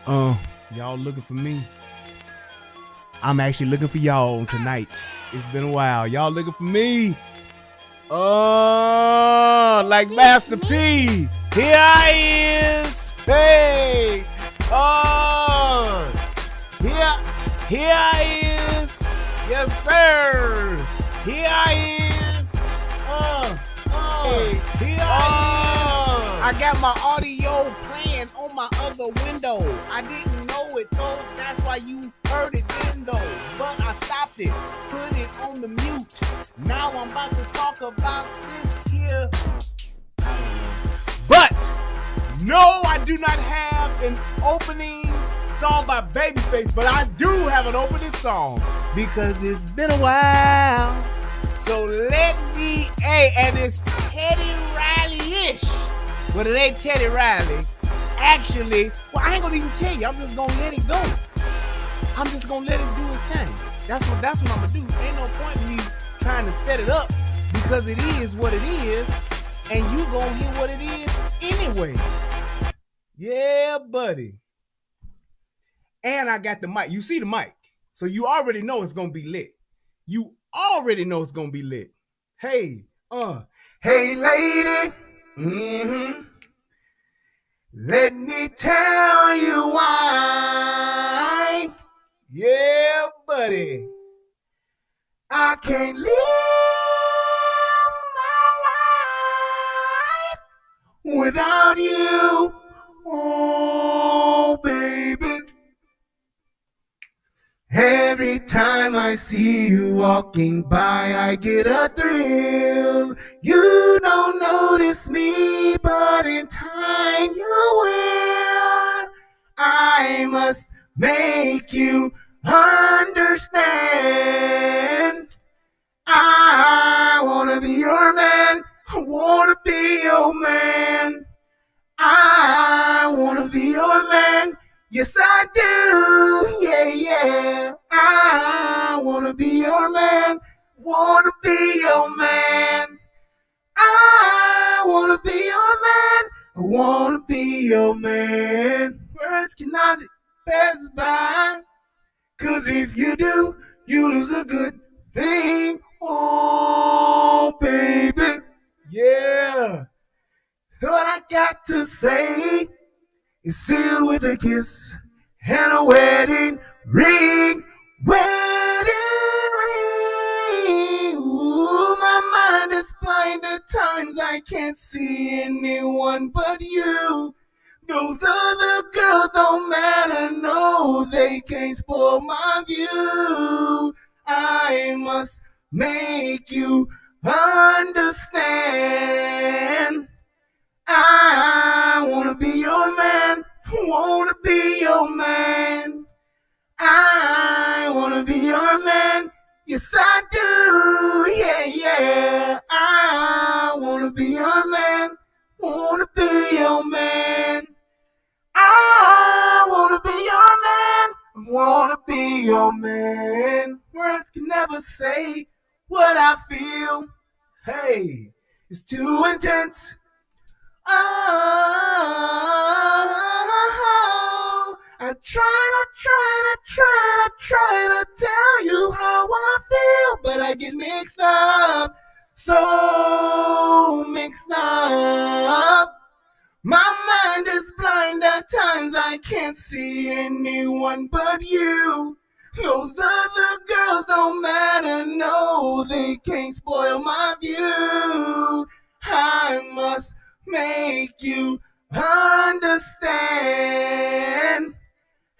Y'all looking for me? I'm actually looking for y'all tonight. It's been a while. Y'all looking for me? Like Master P. Here I is. Hey. Here I is. Yes, sir. Here I is. Here I is. I got my audio playing on my other window. I didn't know it, so that's why you heard it then though. But I stopped it, put it on the mute. Now I'm about to talk about this here. But no, I do not have an opening song by Babyface, but I do have an opening song because it's been a while. So let me, and it's Teddy Riley-ish. But it ain't Teddy Riley. Actually, well, I ain't gonna even tell you. I'm just gonna let it go. I'm just gonna let it do its thing. That's what I'm gonna do. Ain't no point in me trying to set it up because it is what it is, and you gonna hear what it is anyway. Yeah, buddy. And I got the mic. You see the mic, so you already know it's gonna be lit. You already know it's gonna be lit. Hey, hey, lady. Let me tell you why. Yeah, buddy. I can't live my life without you. Oh, baby. Every time I see you walking by, I get a thrill. You don't notice me, but in time you will. I must make you understand. I wanna be your man. I wanna be your man. I wanna be your man. Yes, I do. Yeah. I wanna be your man. Wanna be your man. I wanna be your man. I wanna be your man. Words cannot pass by. 'Cause if you do, you lose a good thing. Oh, baby. Yeah. What I got to say is sealed with a kiss and a wedding ring. Wedding ring. Ooh, my mind is blind at times. I can't see anyone but you. Those other girls don't matter. No, they can't spoil my view. I must make you understand. I wanna be your man. Wanna be your man. I wanna be your man. Yes, I do. Yeah. I wanna be your man. Wanna be your man. I wanna be your man. I wanna be your man. Words can never say what I feel. Hey, it's too intense. Oh, I try to tell you how I feel, but I get mixed up, so mixed up. My mind is blind at times, I can't see anyone but you. Those other girls don't matter, no, they can't spoil my view. I must make you understand.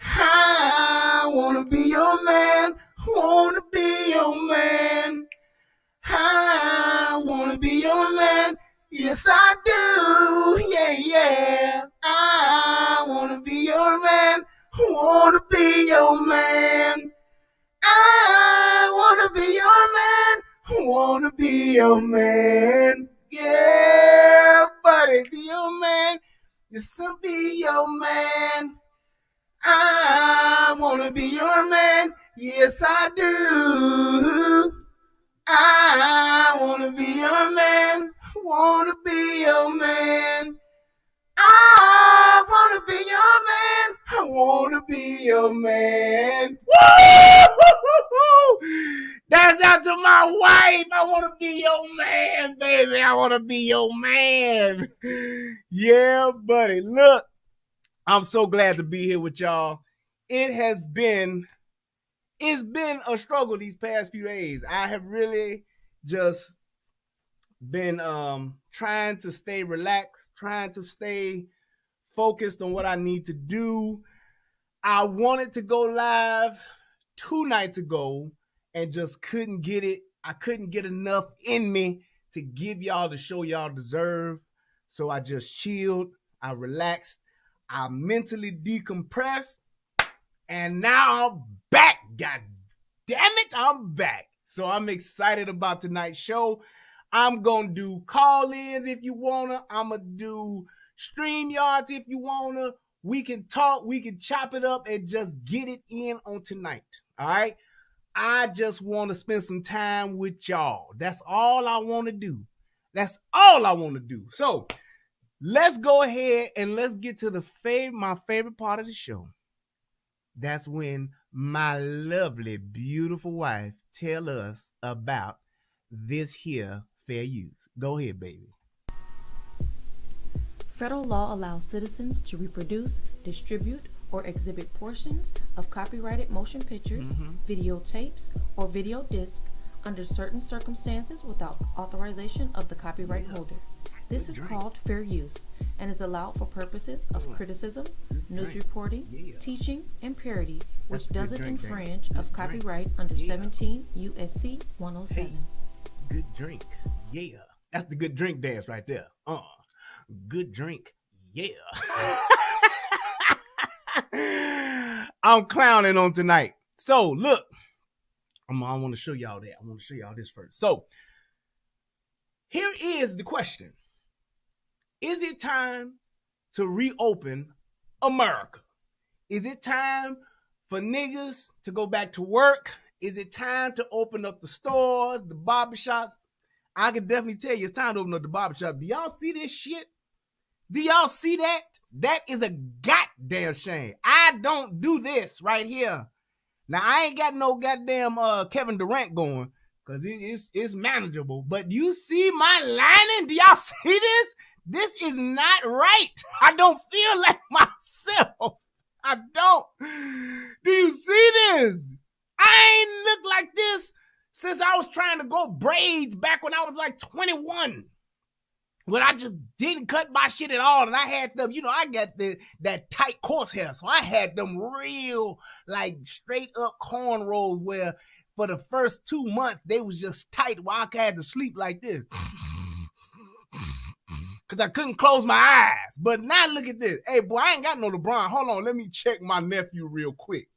I wanna be your man. Wanna be your man. I wanna be your man. Yes, I do. Yeah. I wanna be your man. Wanna be your man. I wanna be your man. Wanna be your man. Yeah, buddy, be your man. Yes, to be your man. I wanna be your man. Yes, I do. I wanna be your man. Wanna be your man. I wanna be your man. I wanna wanna be your man. Woo! That's out to my wife. I wanna be your man, baby. I wanna be your man. Yeah, buddy. Look, I'm so glad to be here with y'all. It's been a struggle these past few days. I have really just been trying to stay relaxed, trying to stay focused on what I need to do. I wanted to go live 2 nights ago and just couldn't get it. I couldn't get enough in me to give y'all the show y'all deserve. So I just chilled, I relaxed, I mentally decompressed, and now I'm back. God damn it, I'm back. So I'm excited about tonight's show. I'm going to do call-ins if you want to. I'm going to do StreamYards if you want to. We can talk, we can chop it up and just get it in on tonight. All right? I just want to spend some time with y'all. That's all I want to do. That's all I want to do. So let's go ahead and let's get to my favorite part of the show. That's when my lovely, beautiful wife tell us about this here fair use. Go ahead, baby. Federal law allows citizens to reproduce, distribute, or exhibit portions of copyrighted motion pictures, videotapes, or video discs under certain circumstances without authorization of the copyright holder. This is called fair use and is allowed for purposes of criticism, news reporting, teaching, and parody, which doesn't infringe of copyright under 17 U.S.C. 107. Good drink. Yeah. That's the good drink dance right there. Good drink. Yeah. I'm clowning on tonight. So, look. I want to show y'all that. I want to show y'all this first. So, here is the question. Is it time to reopen America? Is it time for niggas to go back to work? Is it time to open up the stores, the barbershops? I can definitely tell you it's time to open up the barbershop. Do y'all see this shit? Do y'all see that? That is a goddamn shame. I don't do this right here. Now, I ain't got no goddamn Kevin Durant going because it's manageable. But you see my lining? Do y'all see this? This is not right. I don't feel like myself. I don't. Do you see this? I ain't looked like this since I was trying to grow braids back when I was like 21. When I just didn't cut my shit at all. And I had them, I got that tight coarse hair. So I had them real, like, straight up cornrows where for the first 2 months, they was just tight while I had to sleep like this. Because I couldn't close my eyes. But now look at this. Hey, boy, I ain't got no LeBron. Hold on. Let me check my nephew real quick.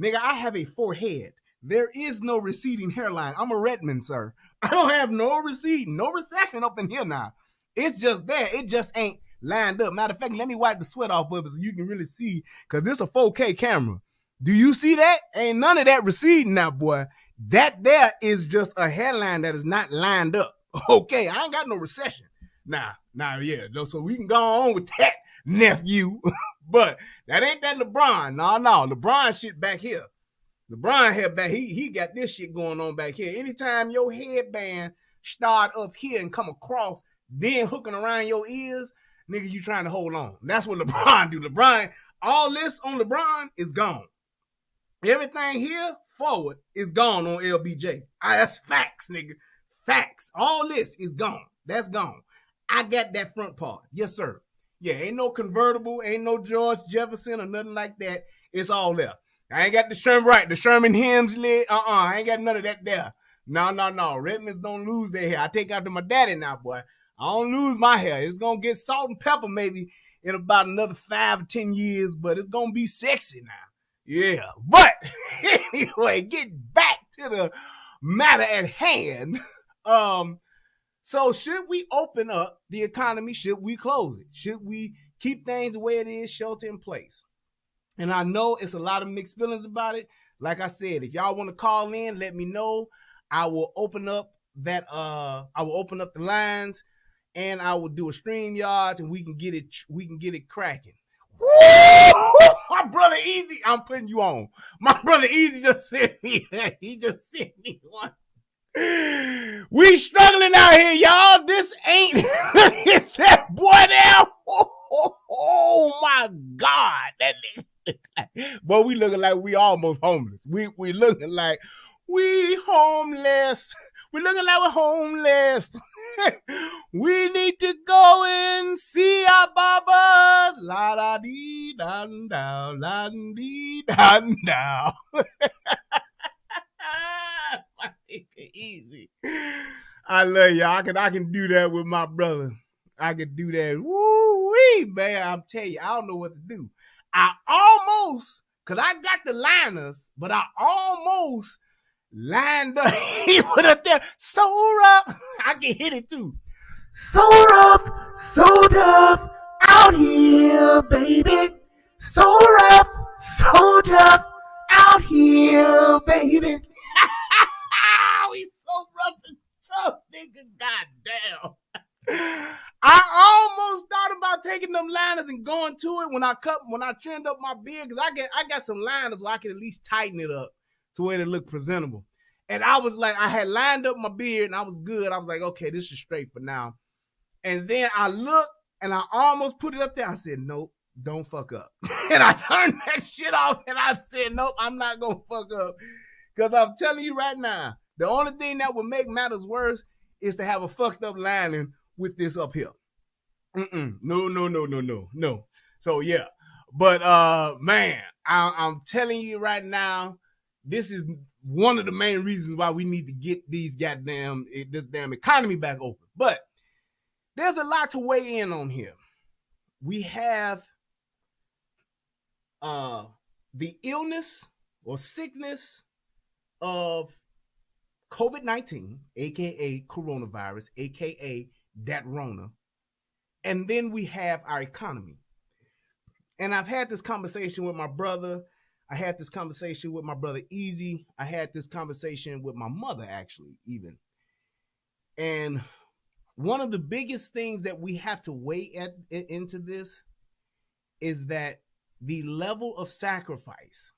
Nigga, I have a forehead. There is no receding hairline. I'm a Redmond, sir. I don't have no receding, no recession up in here now. It's just there. It just ain't lined up. Matter of fact, let me wipe the sweat off of it so you can really see, because this is a 4K camera. Do you see that? Ain't none of that receding now, boy. That there is just a hairline that is not lined up. Okay, I ain't got no recession. Nah, yeah. So we can go on with that, nephew. But that ain't that LeBron. No. LeBron shit back here. LeBron head back. He got this shit going on back here. Anytime your headband start up here and come across, then hooking around your ears, nigga, you trying to hold on. That's what LeBron do. LeBron, all this on LeBron is gone. Everything here forward is gone on LBJ. That's facts, nigga. Facts. All this is gone. That's gone. I got that front part. Yes, sir. Yeah, ain't no convertible, ain't no George Jefferson or nothing like that. It's all there. I ain't got the Sherman Hemsley. I ain't got none of that there. No. Redmonds don't lose their hair. I take after my daddy now, boy. I don't lose my hair. It's going to get salt and pepper maybe in about another 5 or 10 years, but it's going to be sexy now. Yeah. But anyway, get back to the matter at hand. So should we open up the economy? Should we close it? Should we keep things the way it is, shelter in place? And I know it's a lot of mixed feelings about it. Like I said, if y'all want to call in, let me know. I will open up the lines, and I will do a StreamYards, and we can get it cracking. My brother Easy, I'm putting you on. My brother Easy just sent me that. He just sent me one. We struggling out here, y'all. This ain't look at that boy there. Oh my God. That nigga. But we looking like we almost homeless. We looking like we homeless. We looking like we're homeless. We need to go and see our barbers. La da dee dan down, la dee dan down. Easy. I love y'all. I can do that with my brother. I can do that. Woo-wee, man. I'm telling you, I don't know what to do. I almost, because I got the liners, but I almost lined up. He put up there, so rough. I can hit it too. So rough, so tough, out here, baby. So rough, so tough, out here, baby. He's so rough and tough, nigga. Goddamn. I almost thought about taking them liners and going to it when I trimmed up my beard, because I got some liners where I can at least tighten it up to where it look presentable. And I was like, I had lined up my beard and I was good. I was like, okay, this is straight for now. And then I looked and I almost put it up there. I said, nope, don't fuck up. And I turned that shit off and I said, nope, I'm not gonna fuck up. Because I'm telling you right now, the only thing that would make matters worse is to have a fucked up lining with this up here. No. So yeah, but man, I'm telling you right now, this is one of the main reasons why we need to get this damn economy back open. But there's a lot to weigh in on here. We have the illness or sickness of COVID-19, aka coronavirus, aka that Rona. And then we have our economy. And I've had this conversation with my brother. I had this conversation with my brother Easy. I had this conversation with my mother, actually, even. And one of the biggest things that we have to weigh into this is that the level of sacrifice.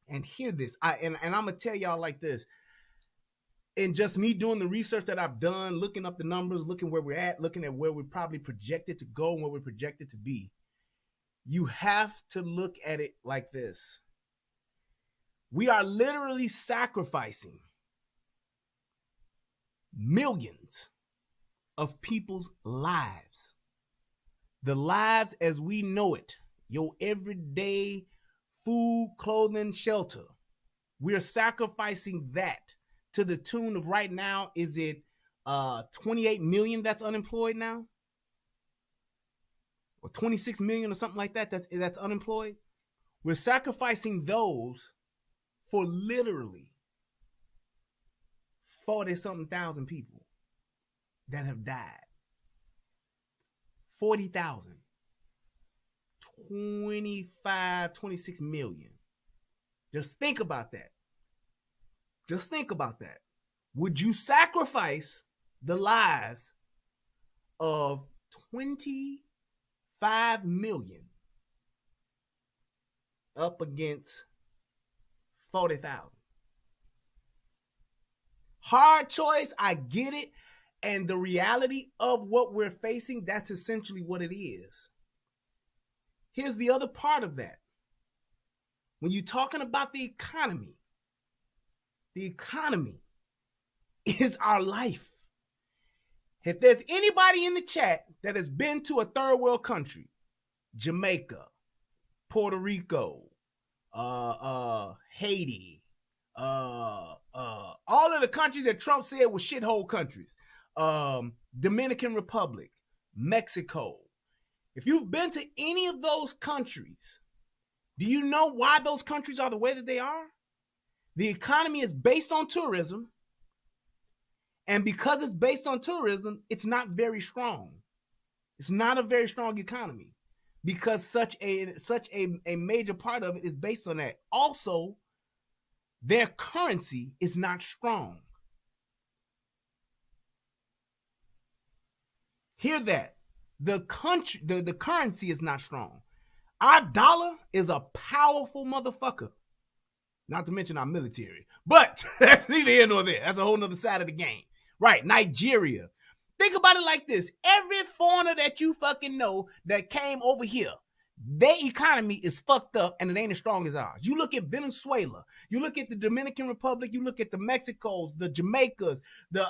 And hear this, and I'm gonna tell y'all like this. And just me doing the research that I've done, looking up the numbers, looking where we're at, looking at where we're probably projected to go and where we're projected to be, you have to look at it like this. We are literally sacrificing millions of people's lives. The lives as we know it, your everyday food, clothing, shelter. We're sacrificing that to the tune of right now, is it 28 million that's unemployed now? Or 26 million or something like that that's unemployed? We're sacrificing those for literally 40-something thousand people that have died. 40,000. 25, 26 million. Just think about that. Just think about that. Would you sacrifice the lives of 25 million up against 40,000? Hard choice, I get it. And the reality of what we're facing, that's essentially what it is. Here's the other part of that. When you're talking about the economy is our life. If there's anybody in the chat that has been to a third world country, Jamaica, Puerto Rico, Haiti, all of the countries that Trump said were shithole countries, Dominican Republic, Mexico. If you've been to any of those countries, do you know why those countries are the way that they are? The economy is based on tourism. And because it's based on tourism, it's not very strong. It's not a very strong economy because such a major part of it is based on that. Also, their currency is not strong. Hear that. The currency is not strong. Our dollar is a powerful motherfucker. Not to mention our military. But that's neither here nor there. That's a whole nother side of the game. Right, Nigeria. Think about it like this. Every foreigner that you fucking know that came over here, their economy is fucked up and it ain't as strong as ours. You look at Venezuela, you look at the Dominican Republic, you look at the Mexicos, the Jamaicas, the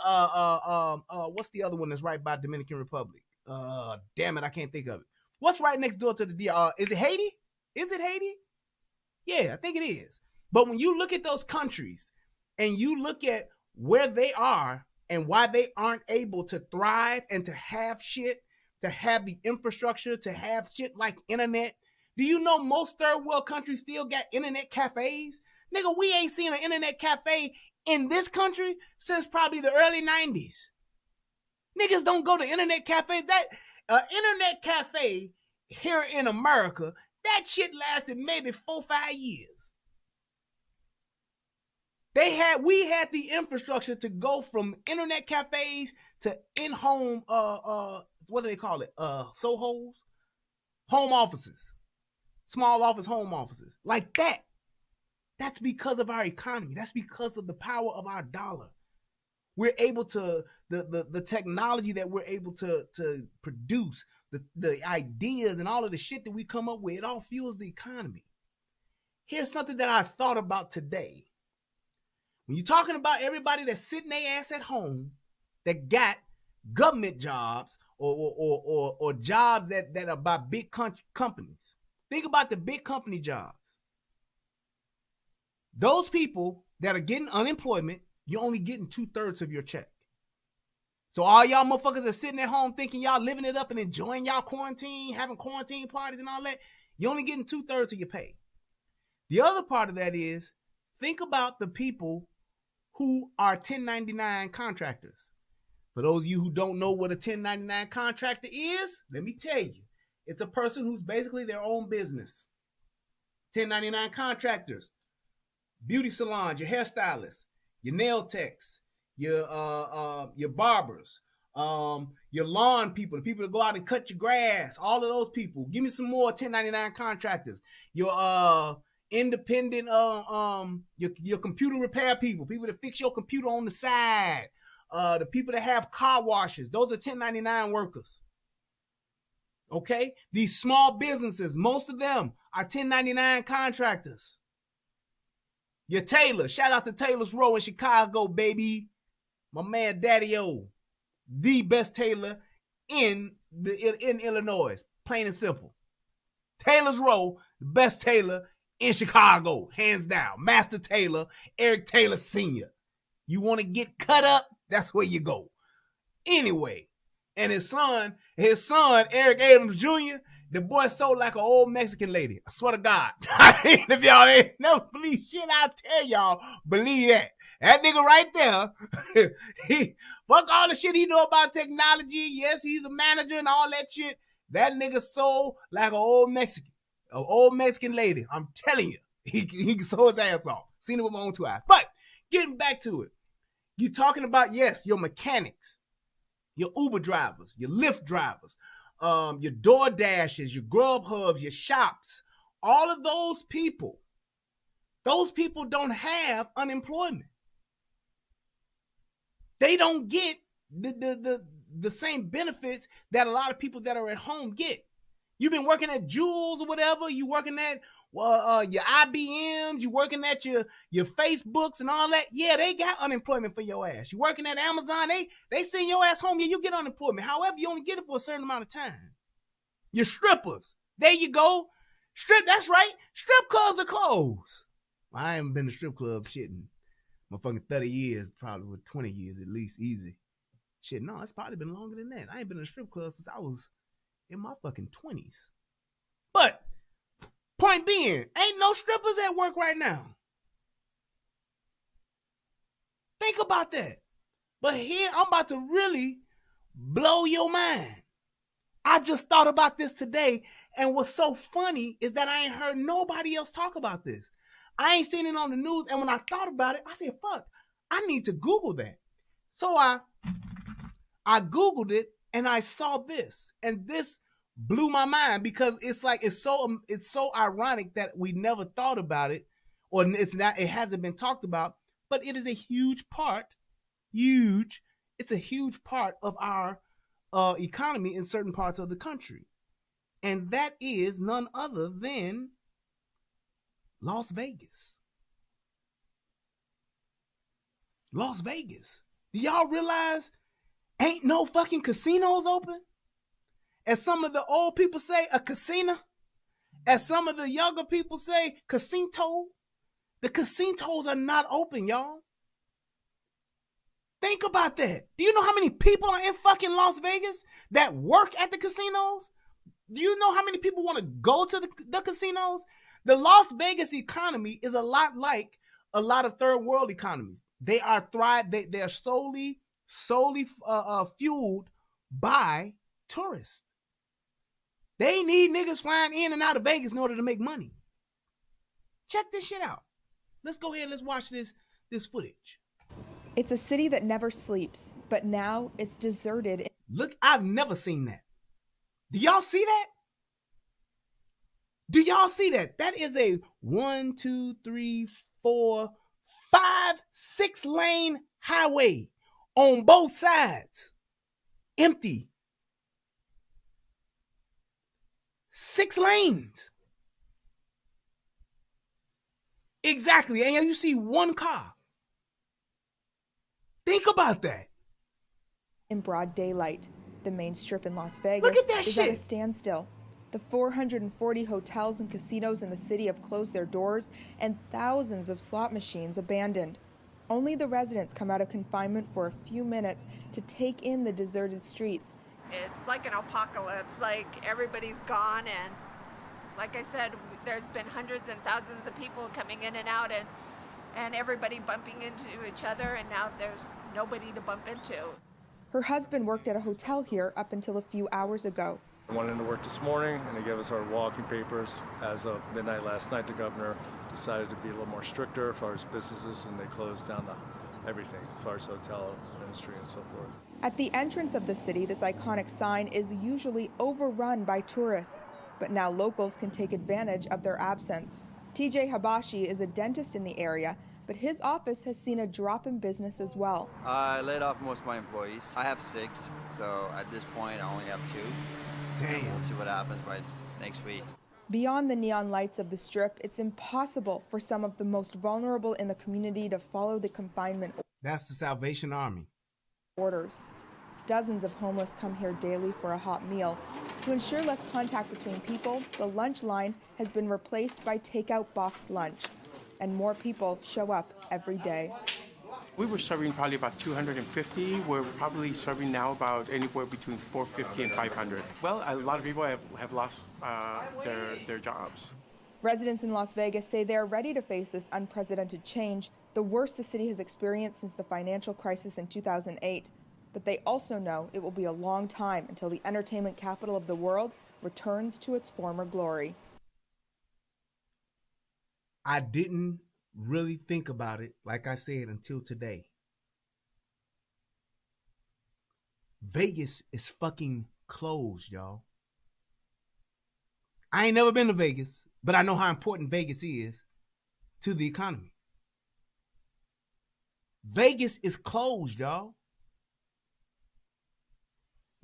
what's the other one that's right by Dominican Republic? Damn it, I can't think of it. What's right next door to the DR? Is it Haiti? Is it Haiti? Yeah, I think it is. But when you look at those countries and you look at where they are and why they aren't able to thrive and to have shit, to have the infrastructure, to have shit like internet. Do you know most third world countries still got internet cafes? Nigga, we ain't seen an internet cafe in this country since probably the early 90s. Niggas don't go to internet cafes. That internet cafe here in America, that shit lasted maybe 4-5 years. We had the infrastructure to go from internet cafes to in-home what do they call it? Sohos? Home offices. Small office, home offices. Like that. That's because of our economy. That's because of the power of our dollar. We're able to, the technology that we're able to produce, the ideas and all of the shit that we come up with, it all fuels the economy. Here's something that I thought about today. When you're talking about everybody that's sitting their ass at home that got government jobs or jobs that are by big companies. Think about the big company jobs. Those people that are getting unemployment, you're only getting 2/3 of your check. So all y'all motherfuckers are sitting at home thinking y'all living it up and enjoying y'all quarantine, having quarantine parties and all that, you're only getting 2/3 of your pay. The other part of that is, think about the people who are 1099 contractors. For those of you who don't know what a 1099 contractor is, let me tell you. It's a person who's basically their own business. 1099 contractors, beauty salons, your hairstylists, your nail techs, your barbers, your lawn people, the people that go out and cut your grass, all of those people. Give me some more 1099 contractors. Your independent your computer repair people that fix your computer on the side, the people that have car washes, those are 1099 workers. Okay, these small businesses, most of them are 1099 contractors. Your tailor, shout out to Taylor's Row in Chicago, baby. My man Daddy-O, the best tailor in Illinois, plain and simple. Taylor's Row, the best tailor in Chicago, hands down. Master Taylor, Eric Taylor Sr. You want to get cut up? That's where you go. Anyway, and his son, Eric Adams Jr., the boy sold like an old Mexican lady. I swear to God. If y'all ain't never believe shit, I'll tell y'all, believe that. That nigga right there, fuck all the shit he know about technology. Yes, he's a manager and all that shit. That nigga sold like an old Mexican lady. I'm telling you, he sold his ass off. Seen it with my own 2 eyes. But getting back to it, you talking about, yes, your mechanics, your Uber drivers, your Lyft drivers, your DoorDashes, your Grubhubs, your shops, all of those people don't have unemployment. They don't get the same benefits that a lot of people that are at home get. You've been working at Jules or whatever, you working at your IBMs, you working at your Facebooks and all that. Yeah, they got unemployment for your ass. You working at Amazon, they send your ass home. Yeah, you get unemployment. However, you only get it for a certain amount of time. Your strippers, there you go. That's right. Strip clubs are closed. Well, I haven't been to strip club shit in my fucking 30 years, probably with 20 years at least, easy. Shit, no, it's probably been longer than that. I ain't been in a strip club since I was in my fucking 20s. But point being, ain't no strippers at work right now. Think about that. But here, I'm about to really blow your mind. I just thought about this today, and what's so funny is that I ain't heard nobody else talk about this. I ain't seen it on the news, and when I thought about it, I said, fuck, I need to Google that. So I Googled it, and I saw this, and this blew my mind because it's like it's so ironic that we never thought about it, or it hasn't been talked about, but it is a huge part. It's a huge part of our economy in certain parts of the country, and that is none other than Las Vegas. Las Vegas. Do y'all realize ain't no fucking casinos open? As some of the old people say, a casino. As some of the younger people say, casino. The casinos are not open, y'all. Think about that. Do you know how many people are in fucking Las Vegas that work at the casinos? Do you know how many people want to go to the casinos? The Las Vegas economy is a lot like a lot of third world economies. They are They are solely fueled by tourists. They need niggas flying in and out of Vegas in order to make money. Check this shit out. Let's go ahead and let's watch this footage. It's a city that never sleeps, but now it's deserted. Look, I've never seen that. Do y'all see that? Do y'all see that? That is a 1, 2, 3, 4, 5, 6 lane highway on both sides. Empty. 6 lanes. Exactly. And you see one car. Think about that. In broad daylight, the main strip in Las Vegas Look at that is shit. at a standstill. The 440 hotels and casinos in the city have closed their doors and thousands of slot machines abandoned. Only the residents come out of confinement for a few minutes to take in the deserted streets. It's like an apocalypse, like everybody's gone, and like I said, there's been hundreds and thousands of people coming in and out, and everybody bumping into each other, and now there's nobody to bump into. Her husband worked at a hotel here up until a few hours ago. I went into work this morning and they gave us our walking papers. As of midnight last night, the governor decided to be a little more stricter as far as businesses, and they closed down everything as far as hotel industry and so forth. At the entrance of the city, this iconic sign is usually overrun by tourists, but now locals can take advantage of their absence. TJ Habashi is a dentist in the area, but his office has seen a drop in business as well. I laid off most of my employees. I have 6, so at this point I only have 2. Damn. We'll see what happens by next week. Beyond the neon lights of the strip, it's impossible for some of the most vulnerable in the community to follow the confinement That's the Salvation Army. orders. Dozens of homeless come here daily for a hot meal. To ensure less contact between people, the lunch line has been replaced by takeout boxed lunch, and more people show up every day. We were serving probably about 250. We're probably serving now about anywhere between 450 and 500. Well, a lot of people have lost their jobs. Residents in Las Vegas say they're ready to face this unprecedented change, the worst the city has experienced since the financial crisis in 2008. But they also know it will be a long time until the entertainment capital of the world returns to its former glory. I didn't really think about it, like I said, until today. Vegas is fucking closed, y'all. I ain't never been to Vegas, but I know how important Vegas is to the economy. Vegas is closed, y'all.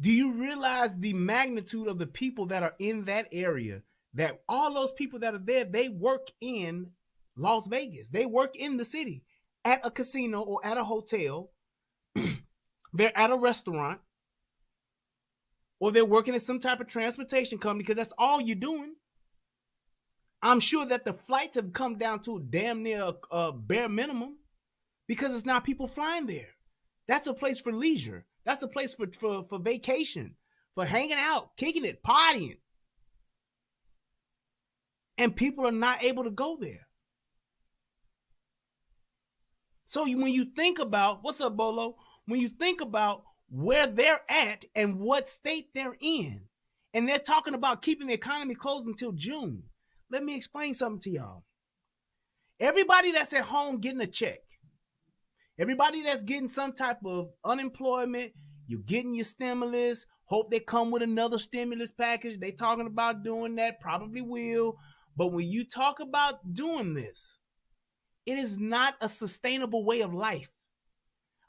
Do you realize the magnitude of the people that are in that area? That all those people that are there, they work in Las Vegas. They work in the city at a casino or at a hotel. They're at a restaurant, or they're working at some type of transportation company, because that's all you're doing. I'm sure that the flights have come down to damn near a bare minimum because it's not people flying there. That's a place for leisure. That's a place for vacation, for hanging out, kicking it, partying. And people are not able to go there. So when you think about, what's up, Bolo? When you think about where they're at and what state they're in, and they're talking about keeping the economy closed until June, let me explain something to y'all. Everybody that's at home getting a check, everybody that's getting some type of unemployment, you're getting your stimulus, Hope they come with another stimulus package. They talking about doing that, probably will. But when you talk about doing this, it is not a sustainable way of life.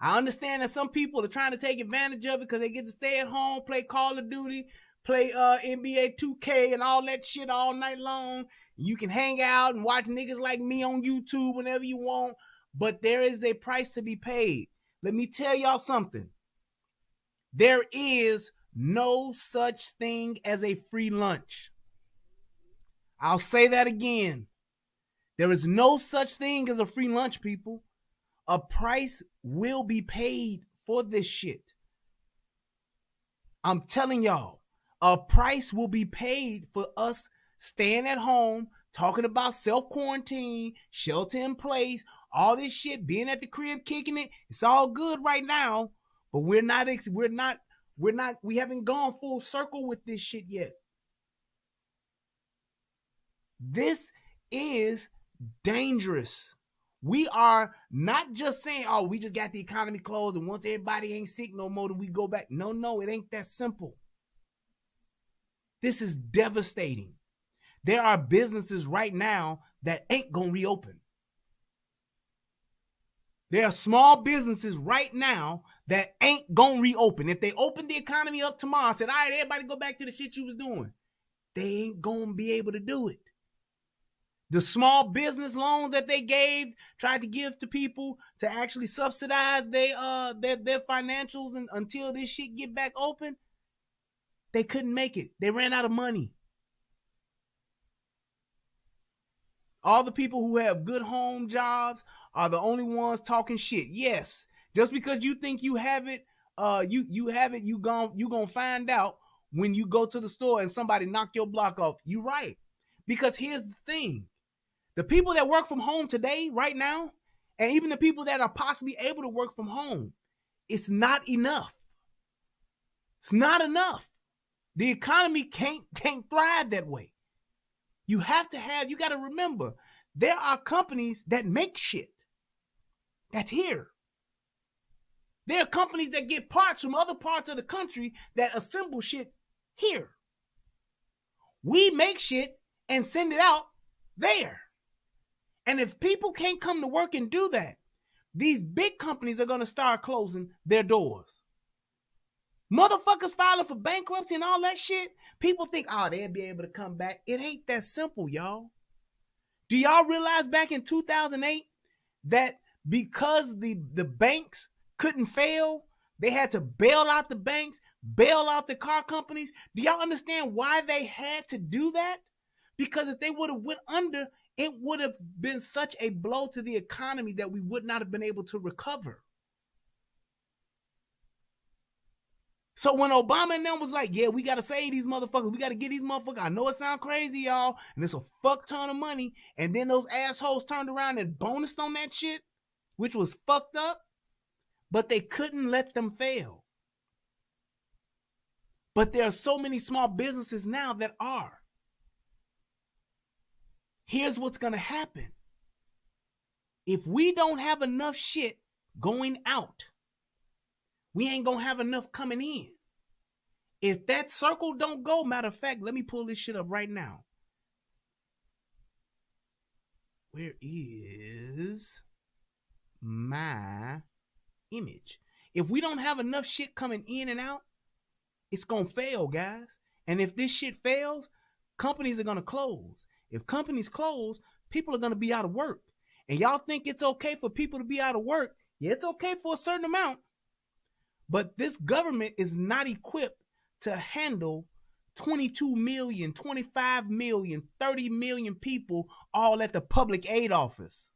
I understand that some people are trying to take advantage of it because they get to stay at home, play Call of Duty, play NBA 2K and all that shit all night long. You can hang out and watch niggas like me on YouTube whenever you want, but there is a price to be paid. Let me tell y'all something. There is no such thing as a free lunch. I'll say that again. There is no such thing as a free lunch, people. A price will be paid for this shit. I'm telling y'all, a price will be paid for us staying at home, talking about self-quarantine, shelter in place, all this shit, being at the crib, kicking it. It's all good right now, but we haven't gone full circle with this shit yet. This is dangerous. We are not just saying, oh, we just got the economy closed and once everybody ain't sick no more, then we go back. No, it ain't that simple. This is devastating. There are businesses right now that ain't gonna reopen. There are small businesses right now that ain't gonna reopen. If they open the economy up tomorrow and said, all right, everybody go back to the shit you was doing, they ain't gonna be able to do it. The small business loans that they tried to give to people to actually subsidize their financials and until this shit get back open, they couldn't make it. They ran out of money. All the people who have good home jobs are the only ones talking shit. Yes, just because you think you have it, you gonna find out when you go to the store and somebody knock your block off. You right. Because here's the thing. The people that work from home today, right now, and even the people that are possibly able to work from home, it's not enough. It's not enough. The economy can't thrive that way. You got to remember, there are companies that make shit that's here. There are companies that get parts from other parts of the country that assemble shit here. We make shit and send it out there. And if people can't come to work and do that, these big companies are going to start closing their doors. Motherfuckers filing for bankruptcy and all that shit. People think, oh, they'll be able to come back. It ain't that simple, y'all. Do y'all realize back in 2008 that because the banks couldn't fail, they had to bail out the banks, bail out the car companies? Do y'all understand why they had to do that? Because if they would have went under, it would have been such a blow to the economy that we would not have been able to recover. So when Obama and them was like, yeah, we got to save these motherfuckers. We got to get these motherfuckers. I know it sounds crazy, y'all, and it's a fuck ton of money. And then those assholes turned around and bonused on that shit, which was fucked up. But they couldn't let them fail. But there are so many small businesses now that are. Here's what's going to happen. If we don't have enough shit going out, we ain't going to have enough coming in. If that circle don't go, matter of fact, let me pull this shit up right now. Where is my image? If we don't have enough shit coming in and out, it's going to fail, guys. And if this shit fails, companies are going to close. If companies close, people are going to be out of work. And y'all think it's okay for people to be out of work? Yeah, it's okay for a certain amount. But this government is not equipped to handle 22 million, 25 million, 30 million people all at the public aid office.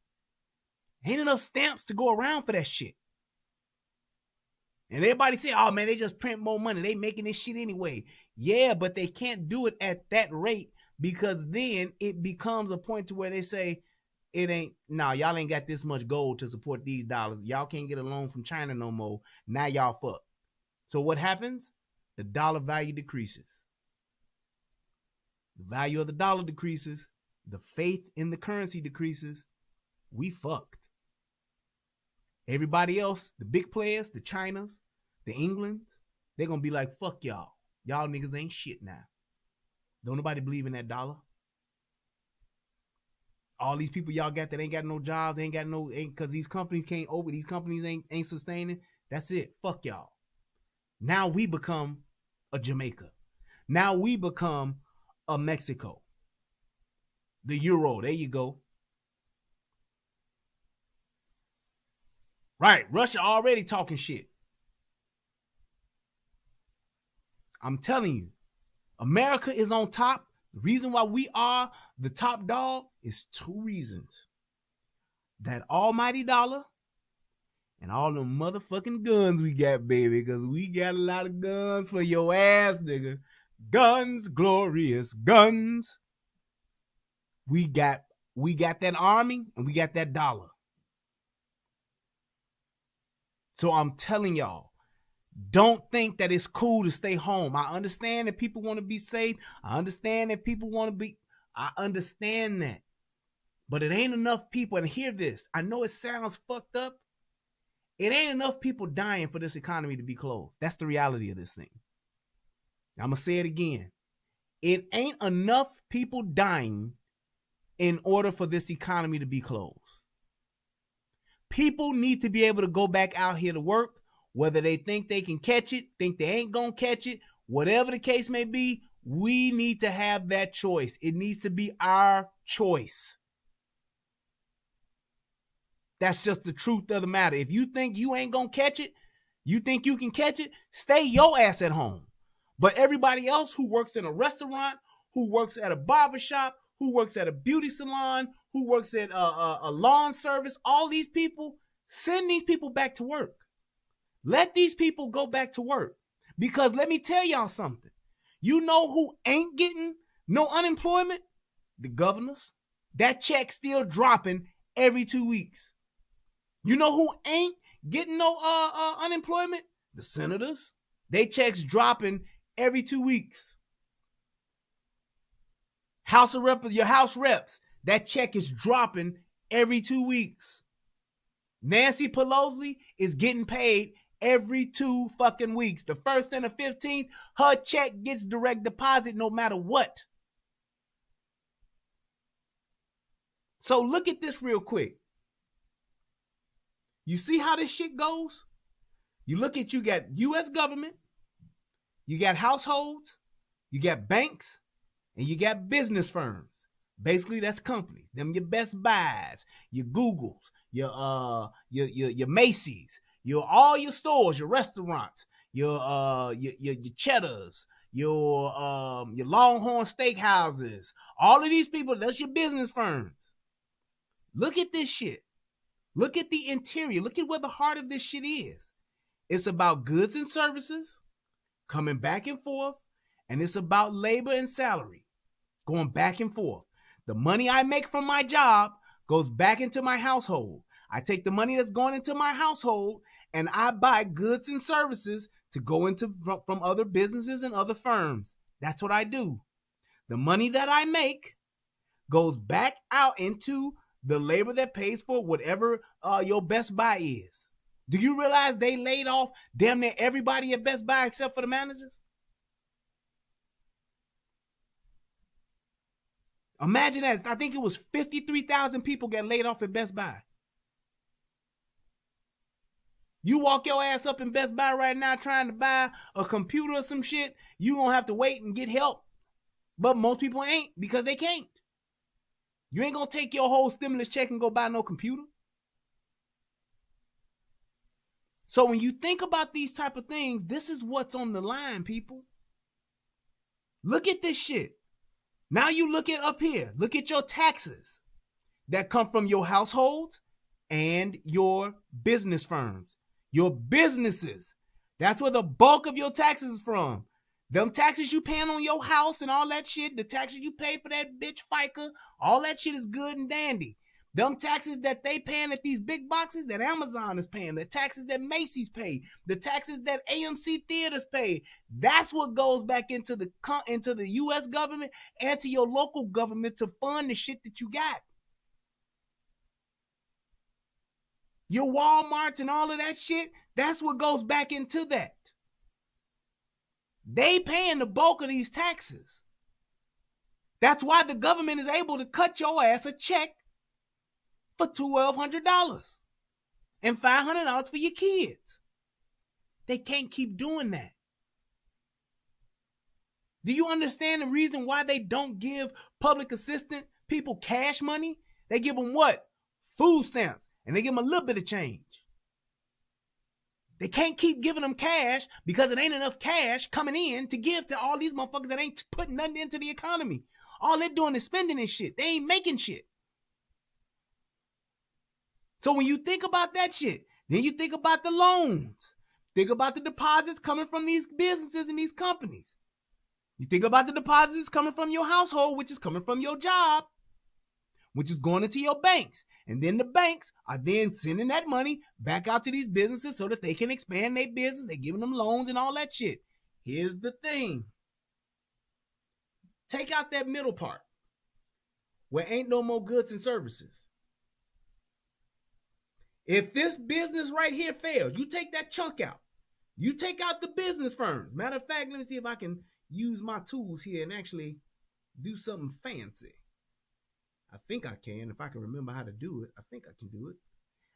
Ain't enough stamps to go around for that shit. And everybody say, oh man, they just print more money. They making this shit anyway. Yeah, but they can't do it at that rate because then it becomes a point to where they say, y'all ain't got this much gold to support these dollars. Y'all can't get a loan from China no more. Now y'all fucked. So what happens? The dollar value decreases. The value of the dollar decreases. The faith in the currency decreases. We fucked. Everybody else, the big players, the Chinas, the Englands, they're going to be like, fuck y'all. Y'all niggas ain't shit now. Don't nobody believe in that dollar. All these people y'all got that ain't got no jobs, ain't because these companies these companies ain't sustaining. That's it. Fuck y'all. Now we become a Jamaica. Now we become a Mexico. The euro, there you go. Right, Russia already talking shit. I'm telling you, America is on top. The reason why we are the top dog is two reasons. That almighty dollar and all the motherfucking guns we got, baby, because we got a lot of guns for your ass, nigga. Guns, glorious guns. We got that army and we got that dollar. So I'm telling y'all, don't think that it's cool to stay home. I understand that people want to be safe. I understand that people want to be, I understand that. But it ain't enough people, and hear this, I know it sounds fucked up. It ain't enough people dying for this economy to be closed. That's the reality of this thing. I'm going to say it again. It ain't enough people dying in order for this economy to be closed. People need to be able to go back out here to work, whether they think they can catch it, think they ain't gonna catch it, whatever the case may be, we need to have that choice. It needs to be our choice. That's just the truth of the matter. If you think you ain't gonna catch it, you think you can catch it, stay your ass at home. But everybody else who works in a restaurant, who works at a barbershop, who works at a beauty salon, who works at a lawn service, all these people, send these people back to work. Let these people go back to work. Because let me tell y'all something. You know who ain't getting no unemployment? The governors. That check still dropping every 2 weeks. You know who ain't getting no unemployment? The senators. They checks dropping every 2 weeks. Your House reps, that check is dropping every 2 weeks. Nancy Pelosi is getting paid every 2 fucking weeks. The 1st and the 15th, her check gets direct deposit no matter what. So look at this real quick. You see how this shit goes? You got U.S. government, you got households, you got banks, and you got business firms. Basically, that's companies. Them your Best Buys, your Googles, your Macy's, all your stores, your restaurants, your Cheddars, your Longhorn Steakhouses. All of these people, that's your business firms. Look at this shit. Look at the interior. Look at where the heart of this shit is. It's about goods and services coming back and forth, and it's about labor and salary going back and forth. The money I make from my job goes back into my household. I take the money that's going into my household and I buy goods and services to go into from other businesses and other firms. That's what I do. The money that I make goes back out into the labor that pays for whatever your Best Buy is. Do you realize they laid off damn near everybody at Best Buy except for the managers? Imagine that. I think it was 53,000 people got laid off at Best Buy. You walk your ass up in Best Buy right now trying to buy a computer or some shit, you gonna have to wait and get help. But most people ain't because they can't. You ain't gonna take your whole stimulus check and go buy no computer. So when you think about these type of things, this is what's on the line, people. Look at this shit. Now you look at up here. Look at your taxes that come from your households and your business firms. Your businesses. That's where the bulk of your taxes is from. Them taxes you paying on your house and all that shit, the taxes you pay for that bitch FICA, all that shit is good and dandy. Them taxes that they paying at these big boxes that Amazon is paying, the taxes that Macy's pay, the taxes that AMC theaters pay, that's what goes back into the U.S. government and to your local government to fund the shit that you got. Your Walmarts and all of that shit, that's what goes back into that. They paying the bulk of these taxes. That's why the government is able to cut your ass a check for $1,200 and $500 for your kids. They can't keep doing that. Do you understand the reason why they don't give public assistance people cash money? They give them what? Food stamps. And they give them a little bit of change. They can't keep giving them cash because it ain't enough cash coming in to give to all these motherfuckers that ain't putting nothing into the economy. All they're doing is spending this shit. They ain't making shit. So when you think about that shit, then you think about the loans. Think about the deposits coming from these businesses and these companies. You think about the deposits coming from your household, which is coming from your job, which is going into your banks. And then the banks are then sending that money back out to these businesses so that they can expand their business. They're giving them loans and all that shit. Here's the thing. Take out that middle part where ain't no more goods and services. If this business right here fails, you take that chunk out. You take out the business firms. Matter of fact, let me see if I can use my tools here and actually do something fancy. I think I can, if I can remember how to do it. I think I can do it.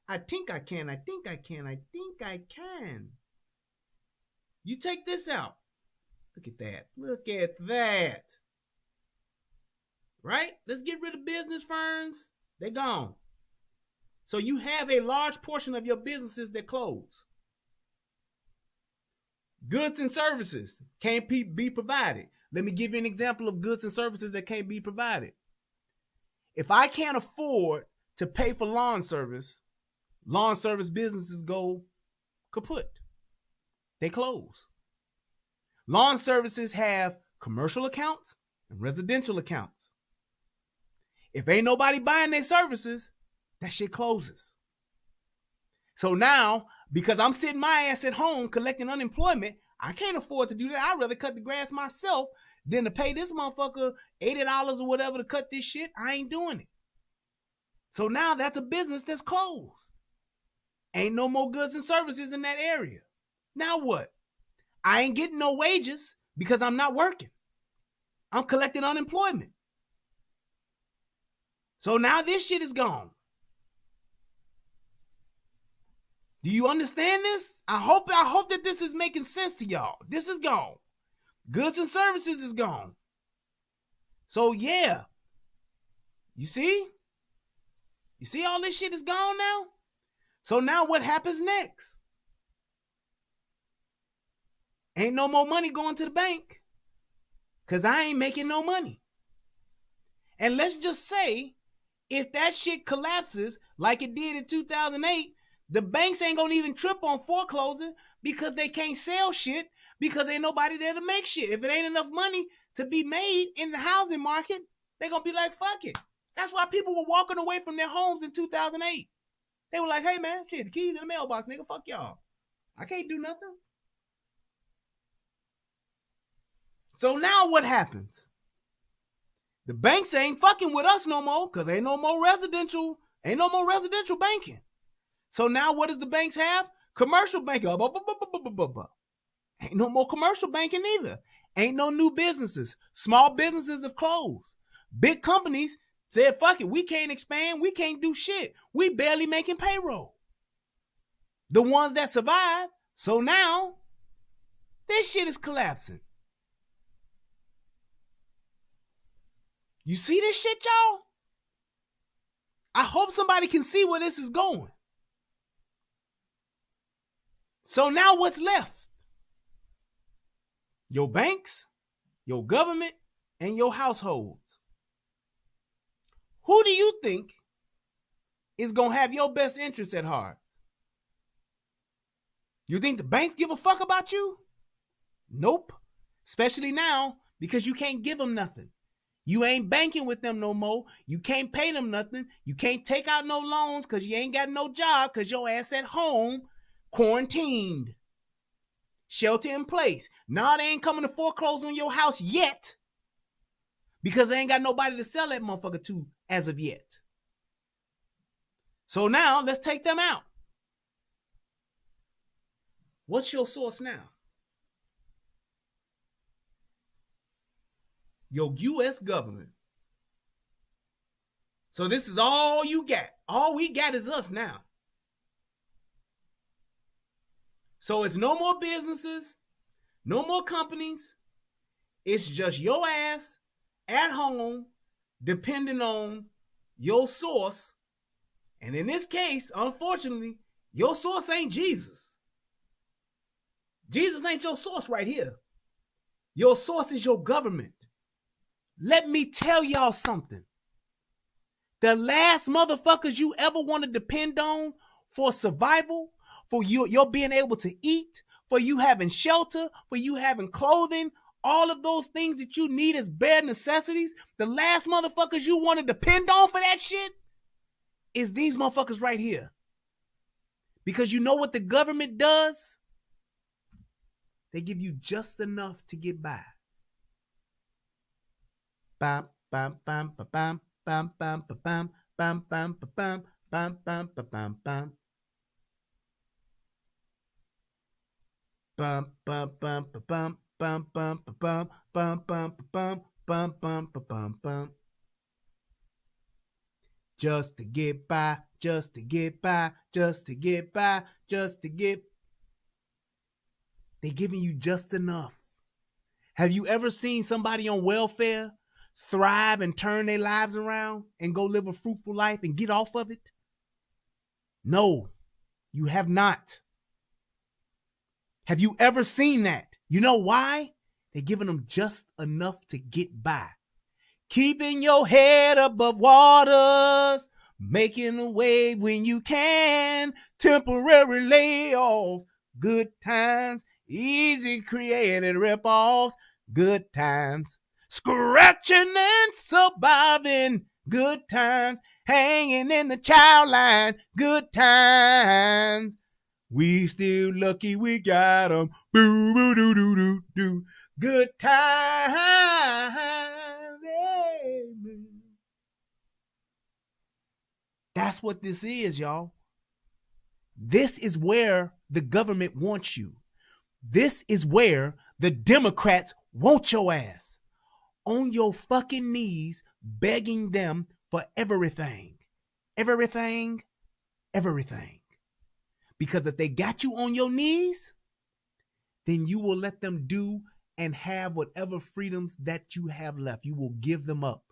I think I can. You take this out. Look at that. Look at that. Right? Let's get rid of business firms. They're gone. So you have a large portion of your businesses that close. Goods and services can't be provided. Let me give you an example of goods and services that can't be provided. If I can't afford to pay for lawn service businesses go kaput. They close. Lawn services have commercial accounts and residential accounts. If ain't nobody buying their services, that shit closes. So now, because I'm sitting my ass at home collecting unemployment, I can't afford to do that. I'd rather cut the grass myself than to pay this motherfucker $80 or whatever to cut this shit. I ain't doing it. So now that's a business that's closed. Ain't no more goods and services in that area. Now what? I ain't getting no wages because I'm not working. I'm collecting unemployment. So now this shit is gone. Do you understand this? I hope that this is making sense to y'all. This is gone. Goods and services is gone. So yeah. You see? You see all this shit is gone now? So now what happens next? Ain't no more money going to the bank. Because I ain't making no money. And let's just say, if that shit collapses like it did in 2008, the banks ain't gonna even trip on foreclosing because they can't sell shit because ain't nobody there to make shit. If it ain't enough money to be made in the housing market, they gonna be like, fuck it. That's why people were walking away from their homes in 2008. They were like, hey man, shit, the keys in the mailbox, nigga, fuck y'all. I can't do nothing. So now what happens? The banks ain't fucking with us no more because ain't no more residential banking. So now what does the banks have? Commercial banking. Ain't no more commercial banking either. Ain't no new businesses. Small businesses have closed. Big companies said, fuck it, we can't expand. We can't do shit. We barely making payroll. The ones that survive. So now this shit is collapsing. You see this shit, y'all? I hope somebody can see where this is going. So now what's left? Your banks, your government, and your households. Who do you think is going to have your best interests at heart? You think the banks give a fuck about you? Nope. Especially now because you can't give them nothing. You ain't banking with them no more. You can't pay them nothing. You can't take out no loans because you ain't got no job because your ass at home quarantined. Shelter in place. Now they ain't coming to foreclose on your house yet because they ain't got nobody to sell that motherfucker to as of yet. So now let's take them out. What's your source now? Your U.S. government. So this is all you got. All we got is us now. So it's no more businesses, no more companies. It's just your ass at home, depending on your source. And in this case, unfortunately, your source ain't Jesus. Jesus ain't your source right here. Your source is your government. Let me tell y'all something. The last motherfuckers you ever want to depend on for survival, for your being able to eat, for you having shelter, for you having clothing, all of those things that you need as bare necessities, the last motherfuckers you want to depend on for that shit is these motherfuckers right here. Because you know what the government does? They give you just enough to get by. Bam, bam, bam, bam, bam, bam, bam, bam, bam, bam, bam, bam, bam, bam. Bum bum bum bum bum bum bum bum bum bum bum bum bum bum. Just to get by, just to get by, just to get by, just to get. They're giving you just enough. Have you ever seen somebody on welfare thrive and turn their lives around and go live a fruitful life and get off of it? No, you have not. Have you ever seen that? You know why? They're giving them just enough to get by. Keeping your head above waters, making a way when you can, temporary layoffs, good times, easy created rip-offs, good times, scratching and surviving, good times, hanging in the child line, good times. We still lucky we got them. Boo, boo, doo, doo, doo, doo. Good times. Amen. That's what this is, y'all. This is where the government wants you. This is where the Democrats want your ass. On your fucking knees, begging them for everything. Everything. Everything. Because if they got you on your knees, then you will let them do and have whatever freedoms that you have left. You will give them up.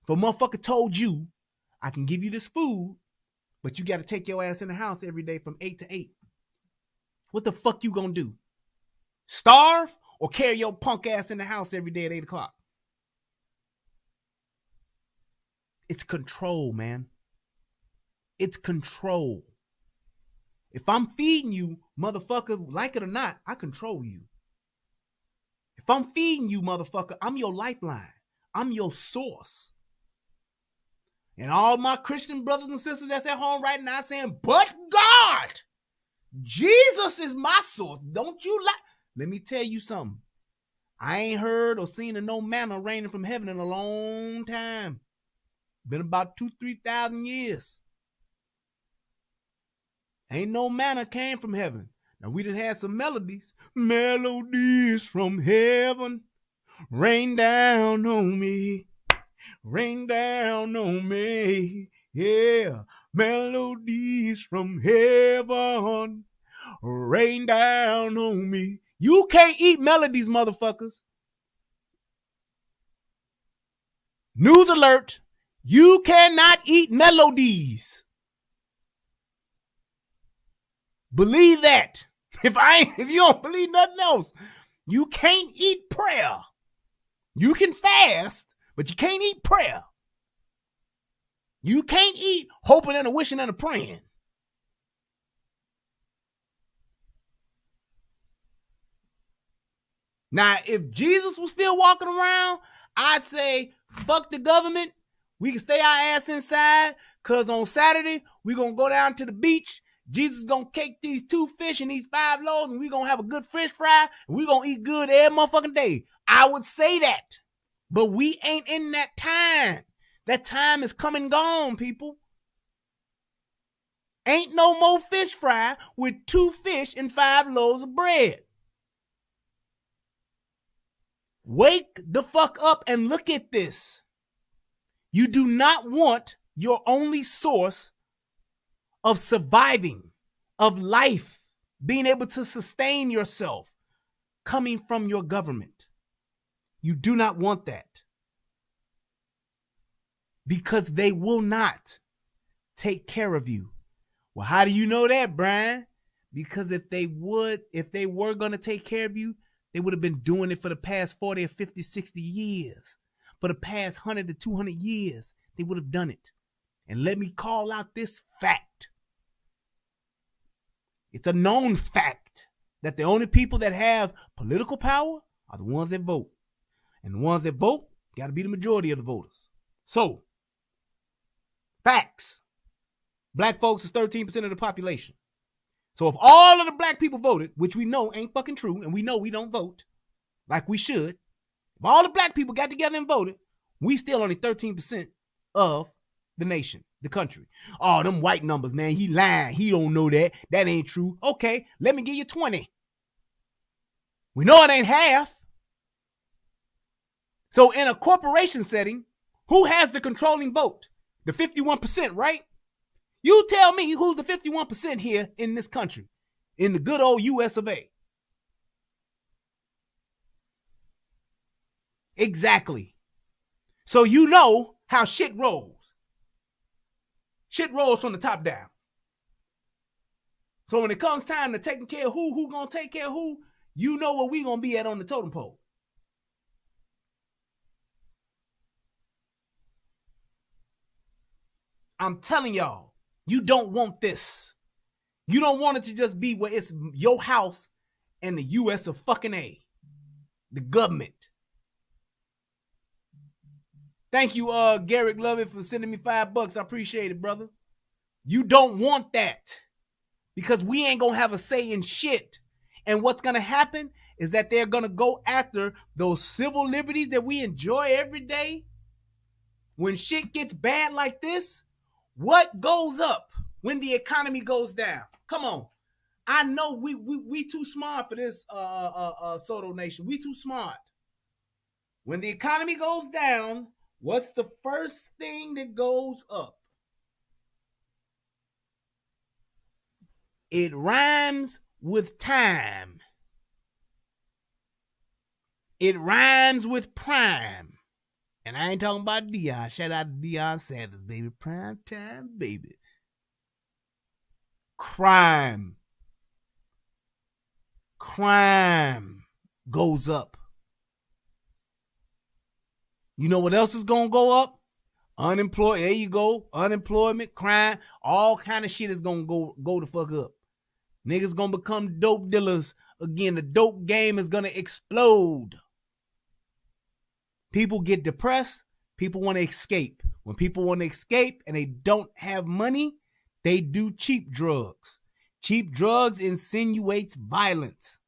If a motherfucker told you, I can give you this food, but you got to take your ass in the house every day from 8 to 8. What the fuck you gonna do? Starve or carry your punk ass in the house every day at 8 o'clock? It's control, man. It's control. If I'm feeding you, motherfucker, like it or not, I control you. If I'm feeding you, motherfucker, I'm your lifeline. I'm your source. And all my Christian brothers and sisters that's at home right now saying, but God, Jesus is my source. Don't you lie. Let me tell you something. I ain't heard or seen of no manna raining from heaven in a long time. Been about 2,000-3,000 years. Ain't no manna came from heaven. Now we done had some melodies. Melodies from heaven. Rain down on me. Rain down on me. Yeah. Melodies from heaven. Rain down on me. You can't eat melodies, motherfuckers. News alert. You cannot eat melodies. Believe that. If you don't believe nothing else, you can't eat prayer. You can fast, but you can't eat prayer. You can't eat hoping and a wishing and a praying. Now, if Jesus was still walking around, I'd say, fuck the government. We can stay our ass inside, because on Saturday, we're going to go down to the beach. Jesus is going to cake these 2 fish and these 5 loaves, and we're going to have a good fish fry, and we're going to eat good every motherfucking day. I would say that. But we ain't in that time. That time is come and gone, people. Ain't no more fish fry with 2 fish and 5 loaves of bread. Wake the fuck up and look at this. You do not want your only source of surviving, of life, being able to sustain yourself, coming from your government. You do not want that. Because they will not take care of you. Well, how do you know that, Brian? Because if they were going to take care of you, they would have been doing it for the past 40 or 50, 60 years. For the past 100 to 200 years, they would have done it. And let me call out this fact. It's a known fact that the only people that have political power are the ones that vote. And the ones that vote got to be the majority of the voters. So, facts. Black folks is 13% of the population. So if all of the black people voted, which we know ain't fucking true, and we know we don't vote like we should, if all the black people got together and voted, we still only 13% of the nation, the country. Oh, them white numbers, man, he lying. He don't know that. That ain't true. Okay, let me give you 20. We know it ain't half. So in a corporation setting, who has the controlling vote? The 51%, right? You tell me who's the 51% here in this country, in the good old US of A. Exactly. So you know how shit rolls. Shit rolls from the top down. So when it comes time to taking care of who gonna take care of who, you know where we gonna be at on the totem pole. I'm telling y'all. You don't want this. You don't want it to just be where it's your house and the US of fucking A. The government. Thank you, Garrick Lovett, for sending me $5. I appreciate it, brother. You don't want that. Because we ain't gonna have a say in shit. And what's gonna happen is that they're gonna go after those civil liberties that we enjoy every day. When shit gets bad like this, what goes up when the economy goes down? Come on. I know we too smart for this, Soto Nation. We too smart. When the economy goes down, what's the first thing that goes up? It rhymes with time. It rhymes with prime. And I ain't talking about Deion. Shout out to Deion Sanders, baby. Prime time, baby. Crime. Crime goes up. You know what else is going to go up? Unemployment. There you go. Unemployment, crime, all kind of shit is going to go the fuck up. Niggas going to become dope dealers again. The dope game is going to explode. People get depressed. People want to escape. When people want to escape and they don't have money, they do cheap drugs. Cheap drugs insinuates violence.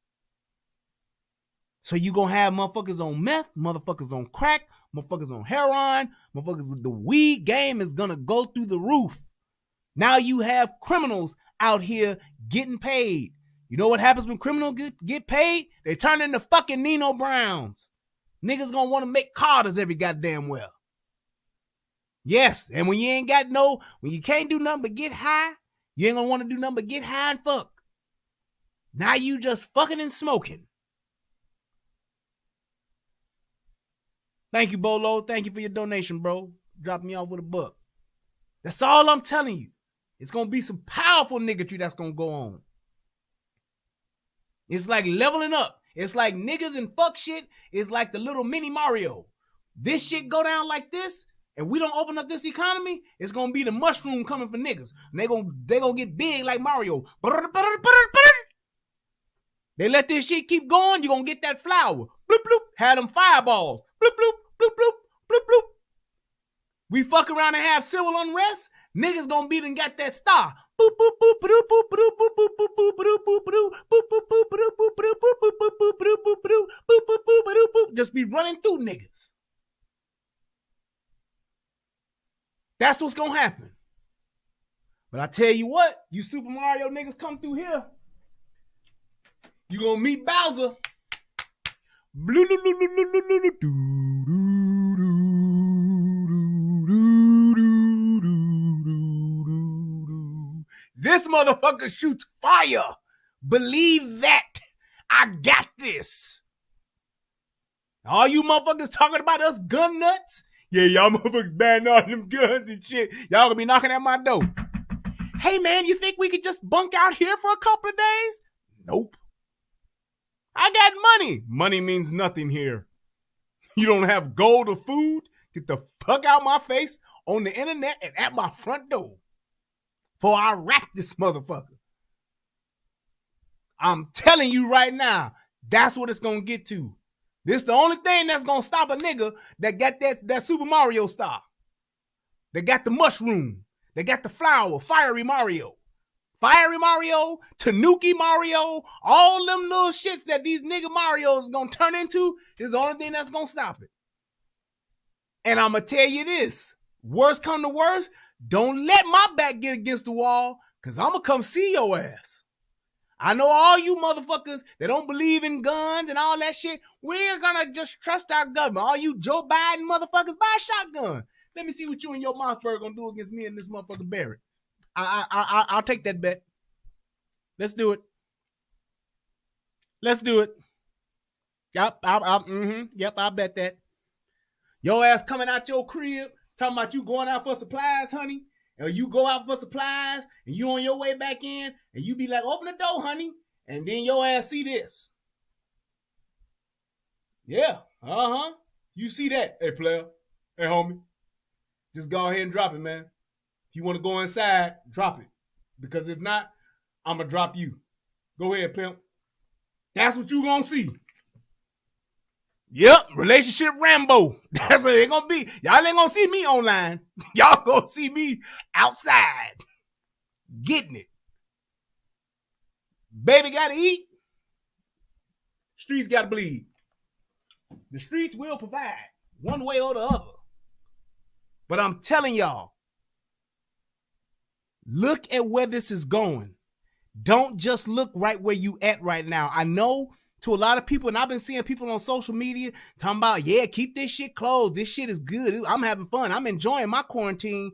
So you going to have motherfuckers on meth, motherfuckers on crack, motherfuckers on heroin, motherfuckers, the weed game is going to go through the roof. Now you have criminals out here getting paid. You know what happens when criminals get paid? They turn into fucking Nino Browns. Niggas gonna want to make Carters every goddamn well. Yes, and when you can't do nothing but get high, you ain't gonna want to do nothing but get high and fuck. Now you just fucking and smoking. Thank you, Bolo. Thank you for your donation, bro. Dropping me off with $1. That's all I'm telling you. It's gonna be some powerful niggatry that's gonna go on. It's like leveling up. It's like niggas and fuck shit is like the little mini Mario. This shit go down like this, and we don't open up this economy, it's gonna be the mushroom coming for niggas. And they gonna get big like Mario. They let this shit keep going, you're gonna get that flower. Bloop, bloop. Have them fireballs. Bloop, bloop, bloop, bloop, bloop, bloop. We fuck around and have civil unrest, niggas gonna be and got that star. Just be running through niggas. That's what's gonna happen. But I tell you what, you Super Mario niggas come through here, you gonna meet Bowser. This motherfucker shoots fire. Believe that. I got this. All you motherfuckers talking about us gun nuts? Yeah, y'all motherfuckers banning all them guns and shit. Y'all gonna be knocking at my door. Hey man, you think we could just bunk out here for a couple of days? Nope. I got money. Money means nothing here. You don't have gold or food? Get the fuck out my face on the internet and at my front door. For I rack this motherfucker. I'm telling you right now, that's what it's gonna get to. This the only thing that's gonna stop a nigga that got that Super Mario star. They got the mushroom. They got the flower, Fiery Mario. Fiery Mario, Tanuki Mario, all them little shits that these nigga Marios is gonna turn into is the only thing that's gonna stop it. And I'm gonna tell you this, worst come to worst, don't let my back get against the wall, cause I'm gonna come see your ass. I know all you motherfuckers that don't believe in guns and all that shit, we're gonna just trust our government. All you Joe Biden motherfuckers, buy a shotgun. Let me see what you and your Mossberg gonna do against me and this motherfucker Barrett. I'll take that bet. Let's do it. Let's do it. Yep, I'll bet that. Your ass coming out your crib, talking about you going out for supplies, honey. Or you go out for supplies, and you on your way back in, and you be like, open the door, honey. And then your ass see this. Yeah, You see that. Hey, player. Hey, homie. Just go ahead and drop it, man. If you want to go inside, drop it. Because if not, I'm going to drop you. Go ahead, pimp. That's what you going to see. Yep, relationship Rambo. That's what it going to be. Y'all ain't going to see me online. Y'all going to see me outside. Getting it. Baby got to eat. Streets got to bleed. The streets will provide one way or the other. But I'm telling y'all, look at where this is going. Don't just look right where you at right now. I know to a lot of people, and I've been seeing people on social media talking about, yeah, keep this shit closed. This shit is good. I'm having fun. I'm enjoying my quarantine.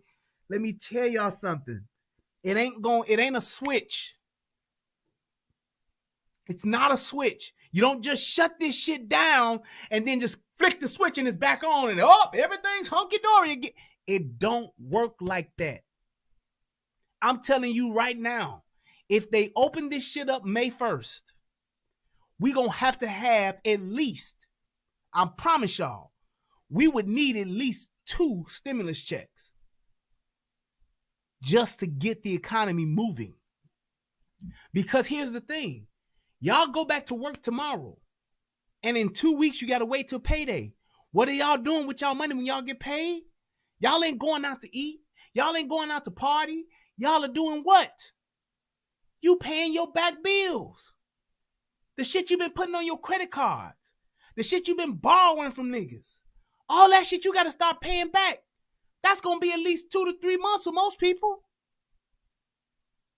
Let me tell y'all something. It ain't a switch. It's not a switch. You don't just shut this shit down and then just flick the switch and it's back on and everything's hunky-dory again. It don't work like that. I'm telling you right now, if they open this shit up May 1st, we gonna have to have at least, I promise y'all, we would need at least 2 stimulus checks just to get the economy moving. Because here's the thing. Y'all go back to work tomorrow, and in 2 weeks, you got to wait till payday. What are y'all doing with y'all money when y'all get paid? Y'all ain't going out to eat. Y'all ain't going out to party. Y'all are doing what? You paying your back bills. The shit you've been putting on your credit cards. The shit you've been borrowing from niggas. All that shit you got to start paying back. That's going to be at least 2 to 3 months for most people.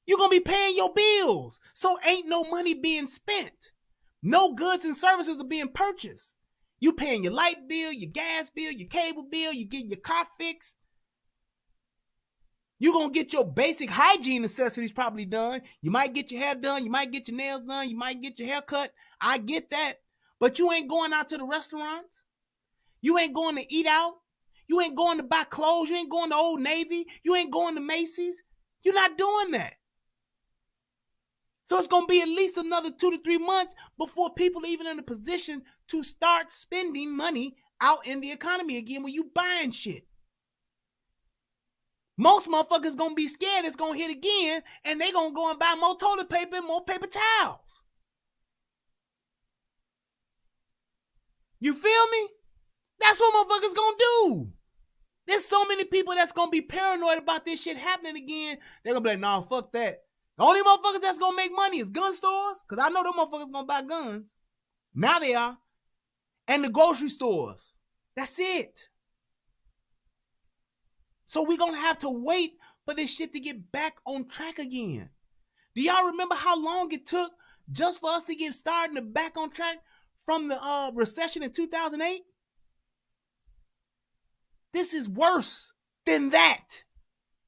You're going to be paying your bills. So ain't no money being spent. No goods and services are being purchased. You paying your light bill, your gas bill, your cable bill, you getting your car fixed. You're going to get your basic hygiene necessities probably done. You might get your hair done. You might get your nails done. You might get your hair cut. I get that. But you ain't going out to the restaurants. You ain't going to eat out. You ain't going to buy clothes. You ain't going to Old Navy. You ain't going to Macy's. You're not doing that. So it's going to be at least another 2 to 3 months before people are even in a position to start spending money out in the economy again when you buying shit. Most motherfuckers going to be scared it's going to hit again, and they going to go and buy more toilet paper and more paper towels. You feel me? That's what motherfuckers going to do. There's so many people that's going to be paranoid about this shit happening again. They're going to be like, nah, fuck that. The only motherfuckers that's going to make money is gun stores, because I know them motherfuckers going to buy guns. Now they are. And the grocery stores. That's it. So we're going to have to wait for this shit to get back on track again. Do y'all remember how long it took just for us to get started and back on track? from the recession in 2008? This is worse than that.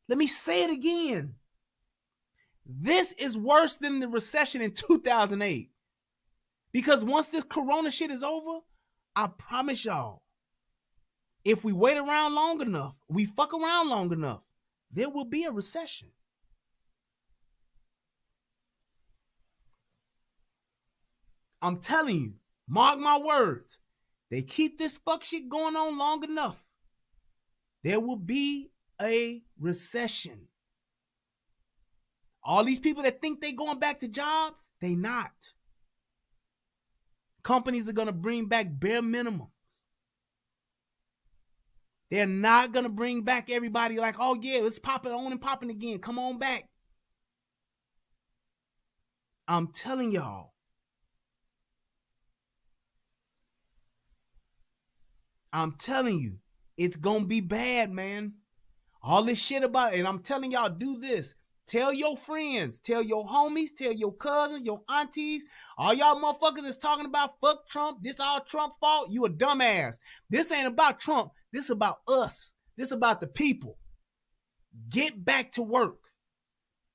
Let me say it again. This is worse than the recession in 2008. Because once this corona shit is over, I promise y'all, if we wait around long enough, we fuck around long enough, there will be a recession. I'm telling you, mark my words, they keep this fuck shit going on long enough, there will be a recession. All these people that think they going back to jobs, they not. Companies are going to bring back bare minimums. They're not going to bring back everybody like, oh yeah, let's pop it on and popping again. Come on back. I'm telling y'all. I'm telling you, it's going to be bad, man. All this shit about it. And I'm telling y'all, do this. Tell your friends, tell your homies, tell your cousins, your aunties, all y'all motherfuckers that's talking about fuck Trump, this all Trump fault, you a dumbass. This ain't about Trump. This about us. This about the people. Get back to work.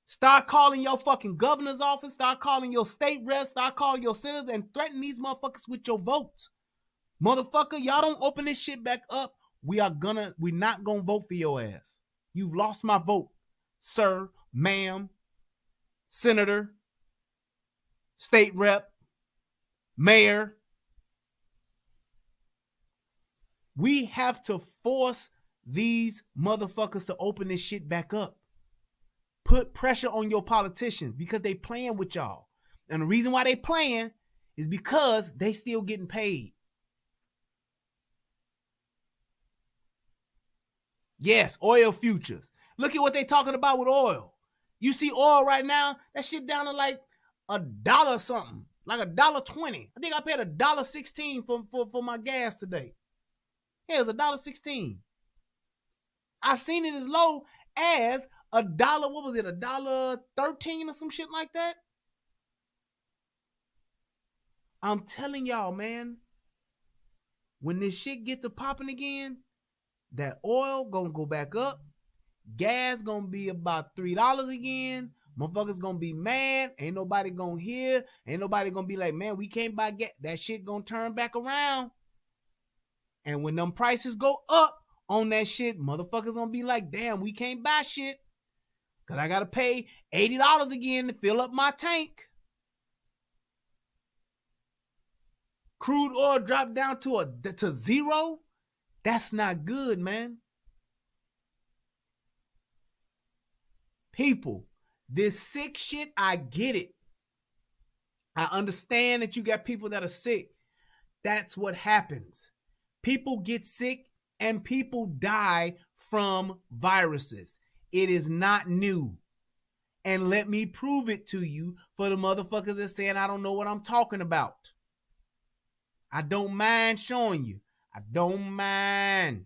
Start calling your fucking governor's office. Start calling your state reps. Start calling your senators and threaten these motherfuckers with your votes. Motherfucker, y'all don't open this shit back up. We're not gonna vote for your ass. You've lost my vote, sir, ma'am, senator, state rep, mayor. We have to force these motherfuckers to open this shit back up. Put pressure on your politicians because they playing with y'all. And the reason why they playing is because they still getting paid. Yes, oil futures. Look at what they talking about with oil. You see oil right now, that shit down to like $1 something, like $1.20. I think I paid $1.16 for my gas today. Yeah, it was $1.16. I've seen it as low as $1. What was it? $1.13 or some shit like that. I'm telling y'all, man, when this shit get to popping again, that oil gonna go back up. Gas gonna be about $3 again. Motherfuckers gonna be mad. Ain't nobody gonna hear. Ain't nobody gonna be like, man, we can't buy gas. That shit gonna turn back around. And when them prices go up on that shit, motherfuckers gonna be like, damn, we can't buy shit. Cause I gotta pay $80 again to fill up my tank. Crude oil dropped down to zero. That's not good, man. People, this sick shit, I get it. I understand that you got people that are sick. That's what happens. People get sick and people die from viruses. It is not new. And let me prove it to you for the motherfuckers that saying I don't know what I'm talking about. I don't mind showing you. I don't mind.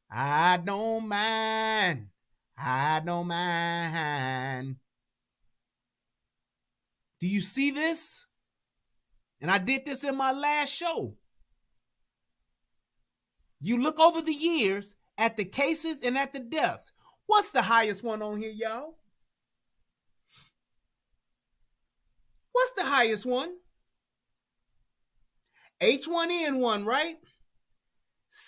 I don't mind. I don't mind. Do you see this? And I did this in my last show. You look over the years at the cases and at the deaths. What's the highest one on here, y'all? What's the highest one? H1N1, right?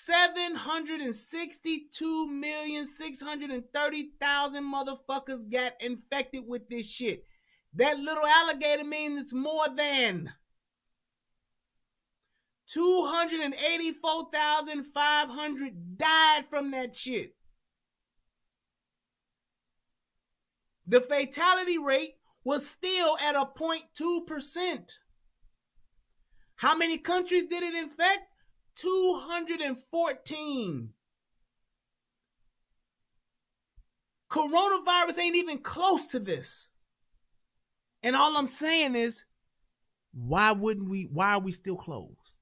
762,630,000 motherfuckers got infected with this shit. That little alligator means it's more than 284,500 died from that shit. The fatality rate was still at a 0.2%. How many countries did it infect? 214. Coronavirus ain't even close to this. And all I'm saying is, why are we still closed?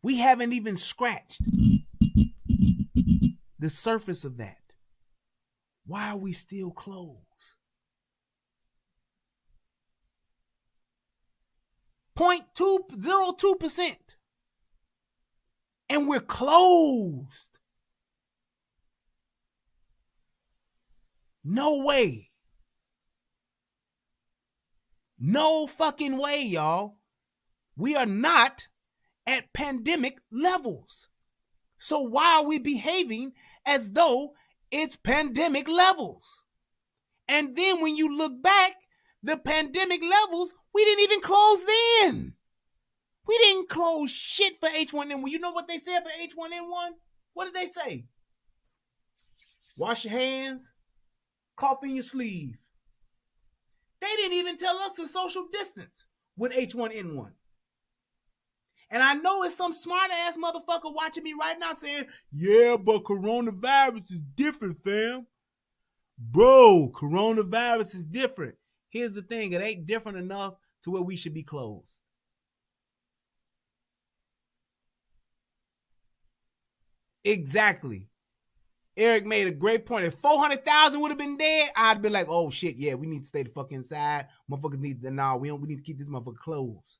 We haven't even scratched the surface of that. Why are we still closed? 0.202%. And we're closed. No way. No fucking way, y'all. We are not at pandemic levels. So why are we behaving as though it's pandemic levels? And then when you look back, the pandemic levels, we didn't even close then. We didn't close shit for H1N1. You know what they said for H1N1? What did they say? Wash your hands, cough in your sleeve. They didn't even tell us to social distance with H1N1. And I know it's some smart ass motherfucker watching me right now saying, yeah, but coronavirus is different, fam. Bro, coronavirus is different. Here's the thing, it ain't different enough to where we should be closed. Exactly. Eric made a great point. If 400,000 would have been dead, I'd be like, oh shit, yeah, we need to stay the fuck inside. Motherfuckers need to, we need to keep this motherfucker closed.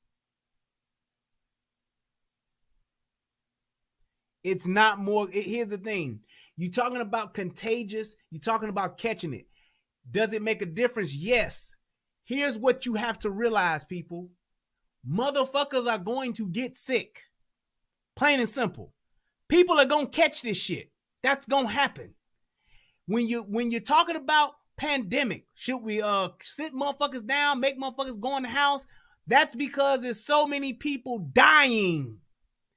It's not more, here's the thing. You talking about contagious, you talking about catching it. Does it make a difference? Yes. Here's what you have to realize, people. Motherfuckers are going to get sick. Plain and simple. People are going to catch this shit. That's going to happen. When you're talking about pandemic, should we sit motherfuckers down, make motherfuckers go in the house? That's because there's so many people dying.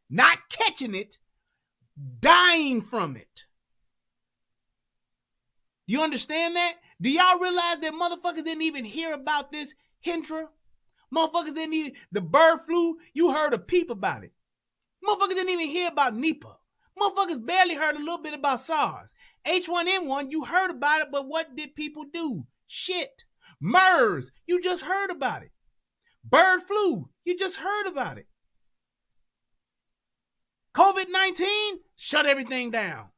Not catching it, dying from it. You understand that? Do y'all realize that motherfuckers didn't even hear about this Hydra? Motherfuckers didn't even, the bird flu, you heard a peep about it. Motherfuckers didn't even hear about Nipah. Motherfuckers barely heard a little bit about SARS. H1N1, you heard about it, but what did people do? Shit. MERS, you just heard about it. Bird flu, you just heard about it. COVID-19, shut everything down.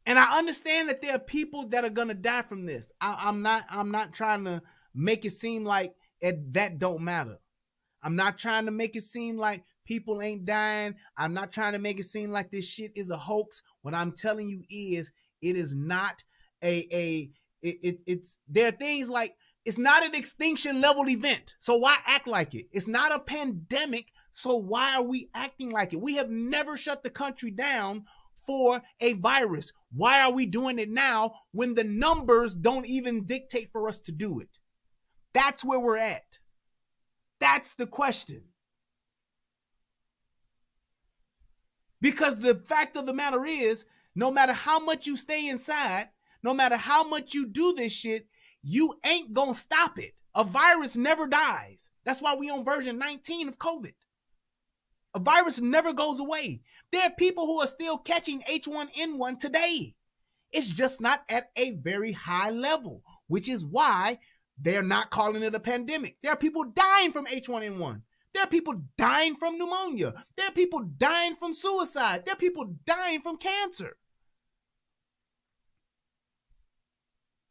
And I understand that there are people that are gonna die from this. I'm not trying to make it seem like that don't matter. I'm not trying to make it seem like people ain't dying. I'm not trying to make it seem like this shit is a hoax. What I'm telling you is, it is not it's there are things like, it's not an extinction level event. So why act like it? It's not a pandemic. So why are we acting like it? We have never shut the country down for a virus. Why are we doing it now when the numbers don't even dictate for us to do it? That's where we're at. That's the question. Because the fact of the matter is, no matter how much you stay inside, no matter how much you do this shit, you ain't gonna stop it. A virus never dies. That's why we on version 19 of COVID. A virus never goes away. There are people who are still catching H1N1 today. It's just not at a very high level, which is why they're not calling it a pandemic. There are people dying from H1N1. There are people dying from pneumonia. There are people dying from suicide. There are people dying from cancer.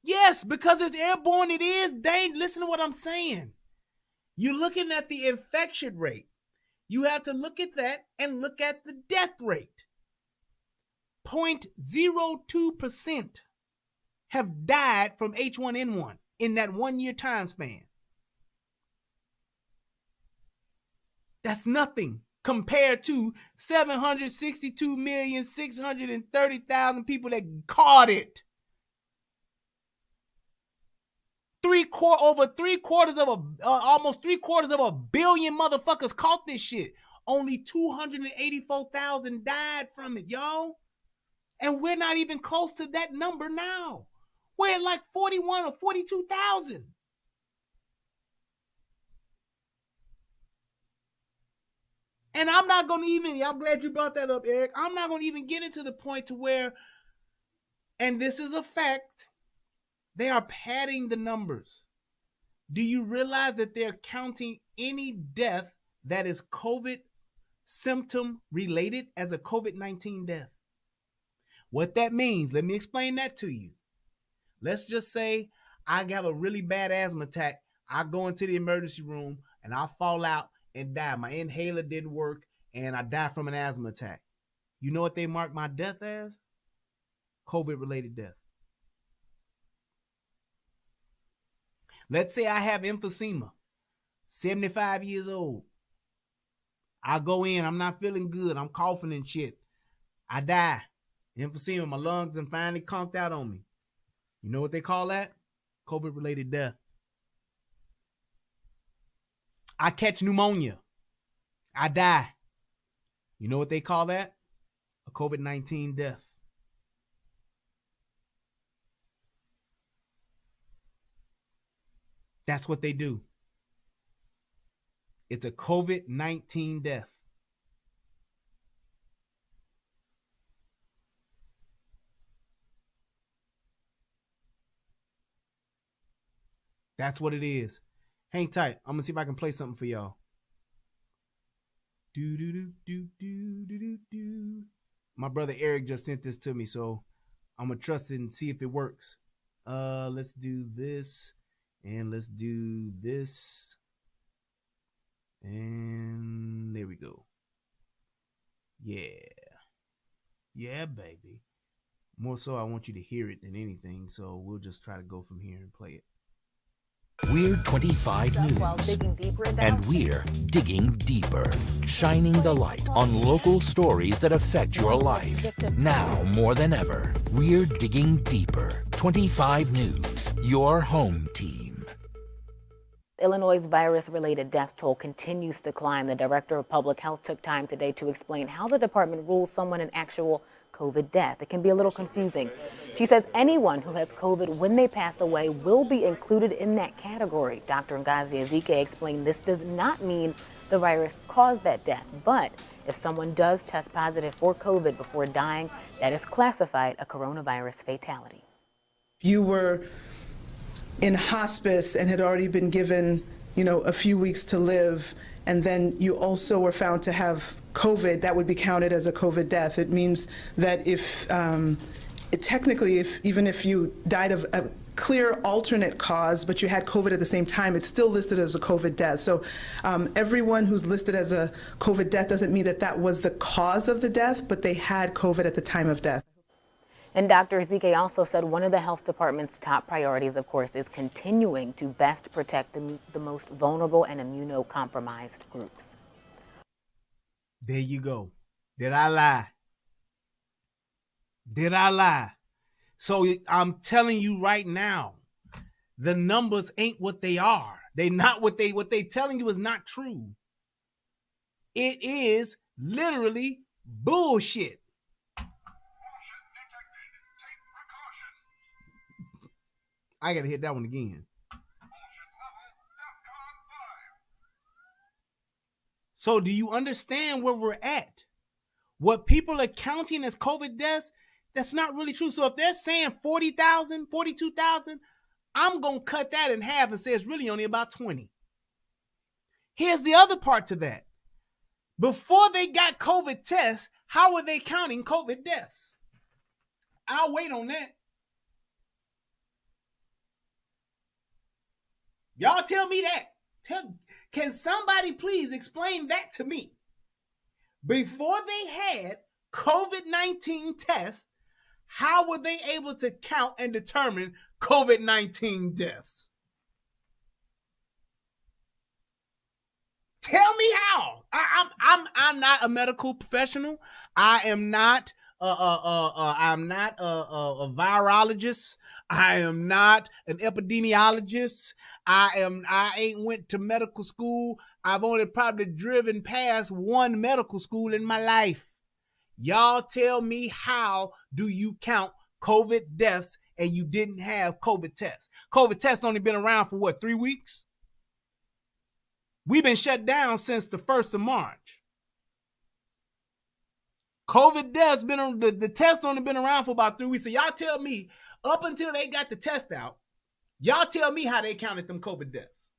Yes, because it's airborne, it is. Listen to what I'm saying. You're looking at the infection rate. You have to look at that and look at the death rate. 0.02% have died from H1N1 in that 1 year time span. That's nothing compared to 762,630,000 people that caught it. Almost three quarters of a billion motherfuckers caught this shit. Only 284,000 died from it, y'all. And we're not even close to that number now. We're at like 41 or 42,000. And I'm not going to even, I'm glad you brought that up, Eric. I'm not going to even get into the point to where, and this is a fact, they are padding the numbers. Do you realize that they're counting any death that is COVID symptom related as a COVID-19 death? What that means, let me explain that to you. Let's just say I have a really bad asthma attack. I go into the emergency room and I fall out and die. My inhaler didn't work and I die from an asthma attack. You know what they mark my death as? COVID-related death. Let's say I have emphysema, 75 years old. I go in, I'm not feeling good. I'm coughing and shit. I die. Emphysema, my lungs and finally conked out on me. You know what they call that? COVID-related death. I catch pneumonia. I die. You know what they call that? A COVID-19 death. That's what they do. It's a COVID-19 death. That's what it is. Hang tight. I'm gonna see if I can play something for y'all. Do do do do do do do do. My brother Eric just sent this to me, so I'm gonna trust it and see if it works. Let's do this, and let's do this, and there we go. Yeah, baby. More so, I want you to hear it than anything, so we'll just try to go from here and play it. We're 25 News, and we're digging deeper, shining the light on local stories that affect your life. Now more than ever, we're digging deeper. 25 News, your home team. Illinois' virus-related death toll continues to climb. The Director of Public Health took time today to explain how the department rules someone an actual COVID death. It can be a little confusing. She says anyone who has COVID when they pass away will be included in that category. Dr. Ngozi Ezike explained this does not mean the virus caused that death, but if someone does test positive for COVID before dying, that is classified a coronavirus fatality. You were in hospice and had already been given, a few weeks to live, and then you also were found to have COVID, that would be counted as a COVID death. It means that even if you died of a clear alternate cause, but you had COVID at the same time, it's still listed as a COVID death. So everyone who's listed as a COVID death doesn't mean that that was the cause of the death, but they had COVID at the time of death. And Dr. Ezike also said one of the health department's top priorities, of course, is continuing to best protect the most vulnerable and immunocompromised groups. There you go. Did I lie? Did I lie? So I'm telling you right now, the numbers ain't what they are. They not what they telling you is not true. It is literally bullshit. I gotta hit that one again. So do you understand where we're at? What people are counting as COVID deaths, that's not really true. So if they're saying 40,000, 42,000, I'm going to cut that in half and say it's really only about 20. Here's the other part to that. Before they got COVID tests, how were they counting COVID deaths? I'll wait on that. Y'all tell me that. Can somebody please explain that to me? Before they had COVID-19 tests, how were they able to count and determine COVID-19 deaths? Tell me how. I'm not a medical professional. I am not I'm not a virologist. I am not an epidemiologist. I ain't went to medical school. I've only probably driven past one medical school in my life. Y'all tell me, how do you count COVID deaths and you didn't have COVID tests? COVID tests only been around for what, 3 weeks? We've been shut down since the 1st of March. COVID deaths the test only been around for about 3 weeks. So y'all tell me, up until they got the test out, y'all tell me how they counted them COVID deaths.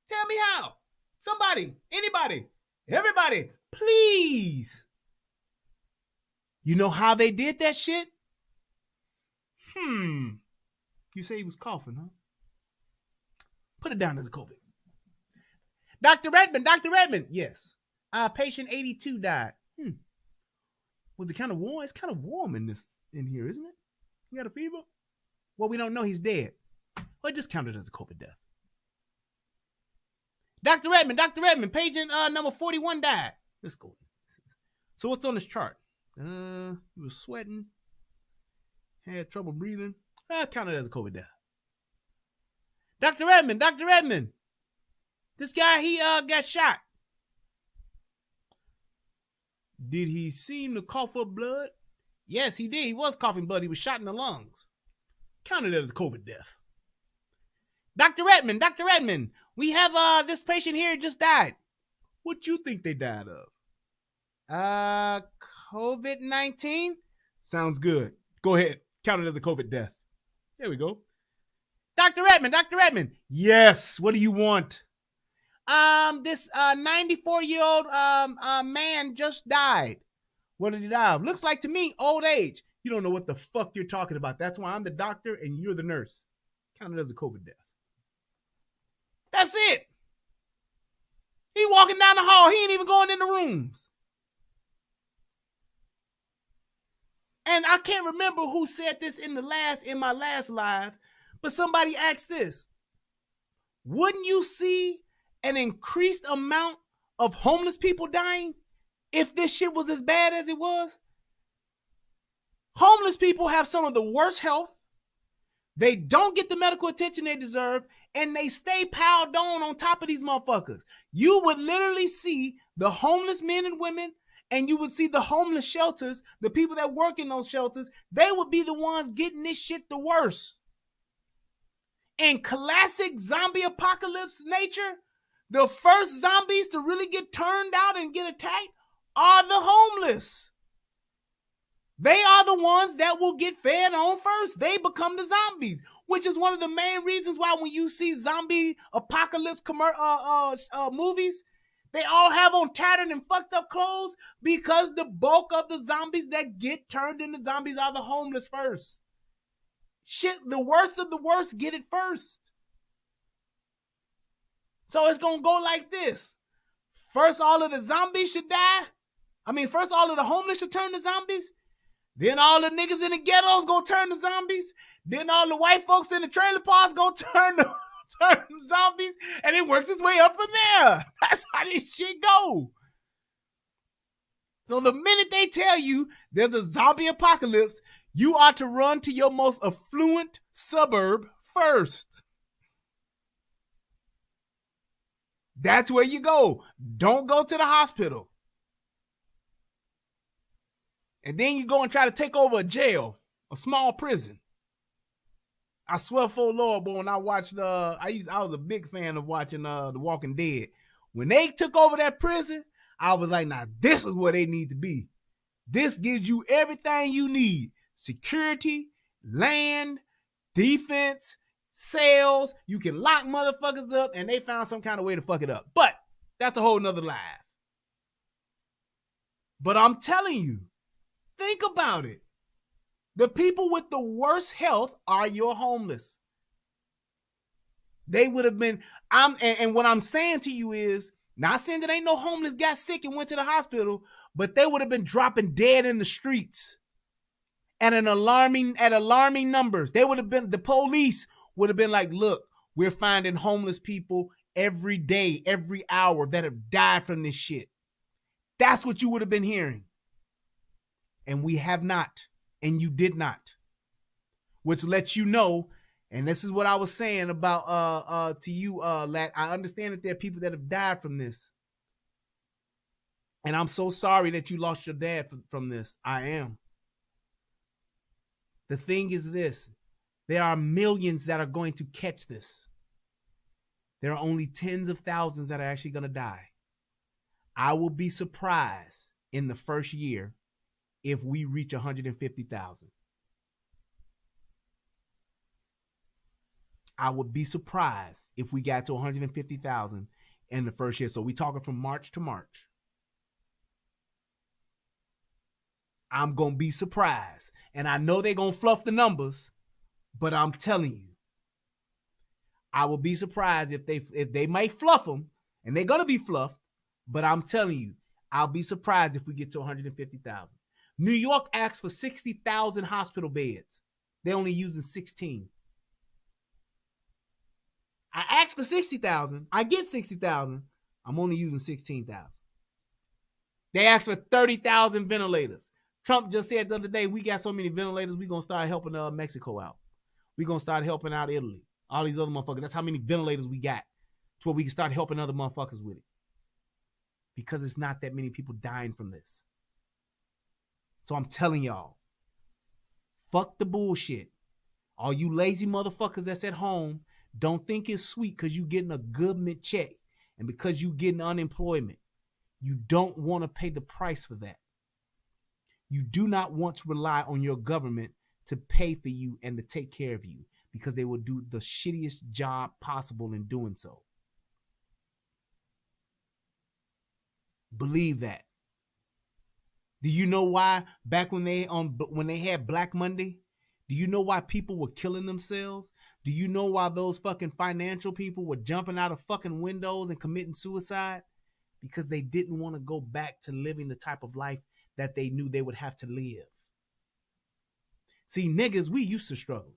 Tell me how. Somebody, anybody, everybody, please. You know how they did that shit? You say he was coughing, huh? Put it down as a COVID. Dr. Redmond. Yes. Patient 82 died. Was it kind of warm? It's kind of warm in here, isn't it? You got a fever? Well, we don't know he's dead. Well, it just counted as a COVID death. Dr. Redmond, patient number 41 died. Let's go. So what's on this chart? He was sweating, had trouble breathing. Counted as a COVID death. Dr. Redmond. This guy, he got shot. Did he seem to cough up blood? Yes, he did. He was coughing blood. He was shot in the lungs. Counted as a COVID death. Dr. Redmond, we have this patient here just died. What you think they died of? COVID-19? Sounds good. Go ahead. Count it as a COVID death. There we go. Dr. Redmond. Yes. What do you want? This 94-year-old man just died. What did he die of? Looks like to me old age. You don't know what the fuck you're talking about. That's why I'm the doctor and you're the nurse. Count it as a COVID death. That's it. He walking down the hall. He ain't even going in the rooms. And I can't remember who said this in my last live, but somebody asked this. Wouldn't you see an increased amount of homeless people dying if this shit was as bad as it was? Homeless people have some of the worst health. They don't get the medical attention they deserve, and they stay piled on top of these motherfuckers. You would literally see the homeless men and women, and you would see the homeless shelters, the people that work in those shelters, they would be the ones getting this shit the worst. In classic zombie apocalypse nature, the first zombies to really get turned out and get attacked are the homeless. They are the ones that will get fed on first. They become the zombies, which is one of the main reasons why when you see zombie apocalypse movies, they all have on tattered and fucked up clothes because the bulk of the zombies that get turned into zombies are the homeless first. Shit, the worst of the worst get it first. So it's going to go like this. First, all of the zombies should die. First, all of the homeless should turn to zombies. Then all the niggas in the ghettos gonna turn to zombies. Then all the white folks in the trailer parks gonna turn to zombies. And it works its way up from there. That's how this shit go. So the minute they tell you there's a zombie apocalypse, you are to run to your most affluent suburb first. That's where you go. Don't go to the hospital. And then you go and try to take over a jail, a small prison. I swear for Lord, boy, when I watched, I was a big fan of watching The Walking Dead. When they took over that prison, I was like, now this is where they need to be. This gives you everything you need. Security, land, defense, sales. You can lock motherfuckers up, and they found some kind of way to fuck it up. But that's a whole nother live. But I'm telling you, think about it. The people with the worst health are your homeless. They would have been, and what I'm saying to you is, not saying that ain't no homeless got sick and went to the hospital, but they would have been dropping dead in the streets at alarming numbers. They would have been, the police would have been like, look, we're finding homeless people every day, every hour that have died from this shit. That's what you would have been hearing. And we have not, and you did not, which lets you know, and this is what I was saying about to you, Lat. I understand that there are people that have died from this, and I'm so sorry that you lost your dad from this. I am. The thing is this: there are millions that are going to catch this. There are only tens of thousands that are actually going to die. I will be surprised in the first year if we reach 150,000. I would be surprised if we got to 150,000 in the first year. So we talking from March to March. I'm going to be surprised. And I know they're going to fluff the numbers, but I'm telling you, I will be surprised if they might fluff them, and they're gonna be fluffed. But I'm telling you, I'll be surprised if we get to 150,000. New York asked for 60,000 hospital beds. They're only using 16. I asked for 60,000. I get 60,000. I'm only using 16,000. They asked for 30,000 ventilators. Trump just said the other day, we got so many ventilators, we're going to start helping Mexico out. We're going to start helping out Italy. All these other motherfuckers. That's how many ventilators we got to where we can start helping other motherfuckers with it. Because it's not that many people dying from this. So I'm telling y'all, fuck the bullshit. All you lazy motherfuckers that's at home, don't think it's sweet because you getting a government check and because you getting unemployment. You don't want to pay the price for that. You do not want to rely on your government to pay for you and to take care of you because they will do the shittiest job possible in doing so. Believe that. Do you know why back when they had Black Monday? Do you know why people were killing themselves? Do you know why those fucking financial people were jumping out of fucking windows and committing suicide? Because they didn't want to go back to living the type of life that they knew they would have to live. See, niggas, we used to struggle.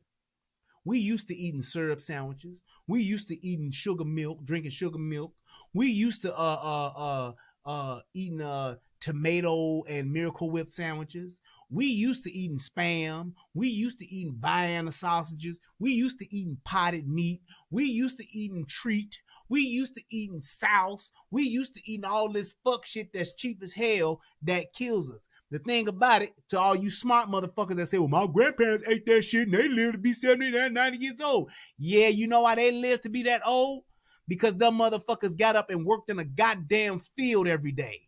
We used to eating syrup sandwiches. We used to eating sugar milk, drinking sugar milk. We used to eating tomato and Miracle Whip sandwiches. We used to eating Spam. We used to eating Vienna sausages. We used to eating potted meat. We used to eating treat. We used to eating sauce. We used to eating all this fuck shit that's cheap as hell that kills us. The thing about it, to all you smart motherfuckers that say, well, my grandparents ate that shit and they lived to be 79, 90 years old. Yeah, you know why they lived to be that old? Because them motherfuckers got up and worked in a goddamn field every day.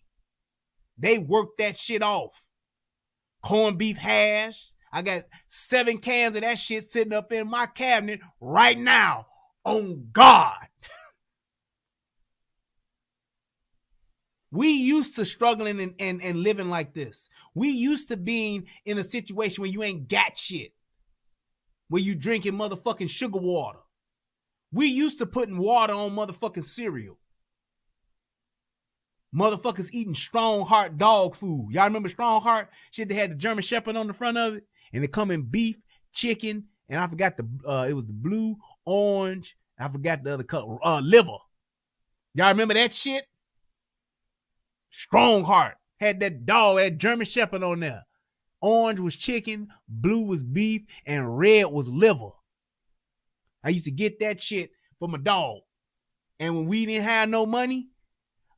They worked that shit off. Corned beef hash. I got 7 cans of that shit sitting up in my cabinet right now. On God. We used to struggling and living like this. We used to being in a situation where you ain't got shit. Where you drinking motherfucking sugar water. We used to putting water on motherfucking cereal. Motherfuckers eating Strongheart dog food. Y'all remember Strongheart? Shit, they had the German Shepherd on the front of it. And it come in beef, chicken, and I forgot it was the blue, orange, I forgot the other color, liver. Y'all remember that shit? Strongheart had that dog, that German Shepherd on there. Orange was chicken, blue was beef, and red was liver. I used to get that shit for my dog. And when we didn't have no money,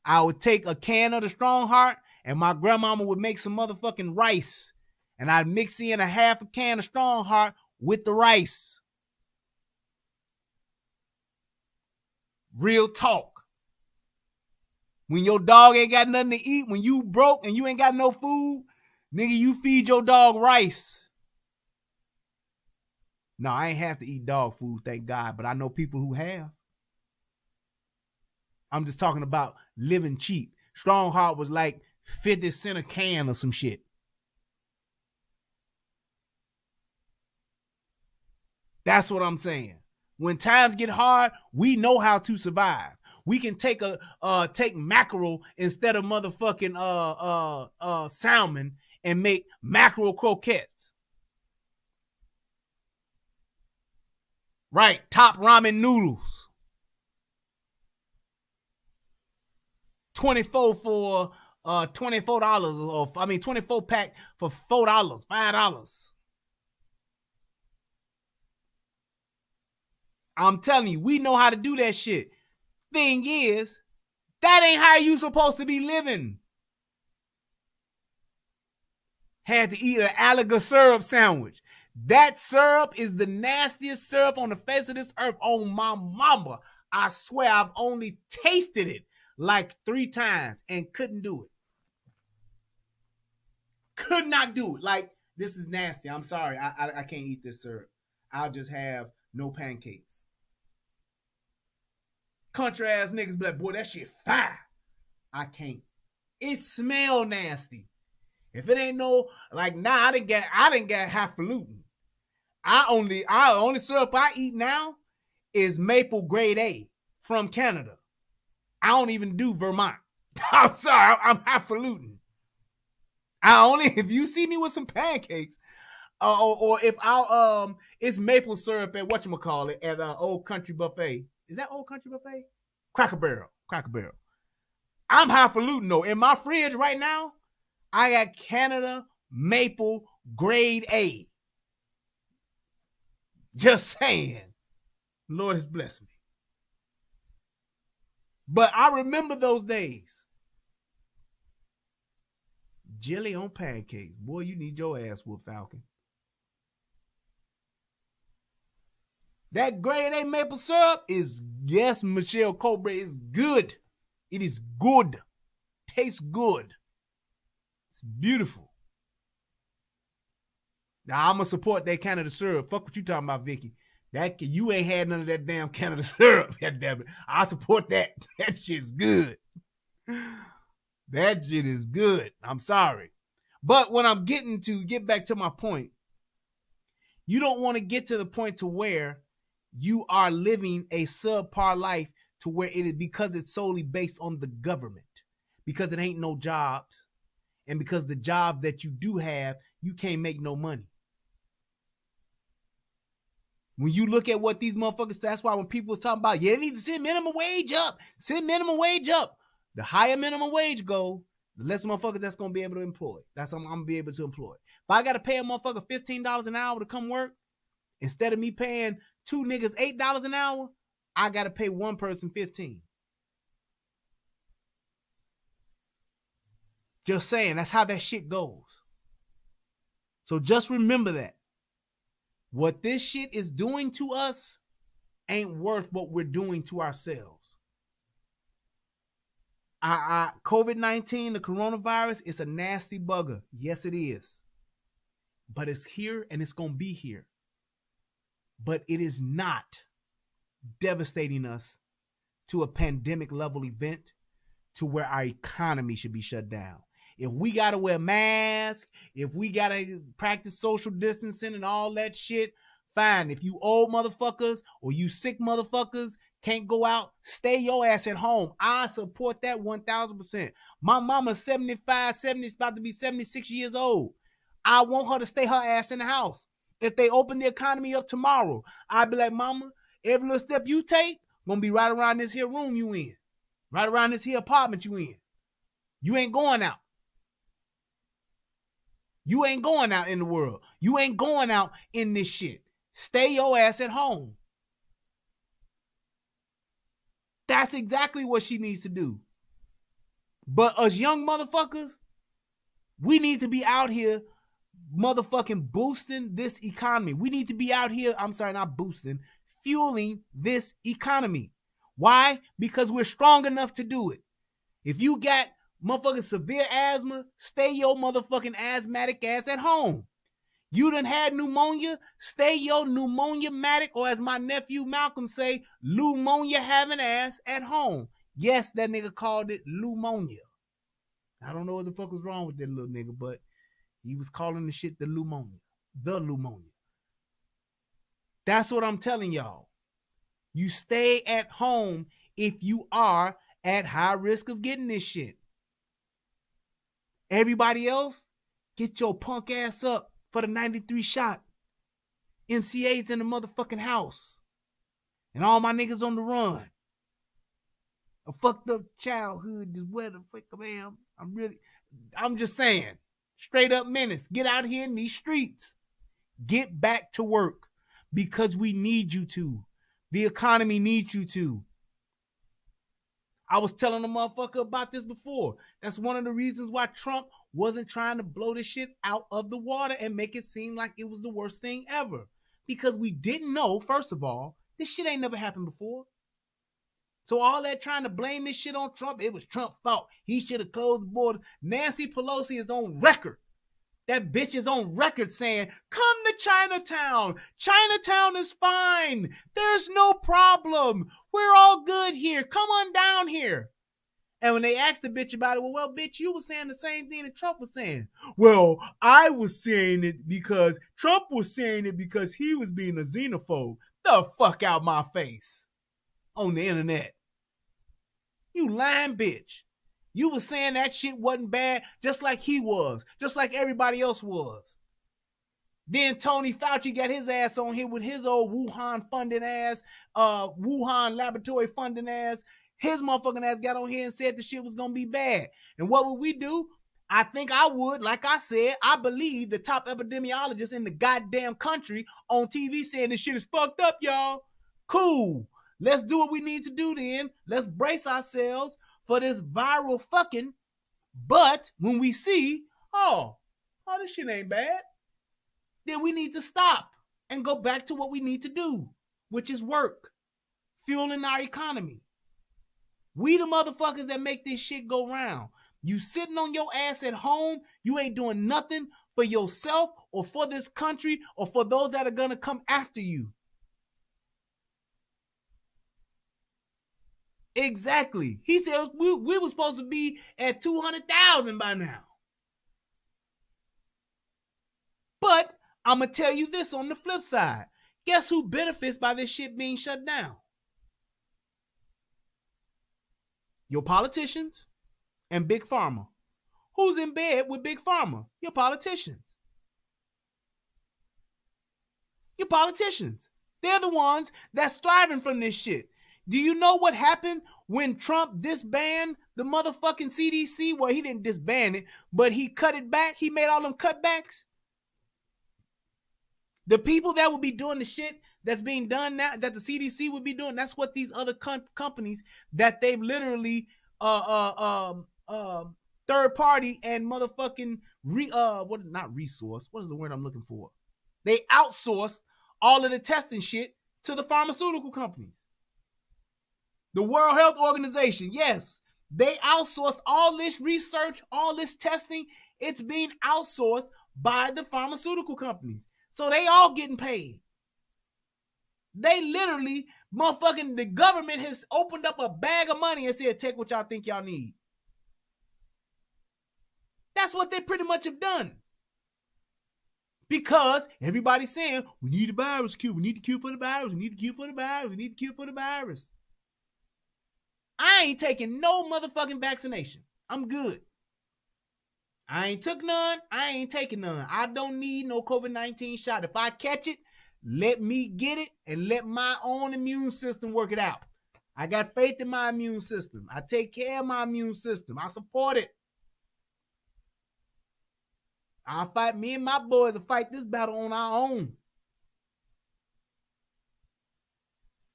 I would take a can of the Strongheart and my grandmama would make some motherfucking rice. And I'd mix in a half a can of Strongheart with the rice. Real talk. When your dog ain't got nothing to eat, when you broke and you ain't got no food, nigga, you feed your dog rice. No, I ain't have to eat dog food, thank God, but I know people who have. I'm just talking about living cheap. Strongheart was like 50 cents a can or some shit. That's what I'm saying. When times get hard, we know how to survive. We can take mackerel instead of motherfucking salmon and make mackerel croquettes. Right, top ramen noodles. 24 for $24 or 24 pack for $4, $5. I'm telling you, we know how to do that shit. Thing is, that ain't how you supposed to be living. Had to eat an Alaga syrup sandwich. That syrup is the nastiest syrup on the face of this earth. On my mama, I swear I've only tasted it like 3 times and couldn't do it. Could not do it. Like, this is nasty. I'm sorry. I can't eat this syrup. I'll just have no pancakes. Country ass niggas be like, boy, that shit fire. I can't. It smell nasty. If it ain't no, like, nah, I didn't get highfalutin. I only syrup I eat now is maple grade A from Canada. I don't even do Vermont. I'm sorry, I'm highfalutin. If you see me with some pancakes, or if I'll it's maple syrup at whatchamacallit at Old Country Buffet. Is that Old Country Buffet? Cracker Barrel. I'm highfalutin though. In my fridge right now, I got Canada maple grade A. Just saying. Lord has blessed me. But I remember those days. Jelly on pancakes. Boy, you need your ass whooped, Falcon. That grade A maple syrup is, yes, Michelle Cobra, is good. It is good. Tastes good. It's beautiful. Now, I'm going to support that Canada syrup. Fuck what you talking about, Vicky. You ain't had none of that damn Canada syrup. God damn it. I support that. That shit's good. That shit is good. I'm sorry. But when I'm get back to my point, you don't want to get to the point to where you are living a subpar life to where it is because it's solely based on the government, because it ain't no jobs, and because the job that you do have, you can't make no money. When you look at what these motherfuckers, that's why when people was talking about, yeah, they need to send minimum wage up, the higher minimum wage go, the less motherfuckers that's going to be able to employ. That's what I'm going to be able to employ. If I got to pay a motherfucker $15 an hour to come work, instead of me paying two niggas $8 an hour, I got to pay one person $15. Just saying, that's how that shit goes. So just remember that. What this shit is doing to us ain't worth what we're doing to ourselves. COVID-19, the coronavirus, it's a nasty bugger. Yes, it is. But it's here and it's going to be here. But it is not devastating us to a pandemic level event to where our economy should be shut down. If we got to wear masks, if we got to practice social distancing and all that shit, fine. If you old motherfuckers or you sick motherfuckers can't go out, stay your ass at home. I support that 1,000%. My mama's 75, 70, about to be 76 years old. I want her to stay her ass in the house. If they open the economy up tomorrow, I'd be like, mama, every little step you take, gonna be right around this here room you in. Right around this here apartment you in. You ain't going out. You ain't going out in the world. You ain't going out in this shit. Stay your ass at home. That's exactly what she needs to do. But us young motherfuckers, we need to be out here motherfucking boosting this economy. We need to be out here, fueling this economy. Why? Because we're strong enough to do it. If you got motherfucking severe asthma, stay your motherfucking asthmatic ass at home. You done had pneumonia, stay your pneumonia-matic, or as my nephew Malcolm say, pneumonia having ass at home. Yes, that nigga called it pneumonia. I don't know what the fuck was wrong with that little nigga, but he was calling the shit the pneumonia. The pneumonia. That's what I'm telling y'all. You stay at home if you are at high risk of getting this shit. Everybody else, get your punk ass up for the 93 shot. MCA's in the motherfucking house. And all my niggas on the run. A fucked up childhood is where the fuck I am. I'm just saying. Straight up menace. Get out here in these streets. Get back to work. Because we need you to. The economy needs you to. I was telling a motherfucker about this before. That's one of the reasons why Trump wasn't trying to blow this shit out of the water and make it seem like it was the worst thing ever. Because we didn't know, first of all, this shit ain't never happened before. So all that trying to blame this shit on Trump, it was Trump's fault. He should have closed the border. Nancy Pelosi is on record. That bitch is on record saying, come to Chinatown. Chinatown is fine. There's no problem. We're all good here. Come on down here. And when they asked the bitch about it, well, bitch, you were saying the same thing that Trump was saying. Well, I was saying it because Trump was saying it because he was being a xenophobe. The fuck out my face on the internet. You lying bitch. You was saying that shit wasn't bad just like he was, just like everybody else was. Then Tony Fauci got his ass on here with his old Wuhan funding ass, Wuhan laboratory funding ass. His motherfucking ass got on here and said the shit was gonna be bad. And what would we do? I think I would, like I said, I believe the top epidemiologist in the goddamn country on TV saying this shit is fucked up, y'all. Cool. Let's do what we need to do then. Let's brace ourselves for this viral fucking. But when we see, oh, this shit ain't bad, then we need to stop and go back to what we need to do, which is work, fueling our economy. We the motherfuckers that make this shit go round. You sitting on your ass at home, you ain't doing nothing for yourself or for this country or for those that are gonna come after you. Exactly. He said we were supposed to be at 200,000 by now. But I'm going to tell you this on the flip side. Guess who benefits by this shit being shut down? Your politicians and Big Pharma. Who's in bed with Big Pharma? Your politicians. Your politicians. They're the ones that's thriving from this shit. Do you know what happened when Trump disbanded the motherfucking CDC? Well, he didn't disband it, but he cut it back. He made all them cutbacks. The people that will be doing the shit that's being done now, that the CDC would be doing, that's what these other companies that they've literally third party and motherfucking not resource. What is the word I'm looking for? They outsourced all of the testing shit to the pharmaceutical companies. The World Health Organization, yes, they outsourced all this research, all this testing. It's being outsourced by the pharmaceutical companies. So they all getting paid. They literally, motherfucking, the government has opened up a bag of money and said, take what y'all think y'all need. That's what they pretty much have done. Because everybody's saying, we need a virus cure. We need the cure for the virus. We need the cure for the virus. We need the cure for the virus. I ain't taking no motherfucking vaccination. I'm good. I ain't took none. I ain't taking none. I don't need no COVID-19 shot. If I catch it, let me get it and let my own immune system work it out. I got faith in my immune system. I take care of my immune system. I support it. I'll fight. Me and my boys will fight this battle on our own.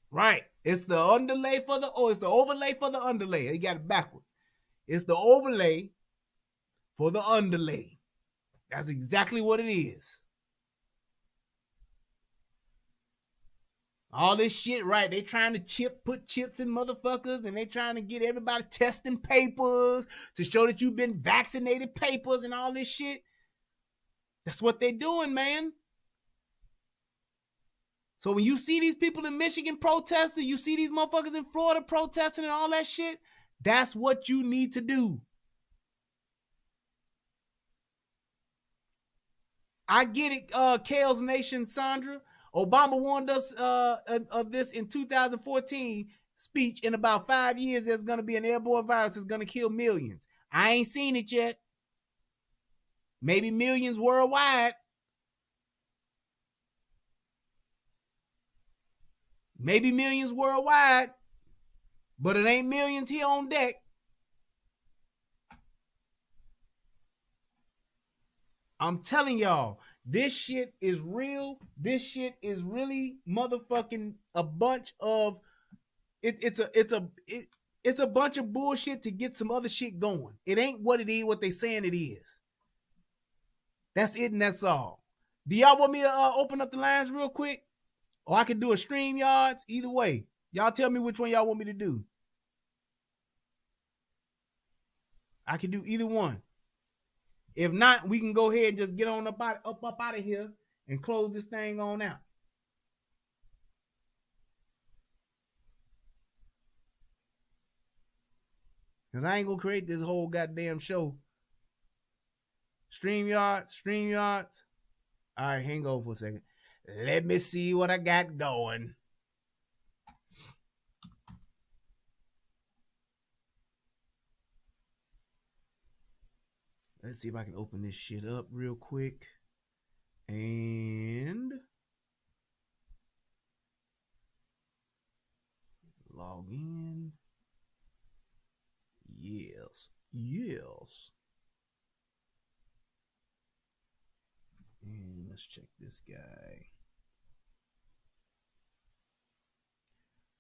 Right. It's the underlay for the, it's the overlay for the underlay. You got it backwards. It's the overlay for the underlay. That's exactly what it is. All this shit, right? They trying to put chips in motherfuckers, and they trying to get everybody testing papers to show that you've been vaccinated papers and all this shit. That's what they doing, man. So when you see these people in Michigan protesting, you see these motherfuckers in Florida protesting and all that shit, that's what you need to do. I get it, Kale's Nation, Sandra. Obama warned us of this in 2014 speech. In about 5 years, there's going to be an airborne virus that's going to kill millions. I ain't seen it yet. Maybe millions worldwide. Maybe millions worldwide, but it ain't millions here on deck. I'm telling y'all, this shit is real. This shit is really motherfucking a bunch of it's a bunch of bullshit to get some other shit going. It ain't what it is, what they saying it is. That's it and that's all. Do y'all want me to open up the lines real quick? Or I can do a StreamYards. Either way. Y'all tell me which one y'all want me to do. I can do either one. If not, we can go ahead and just get on up out of here and close this thing on out. Because I ain't going to create this whole goddamn show. StreamYards. All right, hang on for a second. Let me see what I got going. Let's see if I can open this shit up real quick. And log in. Yes. And let's check this guy.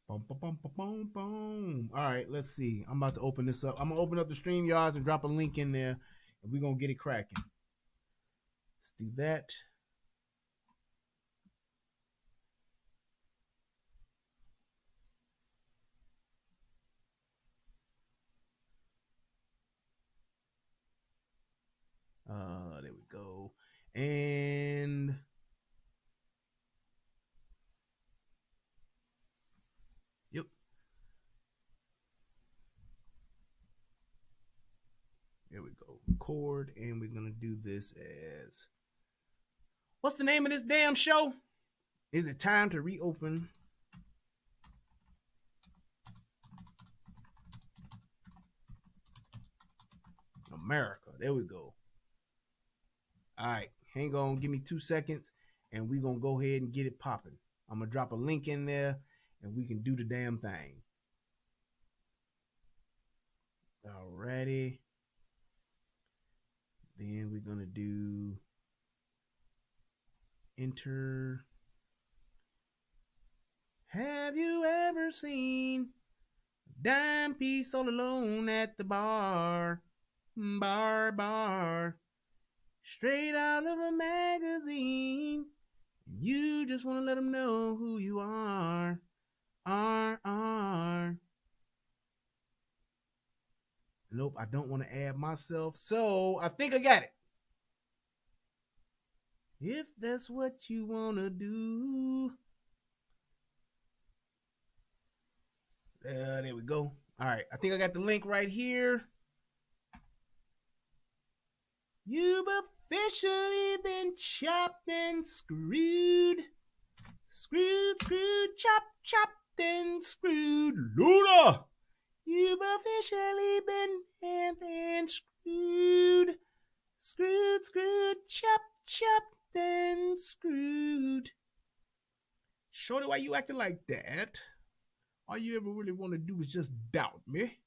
Boom, boom, boom, boom, boom, boom. All right, let's see. I'm about to open this up. I'm gonna open up the StreamYards and drop a link in there, and we're gonna get it cracking. Let's do that. There we go. And yep. There we go. Record, and we're gonna do this as, what's the name of this damn show? Is it time to reopen? America. There we go. All right, hang on, give me 2 seconds, and we're gonna go ahead and get it popping. I'm gonna drop a link in there, and we can do the damn thing. Alrighty. Then we're gonna do enter. Have you ever seen a dime piece all alone at the bar? Bar. Straight out of a magazine. You just want to let them know who you are. Nope, I don't want to add myself. So I think I got it. If that's what you want to do. There we go. All right, I think I got the link right here. You've officially been chopped and screwed. Screwed, chopped and screwed. Luda! You've officially been hammed and screwed. Screwed, chopped and screwed. Shorty, why you acting like that? All you ever really want to do is just doubt me.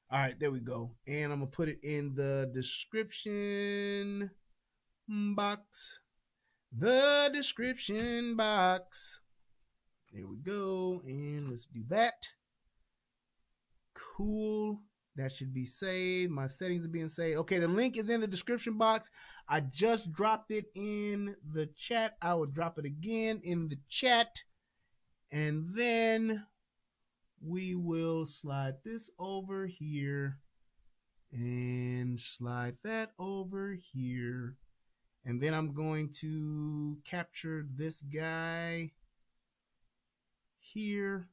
All right, there we go. And I'm going to put it in the description box. The description box. There we go. And let's do that. Cool. That should be saved. My settings are being saved. Okay, the link is in the description box. I just dropped it in the chat. I will drop it again in the chat. And then we will slide this over here and slide that over here. And then I'm going to capture this guy here.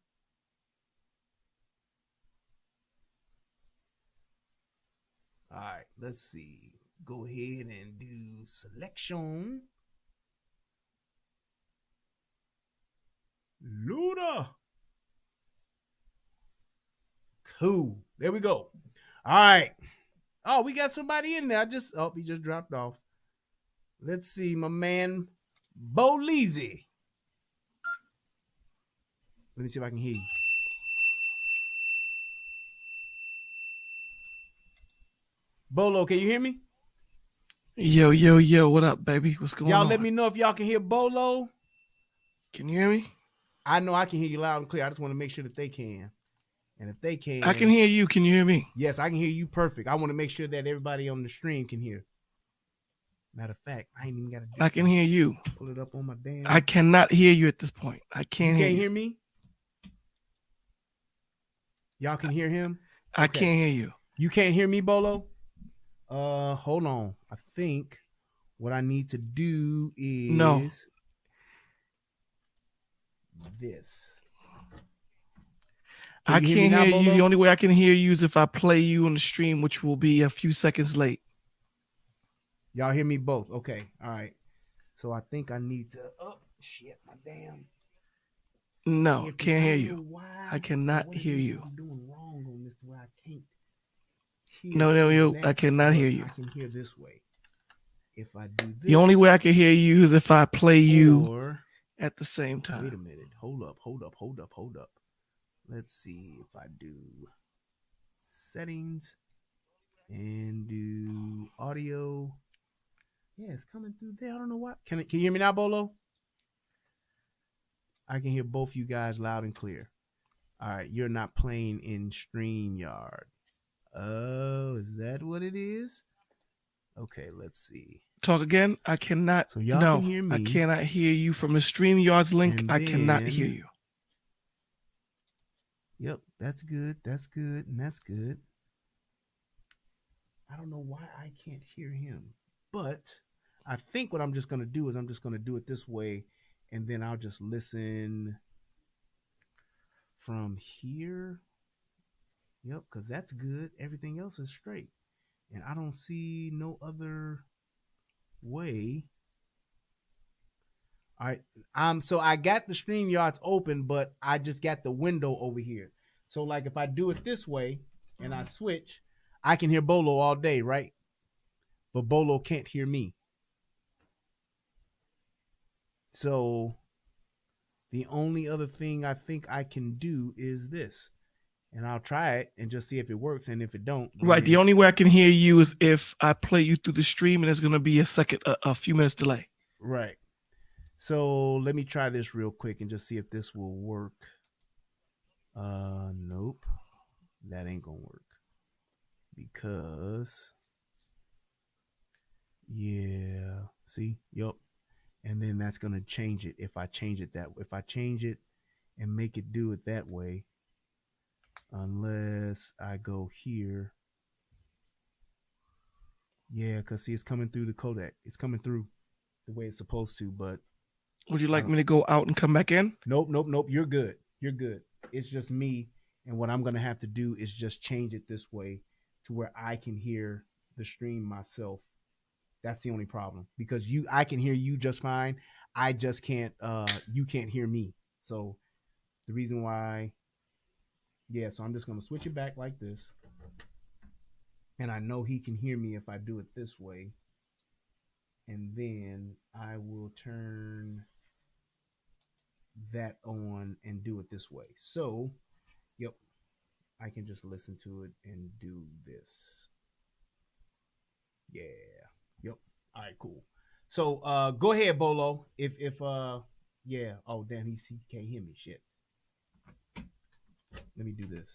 All right, let's see. Go ahead and do selection. Luda. Cool. There we go. All right. Oh, we got somebody in there. He just dropped off. Let's see, my man, Bo Leezy. Let me see if I can hear you. Bolo, can you hear me? Yo, what up, baby? What's going on? Y'all let me know if y'all can hear Bolo. Can you hear me? I know I can hear you loud and clear. I just want to make sure that they can. And if they can, I can hear you. Can you hear me? Yes, I can hear you perfect. I want to make sure that everybody on the stream can hear. Matter of fact, I ain't even got to do I can hear you. Pull it up on my damn. I cannot hear you at this point. I can't hear you. You can't hear me? Y'all can hear him? I can't hear you. You can't hear me, Bolo? Hold on. I think what I need to do is this. I can't hear you. The only way I can hear you is if I play you on the stream, which will be a few seconds late. Y'all hear me both? Okay. All right. So I think I need to. Oh, shit. My damn. No, can't hear you. I cannot hear you. I'm doing wrong on this where I can't hear. No, I that, cannot but hear you. I can hear this way. If I do this, The only way I can hear you is if I play you or at the same time. wait a minute. Hold up. Let's see if I do settings and do audio. Yeah, it's coming through there. I don't know why. Can you hear me now, Bolo? I can hear both you guys loud and clear. All right, you're not playing in StreamYard. Oh, is that what it is? Okay, let's see. Talk again. I cannot. So y'all no, can hear me. I cannot hear you from the StreamYards link. And I cannot then- hear you. Yep, that's good. That's good. And that's good. I don't know why I can't hear him, but I think what I'm just going to do is I'm just going to do it this way, and then I'll just listen from here. Yep, because that's good. Everything else is straight. And I don't see no other way. All right. So I got the StreamYards open, but I just got the window over here. So like if I do it this way and I switch, I can hear Bolo all day, right? But Bolo can't hear me. So the only other thing I think I can do is this. And I'll try it and just see if it works. And if it don't, Right. The only way I can hear you is if I play you through the stream, and there's going to be a few minutes delay. Right. So let me try this real quick and just see if this will work. Nope. That ain't gonna work. Because yeah. See? Yup. And then that's gonna change it if I change it if I change it and make it do it that way. Unless I go here. Yeah, because see, it's coming through the codec. It's coming through the way it's supposed to, but Would you like me to go out and come back in? Nope. You're good. You're good. It's just me. And what I'm going to have to do is just change it this way to where I can hear the stream myself. That's the only problem, because I can hear you just fine. I just can't, you can't hear me. So the reason why, yeah, so I'm just going to switch it back like this. And I know he can hear me if I do it this way. And then I will turn that on and do it this way. So, yep, I can just listen to it and do this. Yeah. Yep. All right, cool. So, go ahead, Bolo. If yeah. Oh, damn, he can't hear me. Shit. Let me do this.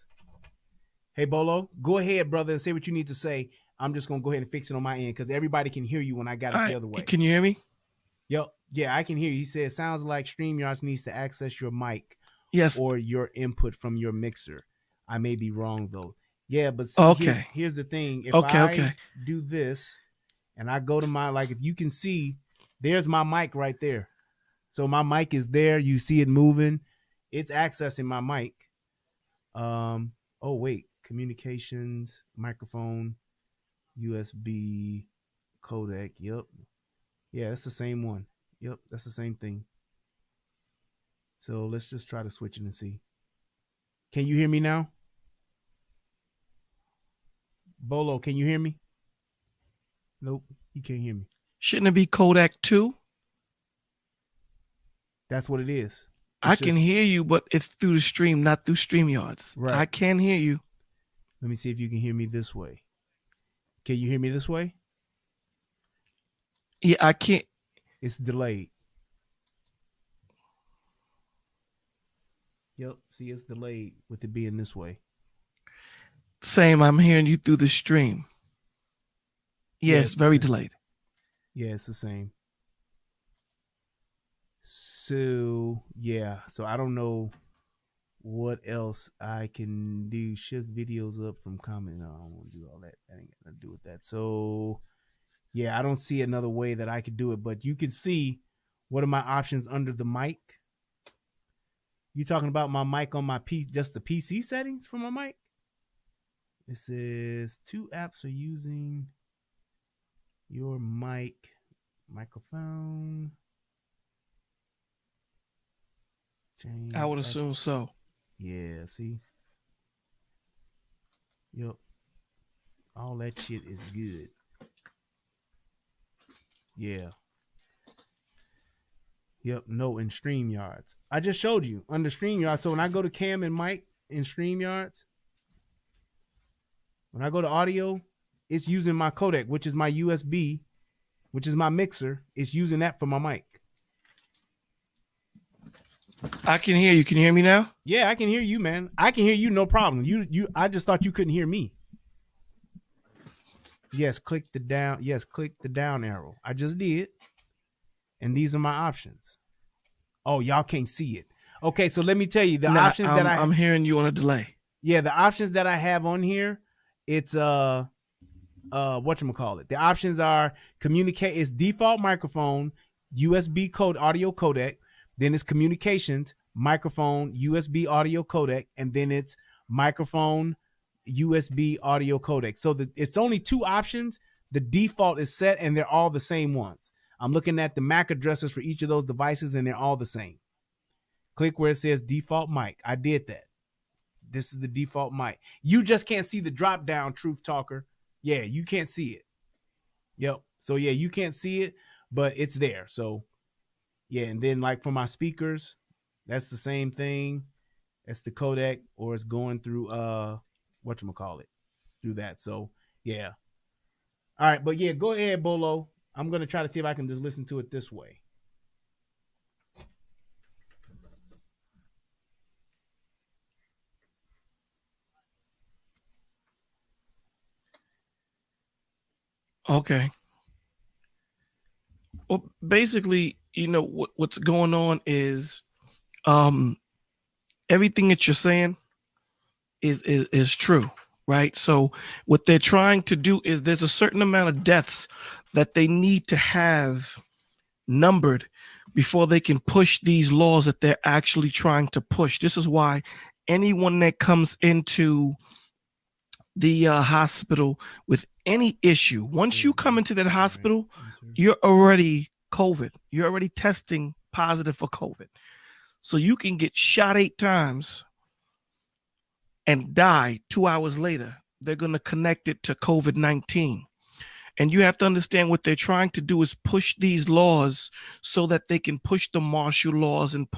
Hey, Bolo, go ahead, brother, and say what you need to say. I'm just gonna go ahead and fix it on my end because everybody can hear you when I got it the other way. Can you hear me? Yep. Yeah, I can hear you. He said, sounds like StreamYards needs to access your mic. Yes. Or your input from your mixer. I may be wrong, though. Yeah, but see, okay. Here's the thing. If I do this and I go to my, like, if you can see, there's my mic right there. So my mic is there. You see it moving. It's accessing my mic. Oh, wait. Communications, microphone, USB, codec. Yep. Yeah, that's the same one. Yep, that's the same thing. So let's just try to switch it and see. Can you hear me now? Bolo, can you hear me? Nope, he can't hear me. Shouldn't it be Kodak 2? That's what it is. I can hear you, but it's through the stream, not through StreamYards. Right. I can hear you. Let me see if you can hear me this way. Can you hear me this way? Yeah, I can't. It's delayed. Yep. See, it's delayed with it being this way. Same. I'm hearing you through the stream. Yes, very delayed. Yeah, it's the same. So, yeah. So I don't know what else I can do. Shift videos up from comment. No, I don't want to do all that. That ain't got to do with that. So, yeah, I don't see another way that I could do it. But you can see what are my options under the mic. You talking about my mic on my PC, just the PC settings for my mic? It says 2 apps are using your microphone. Change I would assume so. Yeah, see? Yep. All that shit is good. Yeah. Yep. No, in StreamYards. I just showed you under StreamYards. So when I go to Cam and Mike in StreamYards, when I go to audio, it's using my codec, which is my USB, which is my mixer. It's using that for my mic. I can hear you. Can you hear me now? Yeah, I can hear you, man. I can hear you, no problem. I just thought you couldn't hear me. Yes, click the down. Yes, click the down arrow. I just did. And these are my options. Oh, y'all can't see it. Okay, so let me tell you the options that I'm hearing you on a delay. Yeah, the options that I have on here, it's whatchamacallit. The options are communicate, it's default microphone, USB code audio codec, then it's communications, microphone, USB audio codec, and then it's microphone, USB audio codec. So it's only two options. The default is set and they're all the same ones. I'm looking at the MAC addresses for each of those devices and they're all the same. Click where it says default mic. I did that. This is the default mic. You just can't see the drop down, Truth Talker. Yeah, you can't see it. Yep. So yeah, you can't see it, but it's there. So yeah, and then like for my speakers, that's the same thing. That's the codec, or it's going through whatchamacallit, through that. So yeah. All right, but yeah, go ahead, Bolo. I'm gonna try to see if I can just listen to it this way. Okay. Well, basically, what's going on is everything that you're saying is true, right? So what they're trying to do is there's a certain amount of deaths that they need to have numbered before they can push these laws that they're actually trying to push. This is why anyone that comes into the hospital with any issue, once you come into that hospital, you're already COVID. You're already testing positive for COVID. So you can get shot 8 times and die 2 hours later. They're going to connect it to COVID-19. And you have to understand what they're trying to do is push these laws so that they can push the martial laws and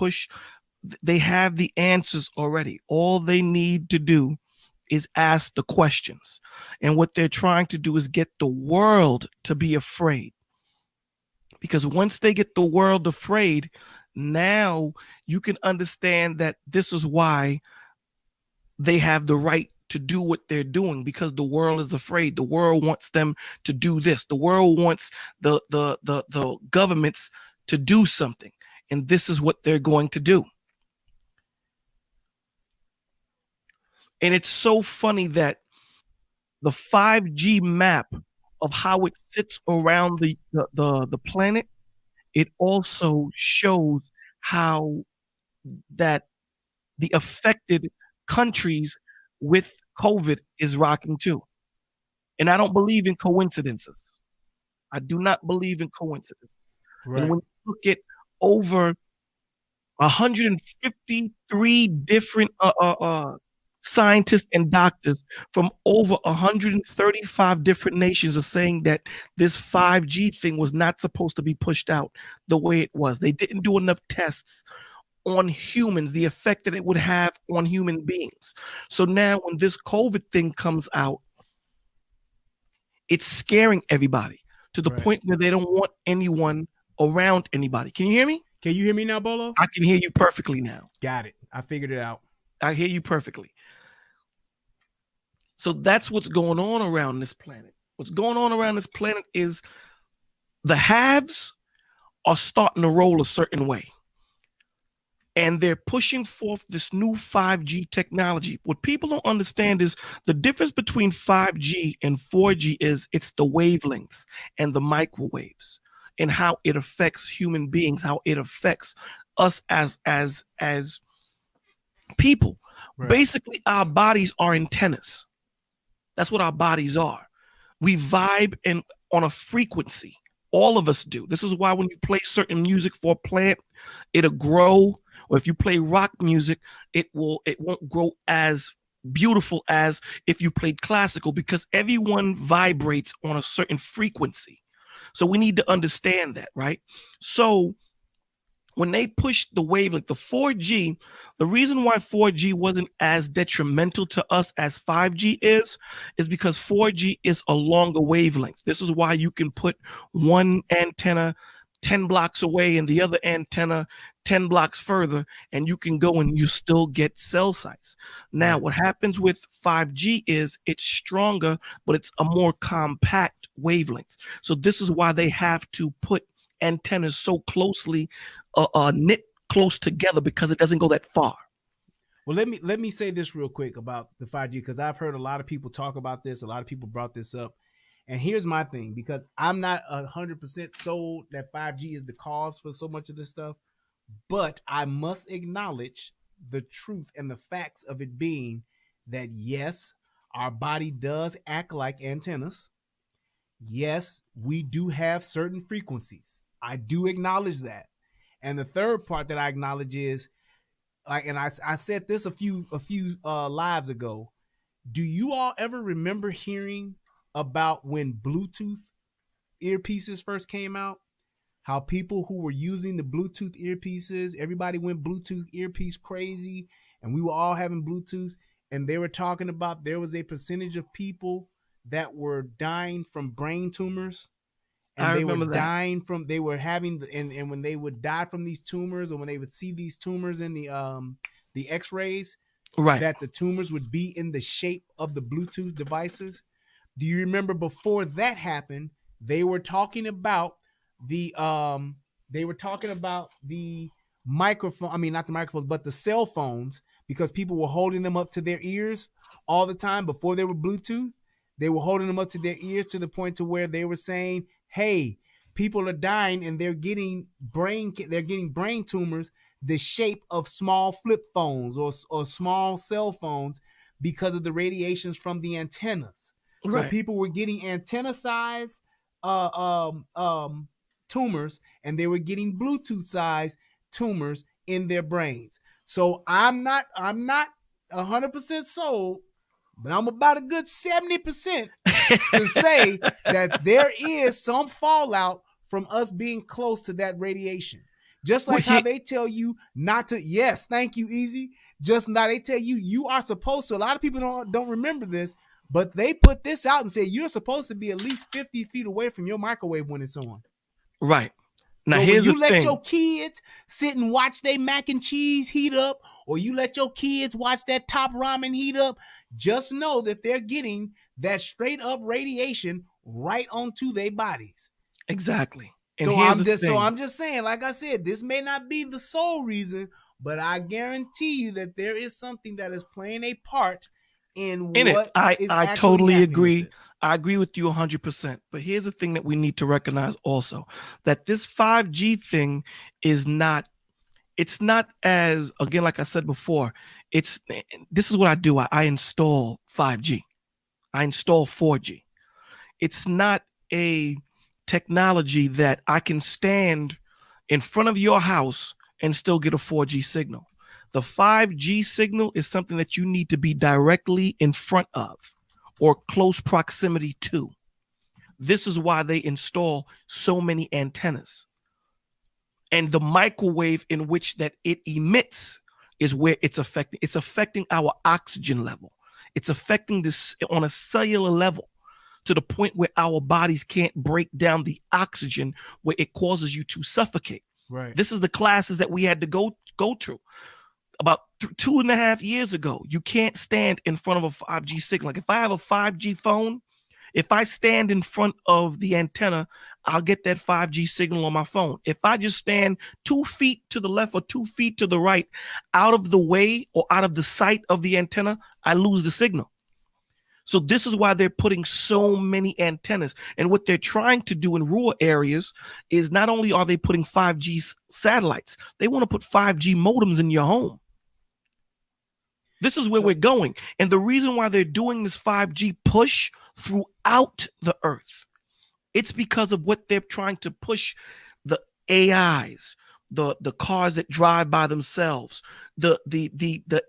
they have the answers already. All they need to do is ask the questions. And what they're trying to do is get the world to be afraid. Because once they get the world afraid, now you can understand that this is why they have the right to do what they're doing, because the world is afraid. The world wants them to do this. The world wants the governments to do something. And this is what they're going to do. And it's so funny that the 5G map of how it sits around the planet, it also shows how that the affected countries with COVID is rocking too. And I don't believe in coincidences. I do not believe in coincidences. Right. And when you look at over 153 different scientists and doctors from over 135 different nations are saying that this 5G thing was not supposed to be pushed out the way it was. They didn't do enough tests on humans, the effect that it would have on human beings. So now when this COVID thing comes out, it's scaring everybody to the point where they don't want anyone around anybody. Can you hear me? Can you hear me now, Bolo? I can hear you perfectly now. Got it. I figured it out. I hear you perfectly. So that's what's going on around this planet. What's going on around this planet is the haves are starting to roll a certain way. And they're pushing forth this new 5G technology. What people don't understand is the difference between 5G and 4G is it's the wavelengths and the microwaves and how it affects human beings, how it affects us as people. Right. Basically, our bodies are antennas. That's what our bodies are. We vibe on a frequency. All of us do. This is why when you play certain music for a plant, it'll grow. Or if you play rock music, it won't grow as beautiful as if you played classical, because everyone vibrates on a certain frequency. So we need to understand that, right? So when they pushed the wavelength, the 4G, the reason why 4G wasn't as detrimental to us as 5G is because 4G is a longer wavelength. This is why you can put one antenna 10 blocks away and the other antenna 10 blocks further, and you can go and you still get cell sites. Now, what happens with 5G is it's stronger, but it's a more compact wavelength. So this is why they have to put antennas so closely knit close together, because it doesn't go that far. Well, let me say this real quick about the 5G, because I've heard a lot of people talk about this. A lot of people brought this up. And here's my thing, because I'm not 100% sold that 5G is the cause for so much of this stuff, but I must acknowledge the truth and the facts of it being that, yes, our body does act like antennas. Yes, we do have certain frequencies. I do acknowledge that. And the third part that I acknowledge is, like, and I said this a few lives ago. Do you all ever remember hearing about when Bluetooth earpieces first came out? How people who were using the Bluetooth earpieces, everybody went Bluetooth earpiece crazy, and we were all having Bluetooth, and they were talking about there was a percentage of people that were dying from brain tumors. And they were dying from, they were having, and when they would die from these tumors, or when they would see these tumors in the x-rays, right, that the tumors would be in the shape of the Bluetooth devices. Do you remember before that happened, they were talking about the microphone, I mean, not the microphones, but the cell phones, because people were holding them up to their ears all the time before they were Bluetooth. They were holding them up to their ears to the point to where they were saying, hey, people are dying and they're getting brain tumors the shape of small flip phones or small cell phones because of the radiations from the antennas. Right. So people were getting antenna size tumors, and they were getting Bluetooth size tumors in their brains. So I'm not 100% sold, but I'm about a good 70% to say that there is some fallout from us being close to that radiation. Just like how they tell you not to, yes, thank you, Easy. Just now they tell you you are supposed to, a lot of people don't remember this, but they put this out and say you're supposed to be at least 50 feet away from your microwave when it's on. Right. Now, so here's when you the thing. let your kids sit and watch their mac and cheese heat up, or you let your kids watch that Top Ramen heat up, just know that they're getting that straight up radiation right onto their bodies. Exactly. And So I'm just saying, like I said, this may not be the sole reason, but I guarantee you that there is something that is playing a part in what it. is I actually totally happening agree. with this. I agree with you 100%. But here's the thing that we need to recognize also, that this 5G thing is not, it's not as, again, like I said before, this is what I do. I install 5G. I install 4G. It's not a technology that I can stand in front of your house and still get a 4G signal. The 5G signal is something that you need to be directly in front of or close proximity to. This is why they install so many antennas. And the microwave in which that it emits is where it's affecting. It's affecting our oxygen level. It's affecting this on a cellular level to the point where our bodies can't break down the oxygen, where it causes you to suffocate. Right. This is the classes that we had to go through. About 2.5 years ago, you can't stand in front of a 5G signal. Like if I have a 5G phone, if I stand in front of the antenna, I'll get that 5G signal on my phone. If I just stand 2 feet to the left or 2 feet to the right, out of the way or out of the sight of the antenna, I lose the signal. So this is why they're putting so many antennas. And what they're trying to do in rural areas is not only are they putting 5G satellites, they want to put 5G modems in your home. This is where we're going. And the reason why they're doing this 5G push throughout the earth, it's because of what they're trying to push, the AIs, the cars that drive by themselves, the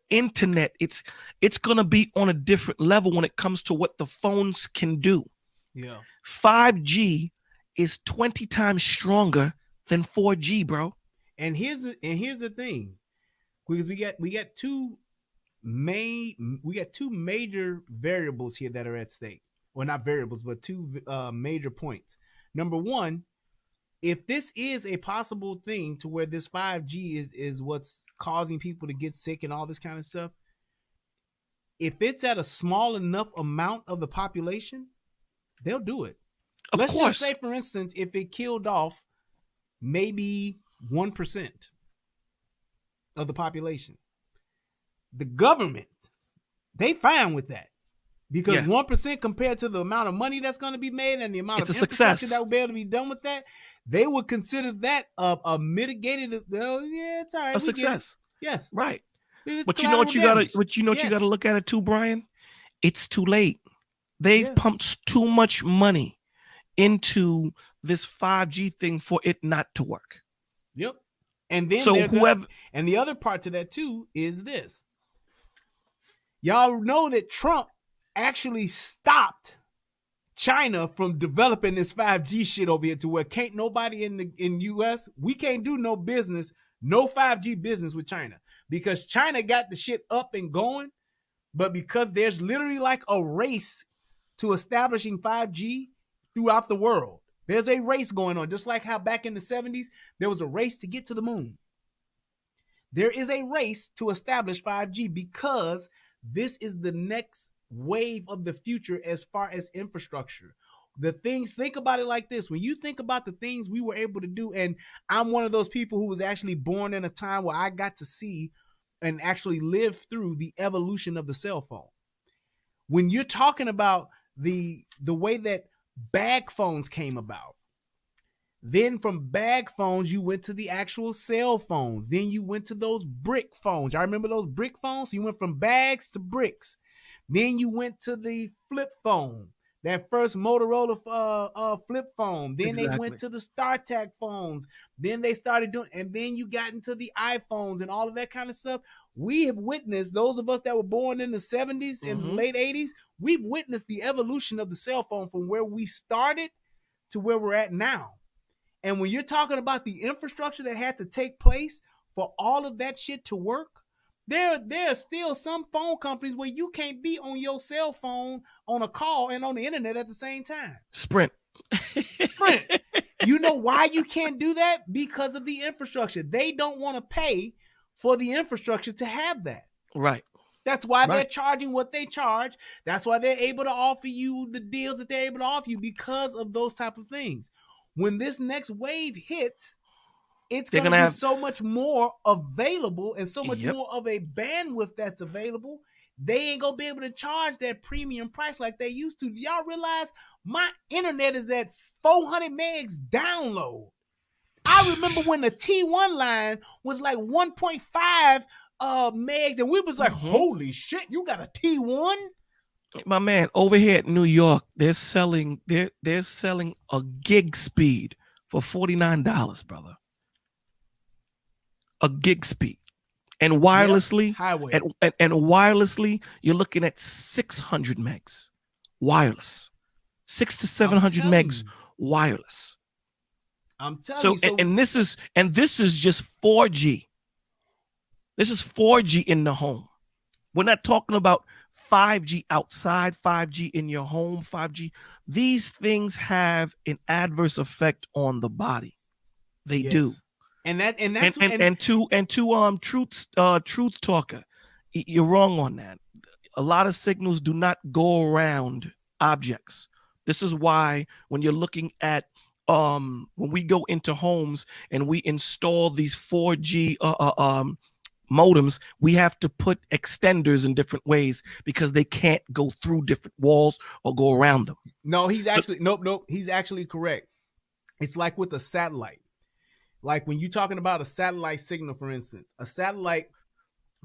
internet. It's gonna be on a different level when it comes to what the phones can do. Yeah. 5G is 20 times stronger than 4G, bro. And here's the thing, because we got two major variables here that are at stake. Well, not variables, but two major points. Number one, if this is a possible thing to where this 5G is what's causing people to get sick and all this kind of stuff, if it's at a small enough amount of the population, they'll do it. Let's just say, for instance, if it killed off maybe 1% of the population, the government, they fine with that. Because 1% compared to the amount of money that's going to be made and the amount of infrastructure that will be able to be done with that, they would consider that a mitigated. It's all right. A success. Yes. Right. But you know what you gotta look at it too, Brian? It's too late. They've pumped too much money into this 5G thing for it not to work. Yep. And then and the other part to that too is this. Y'all know that Trump actually stopped China from developing this 5G shit over here to where can't nobody in US, we can't do no 5G business with China, because China got the shit up and going, but because there's literally like a race to establishing 5G throughout the world. There's a race going on, just like how back in the 70s, there was a race to get to the moon. There is a race to establish 5G because this is the next wave of the future as far as infrastructure. Think about it like this. When you think about the things we were able to do, and I'm one of those people who was actually born in a time where I got to see and actually live through the evolution of the cell phone. When you're talking about the way that bag phones came about, then from bag phones, you went to the actual cell phones. Then you went to those brick phones. I remember those brick phones. So you went from bags to bricks. Then you went to the flip phone, that first Motorola flip phone. Then they went to the StarTAC phones. Then they started doing, and then you got into the iPhones and all of that kind of stuff. We have witnessed, those of us that were born in the 70s and late 80s, we've witnessed the evolution of the cell phone from where we started to where we're at now. And when you're talking about the infrastructure that had to take place for all of that shit to work, there are still some phone companies where you can't be on your cell phone on a call and on the internet at the same time. Sprint. You know why you can't do that? Because of the infrastructure. They don't want to pay for the infrastructure to have that. Right. That's why they're charging what they charge. That's why they're able to offer you the deals that they're able to offer you, because of those type of things. When this next wave hits, it's going to be so much more available and so much more of a bandwidth that's available. They ain't going to be able to charge that premium price like they used to. Do y'all realize my internet is at 400 megs download? I remember when the T1 line was like 1.5 megs, and we was like, holy shit, you got a T1? My man, over here at New York, they're selling a gig speed for $49, brother. A gig speed, and wirelessly, and wirelessly, you're looking at 600 megs, wireless, 600 to 700 megs, wireless. I'm telling you. And this is just 4G. This is 4G in the home. We're not talking about 5G outside, 5G in your home, 5G. These things have an adverse effect on the body. They do. Truth Talker, you're wrong on that. A lot of signals do not go around objects. This is why when you're looking at when we go into homes and we install these 4G modems, we have to put extenders in different ways because they can't go through different walls or go around them. No, he's actually nope. He's actually correct. It's like with a satellite. Like when you're talking about a satellite signal, for instance, a satellite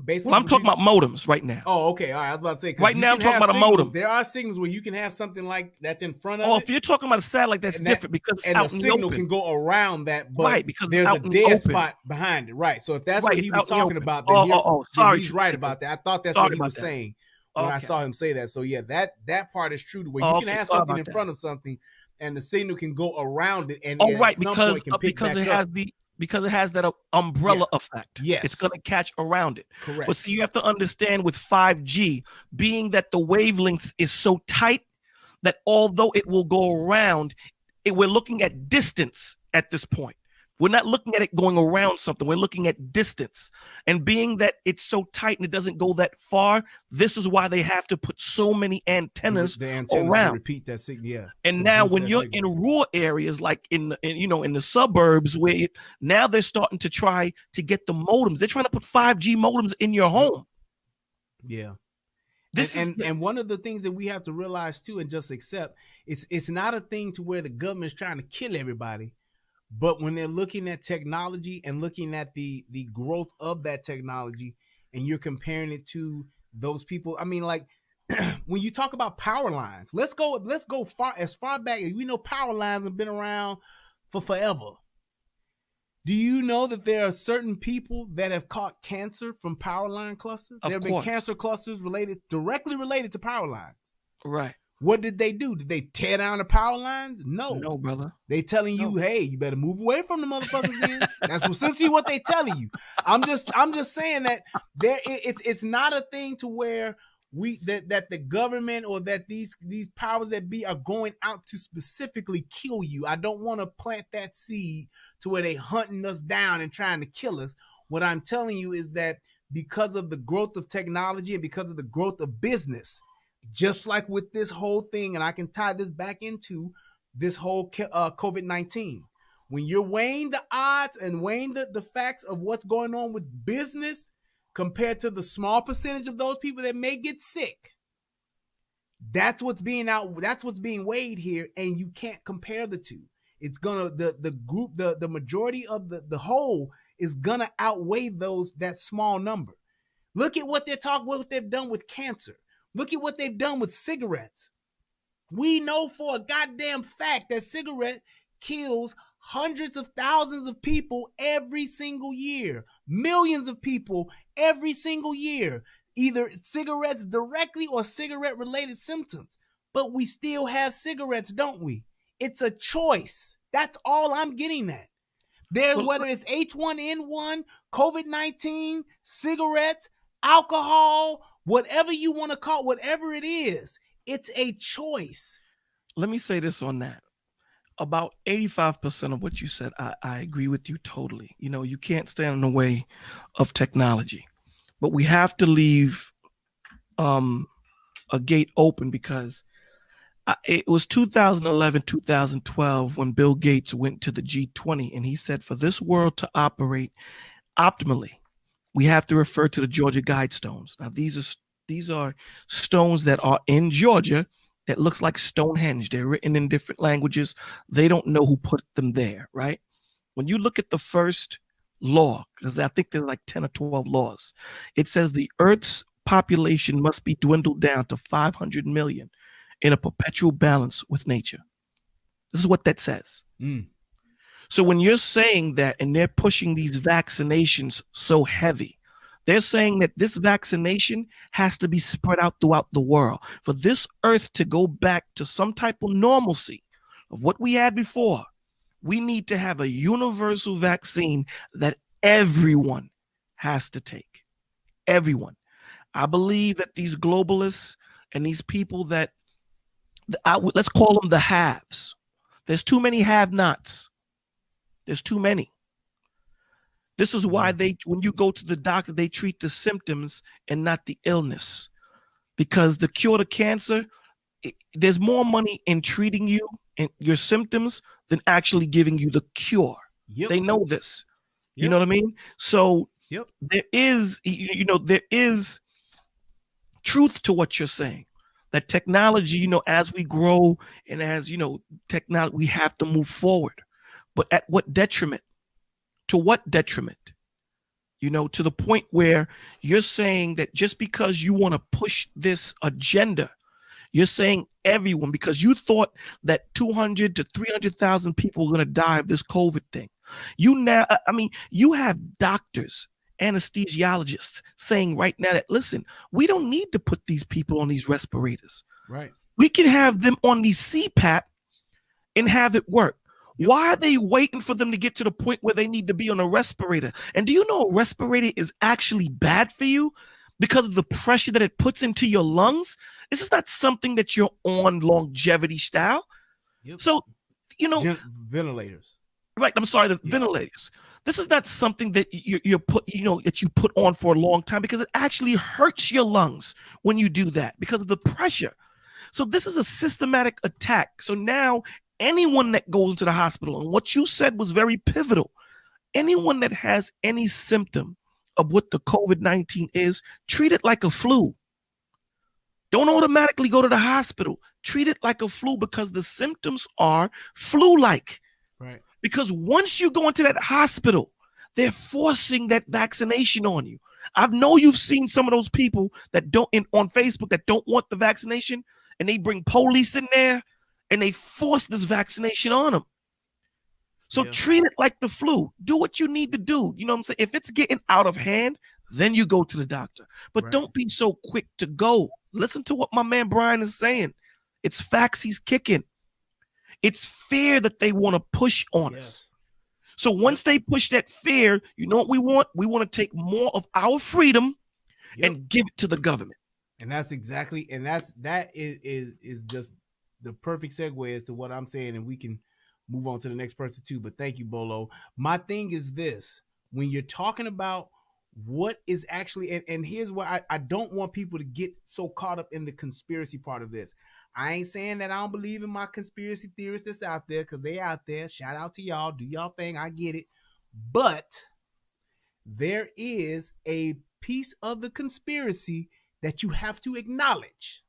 basically, Well, I'm talking about modems right now. Oh, okay. All right. I was about to say, 'cause right you now I'm can talking have about a signals. modem. There are signals where you can have something like that's in front of Oh, it. if you're talking about a satellite, that's and different because it's and out the in the signal open. can go around that, but Right, because it's there's out a in the dead open. spot behind it. Right. So if that's Right, what it's he was out in the talking open. about, then, then Sorry, he's right about that. I thought that's sorry what he about was that. saying when I Okay. saw him say that. So yeah, that part is true. Where Oh, you can okay, have sorry something about in that. front of something, and the signal can go around it, and Oh, right, at some point can pick because back it up. has because it has that umbrella effect. Yes. It's going to catch around it. Correct. But see, you have to understand with 5G, being that the wavelength is so tight that although it will go around, we're looking at distance at this point. We're not looking at it going around something. We're looking at distance. And being that it's so tight and it doesn't go that far, this is why they have to put so many antennas, The antennas to around. repeat that signal. Yeah. And to now repeat when that you're signal. in rural areas like in the suburbs where now they're starting to try to get the modems. They're trying to put 5G modems in your home. Yeah. This and one of the things that we have to realize too and just accept, it's not a thing to where the government's trying to kill everybody, but when they're looking at technology and looking at the growth of that technology, and you're comparing it to those people, I mean, like when you talk about power lines, let's go as far back as we know. Power lines have been around for forever. Do you know that there are certain people that have caught cancer from power line clusters? There have been cancer clusters directly related to power lines. Right. What did they do? Did they tear down the power lines? No, brother. They telling you, hey, you better move away from the motherfuckers. Then that's essentially what they telling you. I'm just saying that it's not a thing to where that the government or that these powers that be are going out to specifically kill you. I don't want to plant that seed to where they hunting us down and trying to kill us. What I'm telling you is that because of the growth of technology and because of the growth of business, just like with this whole thing, and I can tie this back into this whole COVID-19, when you're weighing the odds and weighing the facts of what's going on with business compared to the small percentage of those people that may get sick, that's what's being weighed here, and you can't compare the two. It's gonna the majority of the whole is gonna outweigh that small number. Look at what they've done with cancer. Look at what they've done with cigarettes. We know for a goddamn fact that cigarette kills hundreds of thousands of people every single year, millions of people every single year, either cigarettes directly or cigarette related symptoms. But we still have cigarettes, don't we? It's a choice. That's all I'm getting at. Whether it's H1N1, COVID-19, cigarettes, alcohol, whatever you want to call, whatever it is, it's a choice. Let me say this on that. About 85% of what you said, I agree with you totally. You can't stand in the way of technology, but we have to leave a gate open because it was 2011, 2012 when Bill Gates went to the G20 and he said, for this world to operate optimally, we have to refer to the Georgia Guidestones. Now, these are stones that are in Georgia that looks like Stonehenge. They're written in different languages. They don't know who put them there, right? When you look at the first law, because I think there's like 10 or 12 laws, it says the Earth's population must be dwindled down to 500 million in a perpetual balance with nature. This is what that says. So when you're saying that and they're pushing these vaccinations so heavy, they're saying that this vaccination has to be spread out throughout the world. For this earth to go back to some type of normalcy of what we had before, we need to have a universal vaccine that everyone has to take. Everyone. I believe that these globalists and these people that, let's call them the haves. There's too many have-nots. There's too many. This is why when you go to the doctor, they treat the symptoms and not the illness. Because the cure to cancer, there's more money in treating you and your symptoms than actually giving you the cure. Yep. They know this. Yep. You know what I mean? So yep. there is truth to what you're saying. That technology, as we grow and as, technology, we have to move forward. But at what detriment? To what detriment? You know, to the point where you're saying that just because you want to push this agenda, you're saying everyone, because you thought that 200 to 300,000 people were going to die of this COVID thing. You have doctors, anesthesiologists saying right now that, listen, we don't need to put these people on these respirators. Right. We can have them on these CPAP and have it work. Why are they waiting for them to get to the point where they need to be on a respirator? And do you know a respirator is actually bad for you because of the pressure that it puts into your lungs? This is not something that you're on longevity style. Yep. So, you know, ventilators. Right. I'm sorry, the ventilators. This is not something that you put on for a long time, because it actually hurts your lungs when you do that because of the pressure. So this is a systematic attack. So now anyone that goes into the hospital, and what you said was very pivotal, anyone that has any symptom of what the COVID-19 is, treat it like a flu. Don't automatically go to the hospital. Treat it like a flu, because the symptoms are flu-like. Right. Because once you go into that hospital, they're forcing that vaccination on you. I know you've seen some of those people that on Facebook that don't want the vaccination, and they bring police in there and they force this vaccination on them. So treat it like the flu. Do what you need to do. You know what I'm saying? If it's getting out of hand, then you go to the doctor. But don't be so quick to go. Listen to what my man Brian is saying. It's facts he's kicking. It's fear that they want to push on us. So once they push that fear, you know what we want? We want to take more of our freedom and give it to the government. And that's exactly, and that is just the perfect segue as to what I'm saying, and we can move on to the next person too. But thank you, Bolo. My thing is this: when you're talking about what is actually, and here's where I don't want people to get so caught up in the conspiracy part of this. I ain't saying that I don't believe in my conspiracy theorists that's out there, because they out there. Shout out to y'all. Do y'all thing. I get it. But there is a piece of the conspiracy that you have to acknowledge.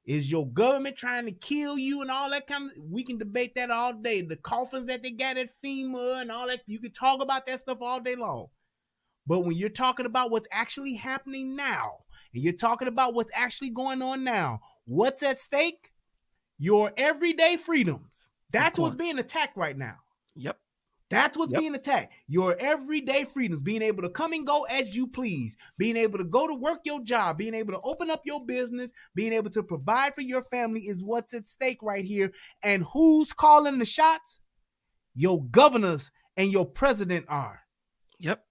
Is your government trying to kill you and all that kind of, we can debate that all day. The coffins that they got at FEMA and all that, you can talk about that stuff all day long. But when you're talking about what's actually happening now, and you're talking about what's actually going on now, what's at stake? Your everyday freedoms. That's what's being attacked right now. Yep. That's what's being attacked. Your everyday freedoms, being able to come and go as you please, being able to go to work your job, being able to open up your business, being able to provide for your family is what's at stake right here. And who's calling the shots? Your governors and your president are. Yep.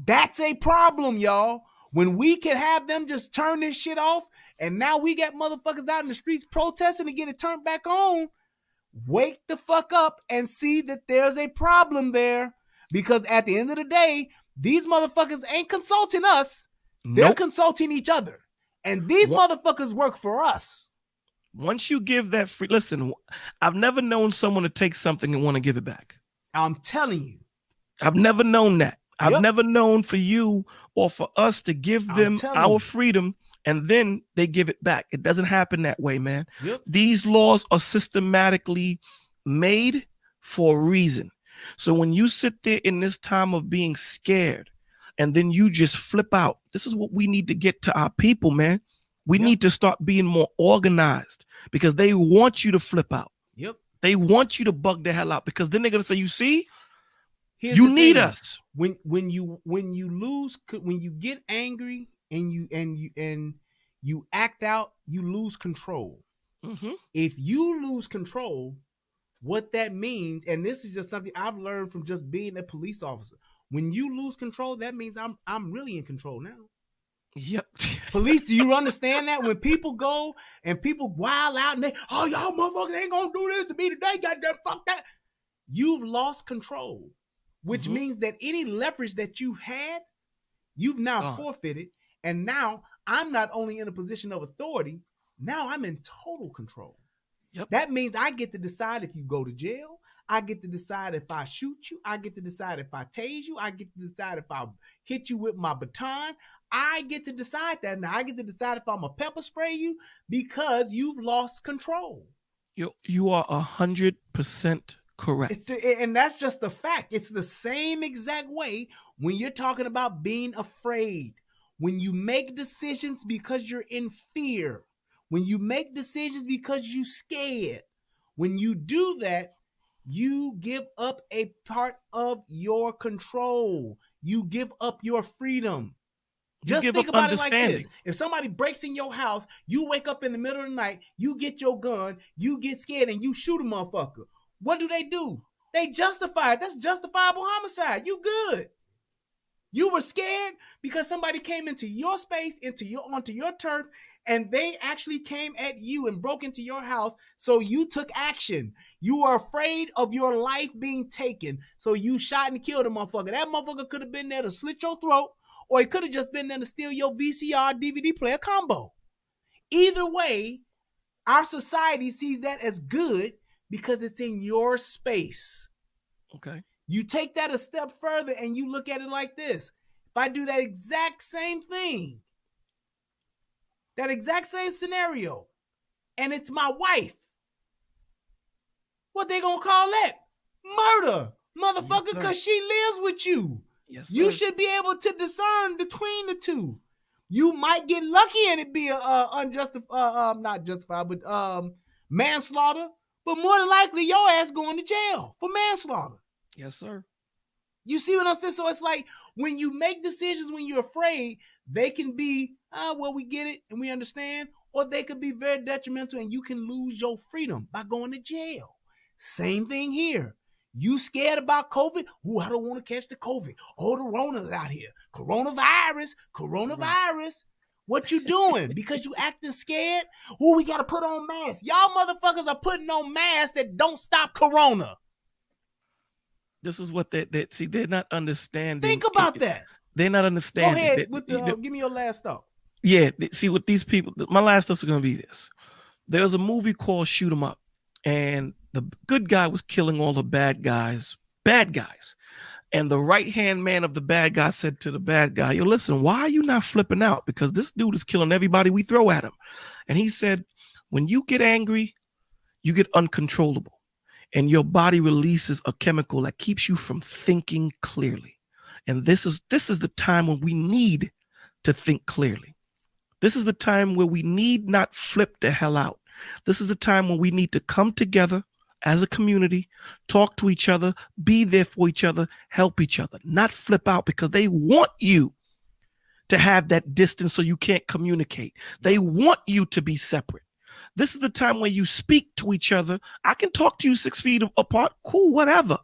That's a problem, y'all. When we can have them just turn this shit off, and now we got motherfuckers out in the streets protesting to get it turned back on, wake the fuck up and see that there's a problem there. Because at the end of the day, these motherfuckers ain't consulting us. They're consulting each other. And these motherfuckers work for us. Once you give that free, listen, I've never known someone to take something and want to give it back. I'm telling you. I've never known that. I've never known for you or for us to give them our freedom and then they give it back. It doesn't happen that way, man. These laws are systematically made for a reason. So when you sit there in this time of being scared and then you just flip out, this is what we need to get to our people, man. We need to start being more organized, because they want you to flip out. They want you to bug the hell out, because then they're going to say, you see, you need us. When you get angry and you act out, you lose control. If you lose control, what that means, and this is just something I've learned from just being a police officer, when you lose control, that means I'm really in control now. Yep. Police, do you understand that? When people go and people wild out and they, oh, y'all motherfuckers ain't gonna do this to me today, goddamn, fuck that. You've lost control. Which means that any leverage that you had, you've now forfeited. And now I'm not only in a position of authority, now I'm in total control. That means I get to decide if you go to jail. I get to decide if I shoot you. I get to decide if I tase you. I get to decide if I hit you with my baton. I get to decide that now. I get to decide if I'm a pepper spray you, because you've lost control. You are 100% Correct. And that's just the fact. It's the same exact way when you're talking about being afraid. When you make decisions because you're in fear, when you make decisions because you're scared, when you do that, you give up a part of your control. You give up your freedom. Just think about it like this. If somebody breaks in your house, you wake up in the middle of the night, you get your gun, you get scared, and you shoot a motherfucker. What do? They justify it. That's justifiable homicide. You good. You were scared because somebody came into your space, onto your turf, and they actually came at you and broke into your house, so you took action. You were afraid of your life being taken, so you shot and killed a motherfucker. That motherfucker could have been there to slit your throat, or he could have just been there to steal your VCR DVD player combo. Either way, our society sees that as good because it's in your space. Okay. You take that a step further and you look at it like this. If I do that exact same thing, that exact same scenario, and it's my wife, what they gonna call that? Murder, motherfucker, because she lives with you. Yes, you should be able to discern between the two. You might get lucky and it be not justified, but manslaughter. But more than likely, your ass going to jail for manslaughter. Yes, sir. You see what I'm saying? So it's like when you make decisions when you're afraid, they can be, well, we get it and we understand, or they could be very detrimental and you can lose your freedom by going to jail. Same thing here. You scared about COVID? Ooh, I don't want to catch the COVID. Oh, the Rona's out here. Coronavirus. Right. What you doing? Because you acting scared? Ooh, we got to put on masks. Y'all motherfuckers are putting on masks that don't stop corona. This is what they're not understanding. Think about that. They're not understanding. Go ahead. Give me your last thought. Yeah. See what these people, my last thought is going to be this. There's a movie called Shoot 'Em Up, and the good guy was killing all the bad guys. And the right-hand man of the bad guy said to the bad guy, yo, listen, why are you not flipping out? Because this dude is killing everybody we throw at him. And he said, when you get angry, you get uncontrollable. And your body releases a chemical that keeps you from thinking clearly. And this is the time when we need to think clearly. This is the time where we need not flip the hell out. This is the time when we need to come together as a community, talk to each other, be there for each other, help each other, not flip out because they want you to have that distance so you can't communicate. They want you to be separate. This is the time when you speak to each other. I can talk to you 6 feet apart. Cool, whatever.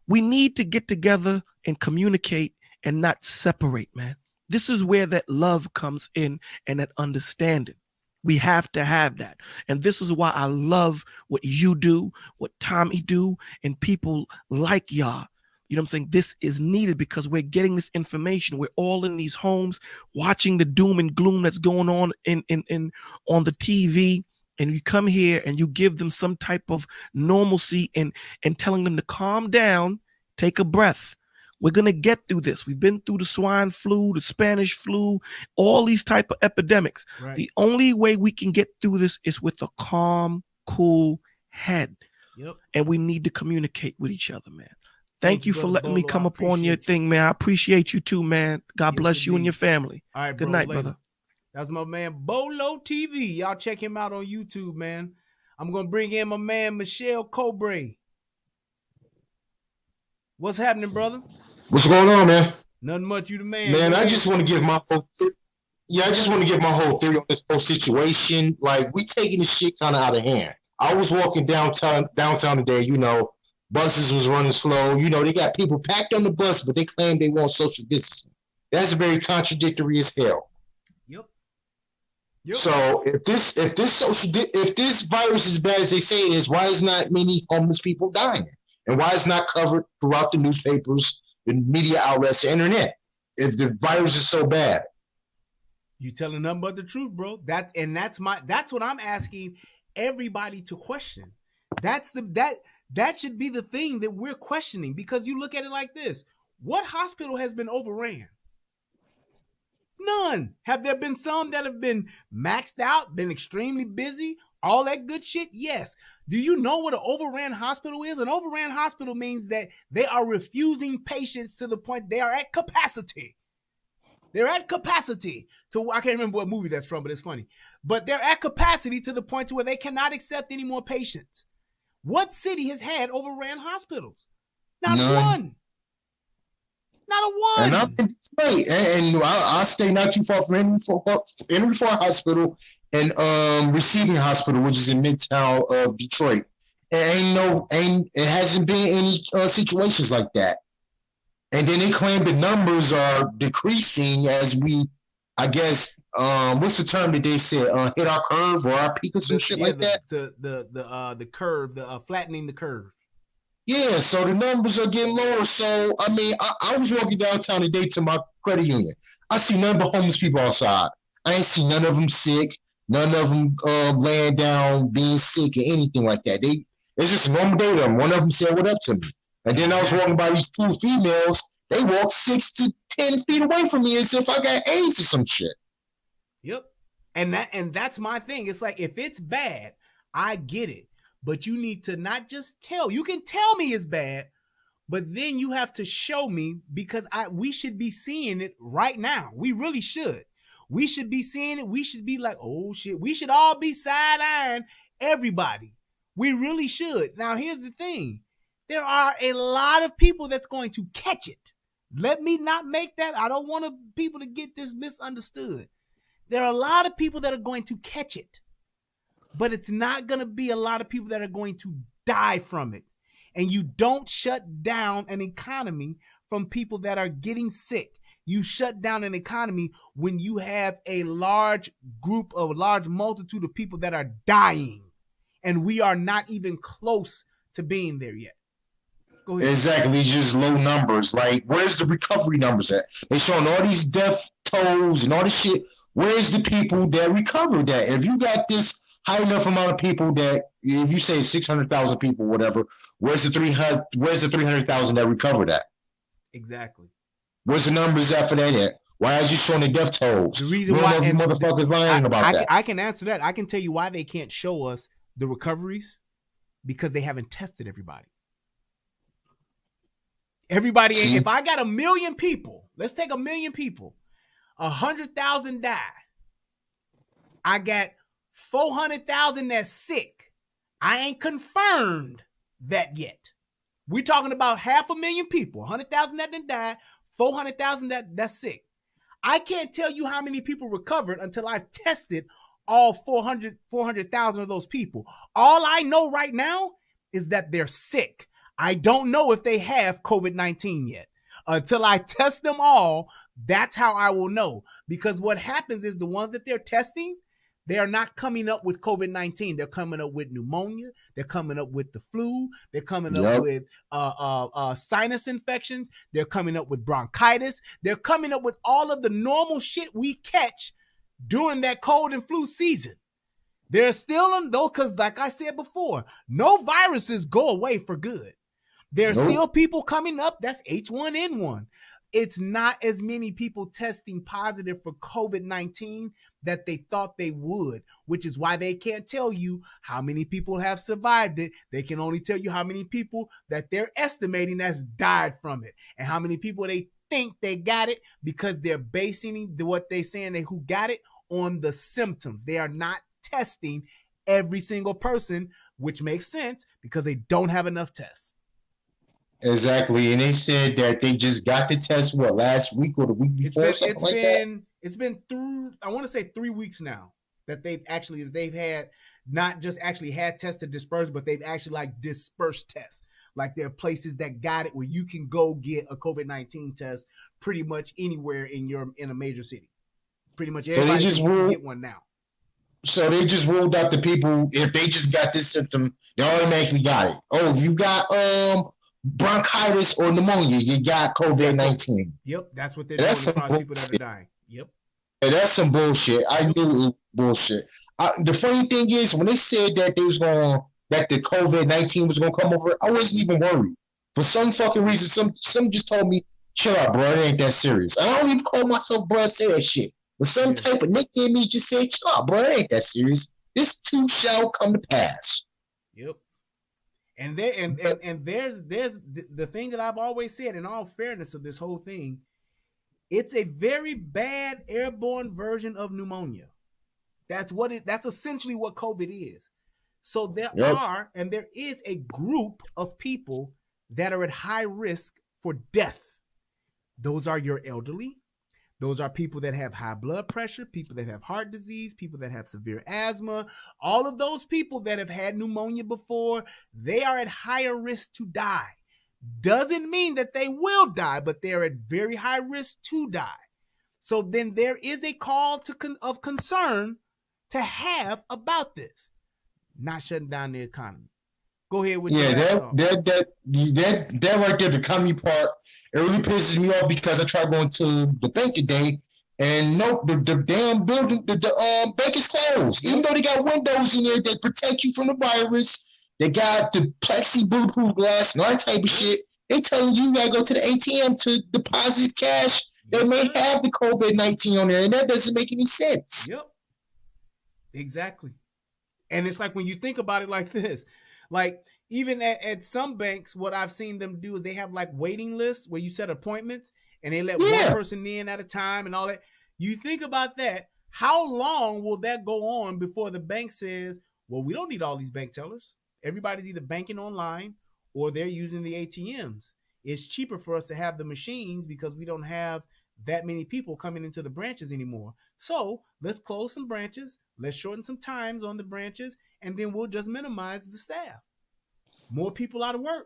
We need to get together and communicate and not separate, man. This is where that love comes in and that understanding. We have to have that. And this is why I love what you do, what Tommy do, and people like y'all. You know what I'm saying? This is needed because we're getting this information. We're all in these homes watching the doom and gloom that's going on on the TV. And you come here and you give them some type of normalcy and telling them to calm down, take a breath. We're going to get through this. We've been through the swine flu, the Spanish flu, all these type of epidemics. Right. The only way we can get through this is with a calm, cool head. Yep. And we need to communicate with each other, man. Thank you for letting me come up on your thing, man. I appreciate you too, man. God bless you and your family. All right, good night, brother. That's my man, Bolo TV. Y'all check him out on YouTube, man. I'm going to bring in my man, Michelle Cobre. What's happening, brother? What's going on, man? Nothing much. You the man. Man, I just want to give my whole theory on this whole situation. Like, we taking this shit kind of out of hand. I was walking downtown today, you know, buses was running slow. You know, they got people packed on the bus, but they claim they want social distancing. That's very contradictory as hell. Yep. So if this virus is as bad as they say it is, why is not many homeless people dying? And why is not covered throughout the newspapers, the media outlets, the internet? If the virus is so bad, you telling nothing but the truth, bro. That's what I'm asking everybody to question. That should be the thing that we're questioning, because you look at it like this: what hospital has been overran? None. Have there been some that have been maxed out, been extremely busy? All that good shit, yes. Do you know what an overran hospital is? An overran hospital means that they are refusing patients to the point they are at capacity. They're at capacity to, I can't remember what movie that's from, but it's funny. But they're at capacity to the point to where they cannot accept any more patients. What city has had overran hospitals? Not one. Not a one. And I'm in Detroit, and I stay not too far from Henry Ford Hospital and Receiving Hospital, which is in Midtown of Detroit. It hasn't been any situations like that. And then they claim the numbers are decreasing as we, I guess, what's the term that they said? Hit our curve or our peak or some shit like that. The curve, flattening the curve. Yeah, so the numbers are getting lower. So I mean, I was walking downtown today to my credit union. I see none but homeless people outside. I ain't see none of them sick, none of them laying down being sick or anything like that. It's just a normal day to them. One of them said what up to me. And then I was walking by these two females. They walked 6 to 10 feet away from me as if I got AIDS or some shit. Yep. And that's my thing. It's like, if it's bad, I get it. But you need to not just tell. You can tell me it's bad, but then you have to show me, because we should be seeing it right now. We really should. We should be seeing it. We should be like, oh shit. We should all be side-eyeing everybody. We really should. Now, here's the thing. There are a lot of people that's going to catch it. Let me not make that. I don't want people to get this misunderstood. There are a lot of people that are going to catch it, but it's not going to be a lot of people that are going to die from it. And you don't shut down an economy from people that are getting sick. You shut down an economy when you have a large multitude of people that are dying. And we are not even close to being there yet. Exactly, just low numbers. Like, where's the recovery numbers at? They're showing all these death tolls and all this shit. Where's the people that recovered that? If you got this high enough amount of people that, if you say 600,000 people, whatever, where's the 300,000 that recovered that? Exactly. Where's the numbers at for that at? Why is you showing the death tolls? The reason why motherfuckers lying about that. I can answer that. I can tell you why they can't show us the recoveries, because they haven't tested everybody. If I got 1 million people, let's take 1 million people, 100,000 die. I got 400,000 that's sick. I ain't confirmed that yet. We're talking about 500,000 people, 100,000 that didn't die, 400,000 that's sick. I can't tell you how many people recovered until I've tested all 400,000 of those people. All I know right now is that they're sick. I don't know if they have COVID-19 yet. Until I test them all, that's how I will know. Because what happens is the ones that they're testing, they are not coming up with COVID-19. They're coming up with pneumonia. They're coming up with the flu. They're coming up with sinus infections. They're coming up with bronchitis. They're coming up with all of the normal shit we catch during that cold and flu season. They're still on those, because like I said before, no viruses go away for good. There's still people coming up. That's H1N1. It's not as many people testing positive for COVID-19 that they thought they would, which is why they can't tell you how many people have survived it. They can only tell you how many people that they're estimating has died from it, and how many people they think they got it, because they're basing what they're saying who got it on the symptoms. They are not testing every single person, which makes sense because they don't have enough tests. Exactly, and they said that they just got the test last week or the week before. It's been through, I want to say 3 weeks now that they've had not just actually had tests to disperse, but they've actually like dispersed tests. Like there are places that got it where you can go get a COVID-19 test pretty much anywhere in a major city. Pretty much everybody can get one now. So they just ruled out the people, if they just got this symptom, they automatically got it. Oh, if you got bronchitis or pneumonia, you got COVID-19. Yep, that's what they're doing as far as people that are dying. Yep. Yeah, that's some bullshit. I knew it was bullshit. The funny thing is, when they said that that the COVID-19 was gonna come over, I wasn't even worried. For some fucking reason, some just told me, chill out, bro, it ain't that serious. I don't even call myself bro, say that shit. But some type of nigga in me just said, chill out, bro, it ain't that serious. This too shall come to pass. Yep. And there and there's the thing that I've always said, in all fairness of this whole thing, it's a very bad airborne version of pneumonia. That's essentially what COVID is. So there is a group of people that are at high risk for death. Those are your elderly. Those are people that have high blood pressure, people that have heart disease, people that have severe asthma. All of those people that have had pneumonia before, they are at higher risk to die. Doesn't mean that they will die, but they're at very high risk to die. So then there is a call of concern to have about this. Not shutting down the economy. Go ahead with your that right there, the economy part, it really pisses me off because I tried going to the bank today, and nope, the damn building, the bank is closed. Even though they got windows in there that protect you from the virus, they got the plexi bulletproof glass and all that type of shit. They telling you gotta go to the ATM to deposit cash that may have the COVID-19 on there, and that doesn't make any sense. Yep, exactly. And it's like when you think about it like this. Like even at some banks, what I've seen them do is they have like waiting lists where you set appointments and they let one person in at a time and all that. You think about that. How long will that go on before the bank says, well, we don't need all these bank tellers. Everybody's either banking online or they're using the ATMs. It's cheaper for us to have the machines because we don't have that many people coming into the branches anymore. So let's close some branches. Let's shorten some times on the branches, and then we'll just minimize the staff. More people out of work.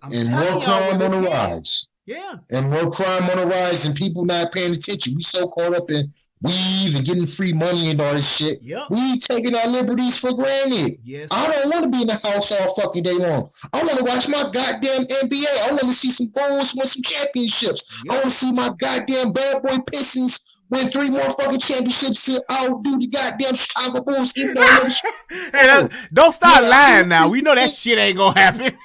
And more crime on the rise. Yeah. And more crime on the rise and people not paying attention. We so caught up in weave and getting free money and all this shit. Yep. We taking our liberties for granted. Yes. I don't want to be in the house all fucking day long. I want to watch my goddamn NBA. I want to see some Bulls win some championships. Yep. I want to see my goddamn bad boy Pistons win 3 more fucking championships to outdo the goddamn Chicago Bulls. Hey, don't start lying now. We know that shit ain't gonna happen.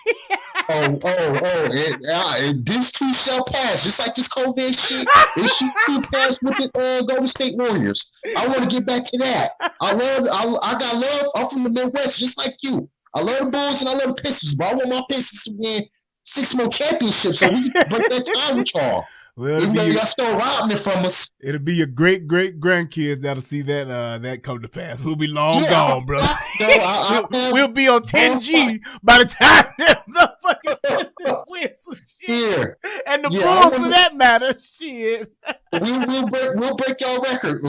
This too shall pass. Just like this COVID shit, it should pass with the Golden State Warriors. I want to get back to that. I got love. I'm from the Midwest, just like you. I love the Bulls and I love the Pistons, but I want my Pistons to win 6 more championships so we can break that time with y'all. Well, y'all still robbing it from us. It'll be your great grandkids that'll see that come to pass. We'll be long gone, bro. We'll be on 10G by the time the fucking win some shit. And the Bulls, for that matter, shit. We'll break your record.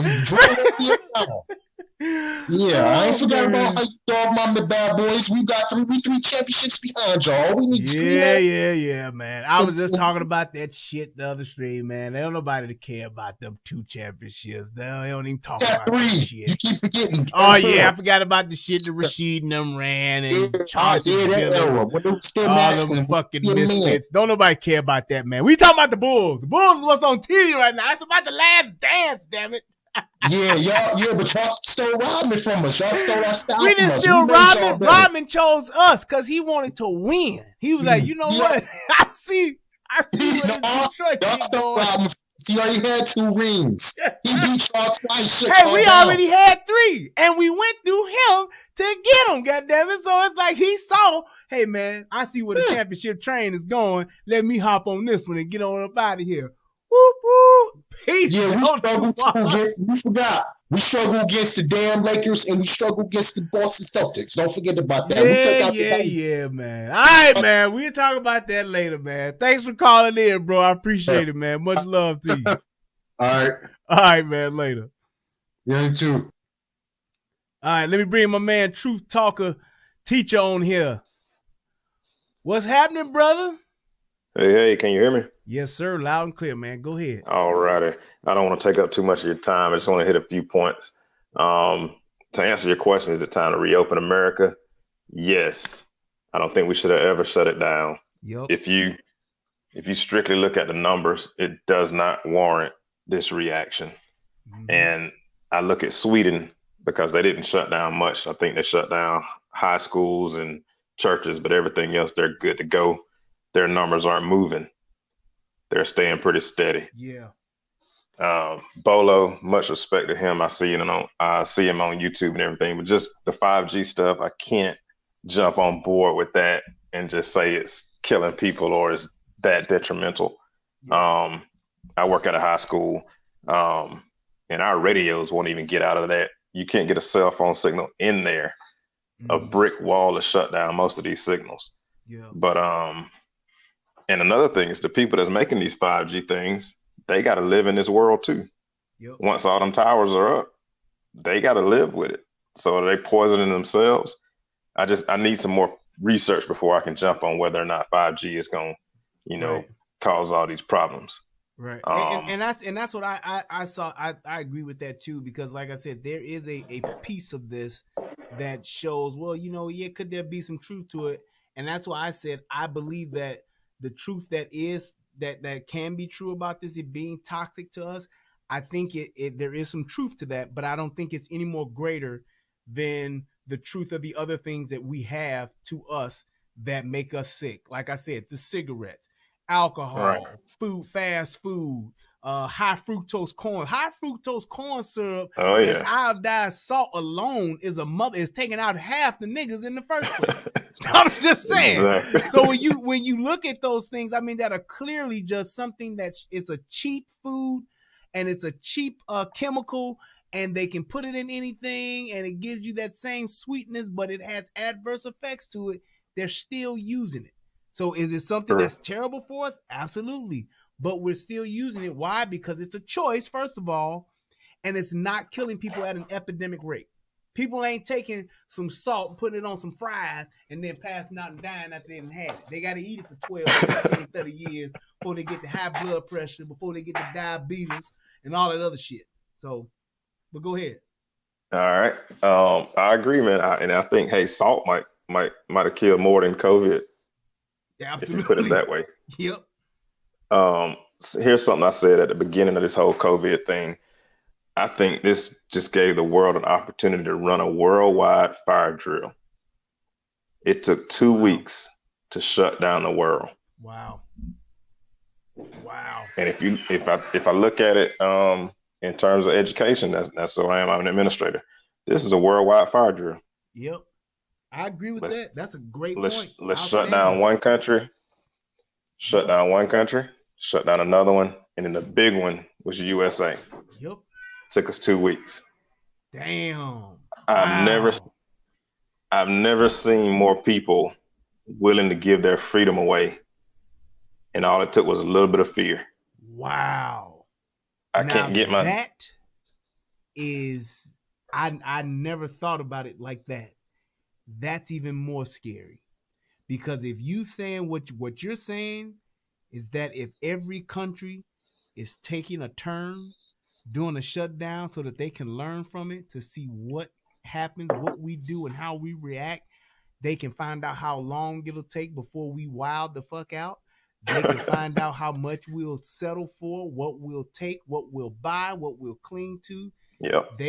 I ain't forgot about how you dog my bad boys. We got three championships behind y'all. We need yeah, man. I was just talking about that shit the other stream, man. There don't nobody to care about them 2 championships. They don't even talk about that shit. You keep forgetting. Oh yeah, I forgot about the shit that Rashid and them ran and Chauncey Billups, all them fucking misfits. Don't nobody care about that, man. We talking about the Bulls. The Bulls is what's on TV right now. It's about the last dance, damn it. But y'all stole Rodman from us. Y'all stole our style. We didn't steal Rodman. Rodman chose us because he wanted to win. He was like, you know what? I see what Detroit y'all stole Rodman. He already had 2 rings. He beat y'all twice. Hey, we already had 3, and we went through him to get him. Goddammit! So it's like he saw, hey man, I see where the championship train is going. Let me hop on this one and get on up out of here. Whoop, whoop. Peace. Yeah, we forgot. We struggle against the damn Lakers and we struggle against the Boston Celtics. Don't forget about that. Yeah, man. All right, man. We'll talk about that later, man. Thanks for calling in, bro. I appreciate it, man. Much love to you. All right, man. Later. Yeah, you too. All right, let me bring my man, Truth Talker Teacher, on here. What's happening, brother? Hey, can you hear me? Yes, sir. Loud and clear, man. Go ahead. All righty. I don't want to take up too much of your time. I just want to hit a few points. To answer your question, is it time to reopen America? Yes. I don't think we should have ever shut it down. Yep. If you strictly look at the numbers, it does not warrant this reaction. Mm-hmm. And I look at Sweden because they didn't shut down much. I think they shut down high schools and churches, but everything else, they're good to go. Their numbers aren't moving. They're staying pretty steady. Yeah. Bolo, much respect to him. I see him on YouTube and everything, but just the 5G stuff, I can't jump on board with that and just say it's killing people or it's that detrimental. I work at a high school, and our radios won't even get out of that. You can't get a cell phone signal in there. A brick wall is shut down most of these signals. Yeah. But and another thing is the people that's making these 5G things, they got to live in this world too. Yep. Once all them towers are up, they got to live with it. So are they poisoning themselves? I need some more research before I can jump on whether or not 5G is going to, cause all these problems. Right. And that's what I saw. I agree with that too, because like I said, there is a piece of this that shows, well, could there be some truth to it? And that's why I said, I believe that the truth that can be true about this, it being toxic to us, I think there is some truth to that, but I don't think it's any more greater than the truth of the other things that we have to us that make us sick. Like I said, the cigarettes, alcohol, food, fast food, high fructose corn syrup, and iodized salt alone is taking out half the niggas in the first place. I'm just saying. Exactly. So when you look at those things, I mean, that are clearly just something it's a cheap food and it's a cheap chemical, and they can put it in anything and it gives you that same sweetness, but it has adverse effects to it. They're still using it. So is it something that's terrible for us? Absolutely. But we're still using it. Why? Because it's a choice, first of all, and it's not killing people at an epidemic rate. People ain't taking some salt and putting it on some fries and then passing out and dying after they didn't have it. They got to eat it for 12, 15, 30 years before they get the high blood pressure, before they get the diabetes and all that other shit. So, but go ahead. All right. I agree, man. I think, hey, salt might have killed more than COVID. Yeah, absolutely. If you put it that way. Yep. So here's something I said at the beginning of this whole COVID thing. I think this just gave the world an opportunity to run a worldwide fire drill. It took 2 weeks to shut down the world. Wow. And if I look at it in terms of education, that's who I am. I'm an administrator. This is a worldwide fire drill. Yep. I agree with that. That's a great point. Let's shut down one country, shut down another one, and then the big one was USA. Yep. Took us 2 weeks. Damn. I've never seen more people willing to give their freedom away, and all it took was a little bit of fear. Wow. I can't get my. That is, I never thought about it like that. That's even more scary, because if you saying what you're saying is that if every country is taking a turn doing a shutdown so that they can learn from it to see what happens, what we do, and how we react, they can find out how long it'll take before we wild the fuck out. They can find out how much we'll settle for, what we'll take, what we'll buy, what we'll cling to. Yep.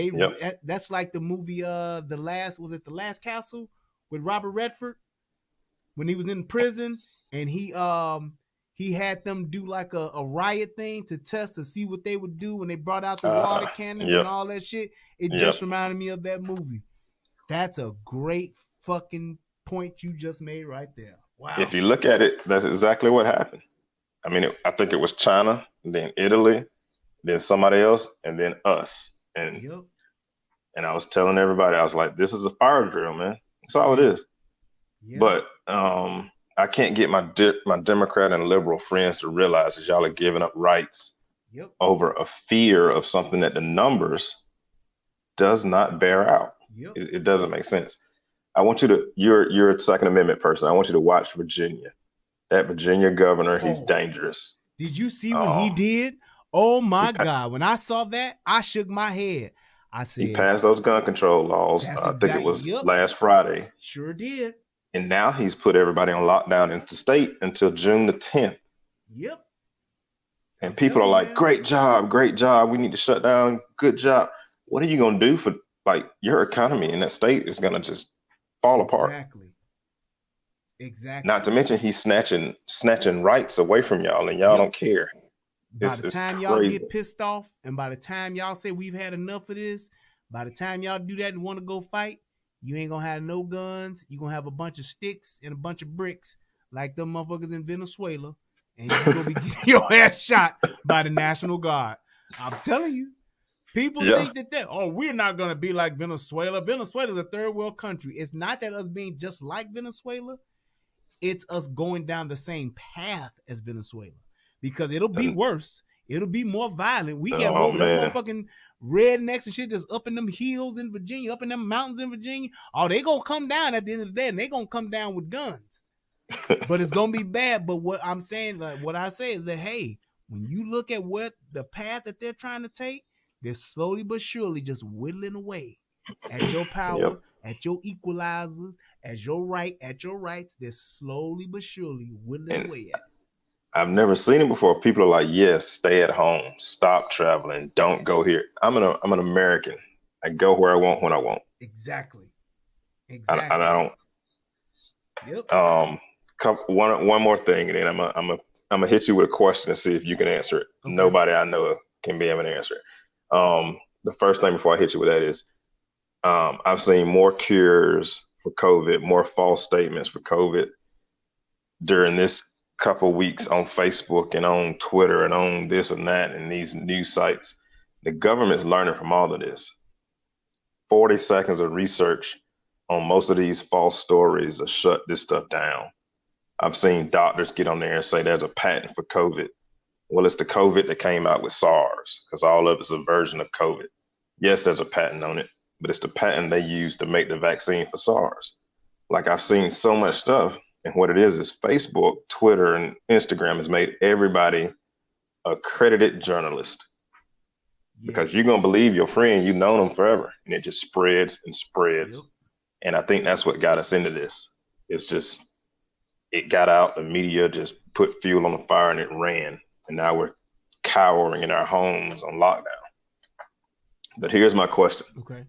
That's like the movie The Last Castle with Robert Redford, when he was in prison and he had them do like a riot thing to test to see what they would do when they brought out the water cannon and all that shit. It just reminded me of that movie. That's a great fucking point you just made right there. Wow. If you look at it, that's exactly what happened. I mean, I think it was China, then Italy, then somebody else, and then us. And I was telling everybody, I was like, this is a fire drill, man. That's all it is. Yep. But I can't get my Democrat and liberal friends to realize that y'all are giving up rights over a fear of something that the numbers does not bear out. It doesn't make sense. I want you to, you're a Second Amendment person. I want you to watch Virginia. That Virginia governor, he's dangerous. Did you see what he did? Oh my God. When I saw that, I shook my head. I said, he passed those gun control laws. I think it was last Friday. Sure did. And now he's put everybody on lockdown interstate until June the 10th. Yep. And people are like, great job. We need to shut down. Good job. What are you going to do for, like, your economy in that state is going to just fall apart. Exactly. Not to mention he's snatching rights away from y'all, and y'all don't care. By the time y'all get pissed off, and by the time y'all say we've had enough of this, by the time y'all do that and want to go fight, you ain't gonna have no guns. You gonna have a bunch of sticks and a bunch of bricks like them motherfuckers in Venezuela, and you gonna be getting your ass shot by the National Guard. I'm telling you. People think that, we're not gonna be like Venezuela. Venezuela's a third world country. It's not that us being just like Venezuela. It's us going down the same path as Venezuela. Because it'll be worse. It'll be more violent. We get more motherfucking rednecks and shit that's up in them hills in Virginia, up in them mountains in Virginia. Oh, they gonna come down at the end of the day, and they gonna come down with guns. But it's gonna be bad. But what I'm saying, like what I say is that, hey, when you look at what the path that they're trying to take, they're slowly but surely just whittling away at your power, at your equalizers, at your rights. They're slowly but surely whittling away at. I've never seen it before. People are like, yes, stay at home, stop traveling, don't go here. I'm an American. I go where I want when I want. Exactly. I don't. Yep. One more thing, and then I'm gonna hit you with a question and see if you can answer it. Okay. Nobody I know can be able to answer it. The first thing before I hit you with that is, I've seen more cures for COVID, more false statements for COVID during this couple weeks on Facebook and on Twitter and on this and that and these news sites. The government's learning from all of this. 40 seconds of research on most of these false stories to shut this stuff down. I've seen doctors get on there and say there's a patent for COVID. Well, it's the COVID that came out with SARS, because all of it's a version of COVID. Yes, there's a patent on it, but it's the patent they used to make the vaccine for SARS. Like, I've seen so much stuff, and what it is Facebook, Twitter, and Instagram has made everybody accredited journalist. Yes. Because you're going to believe your friend, you've known them forever, and it just spreads and spreads. Yep. And I think that's what got us into this. It's just, it got out, the media just put fuel on the fire and it ran. And now we're cowering in our homes on lockdown. But here's my question. Okay.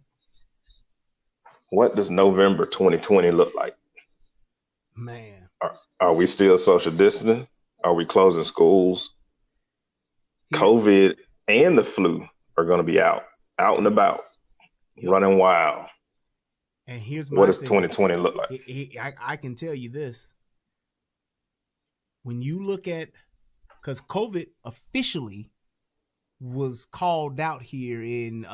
What does November 2020 look like? Man. Are we still social distancing? Are we closing schools? Yeah. COVID and the flu are going to be out and about, running wild. And here's my what does 2020 look like? I can tell you this. When you look at, because COVID officially was called out here in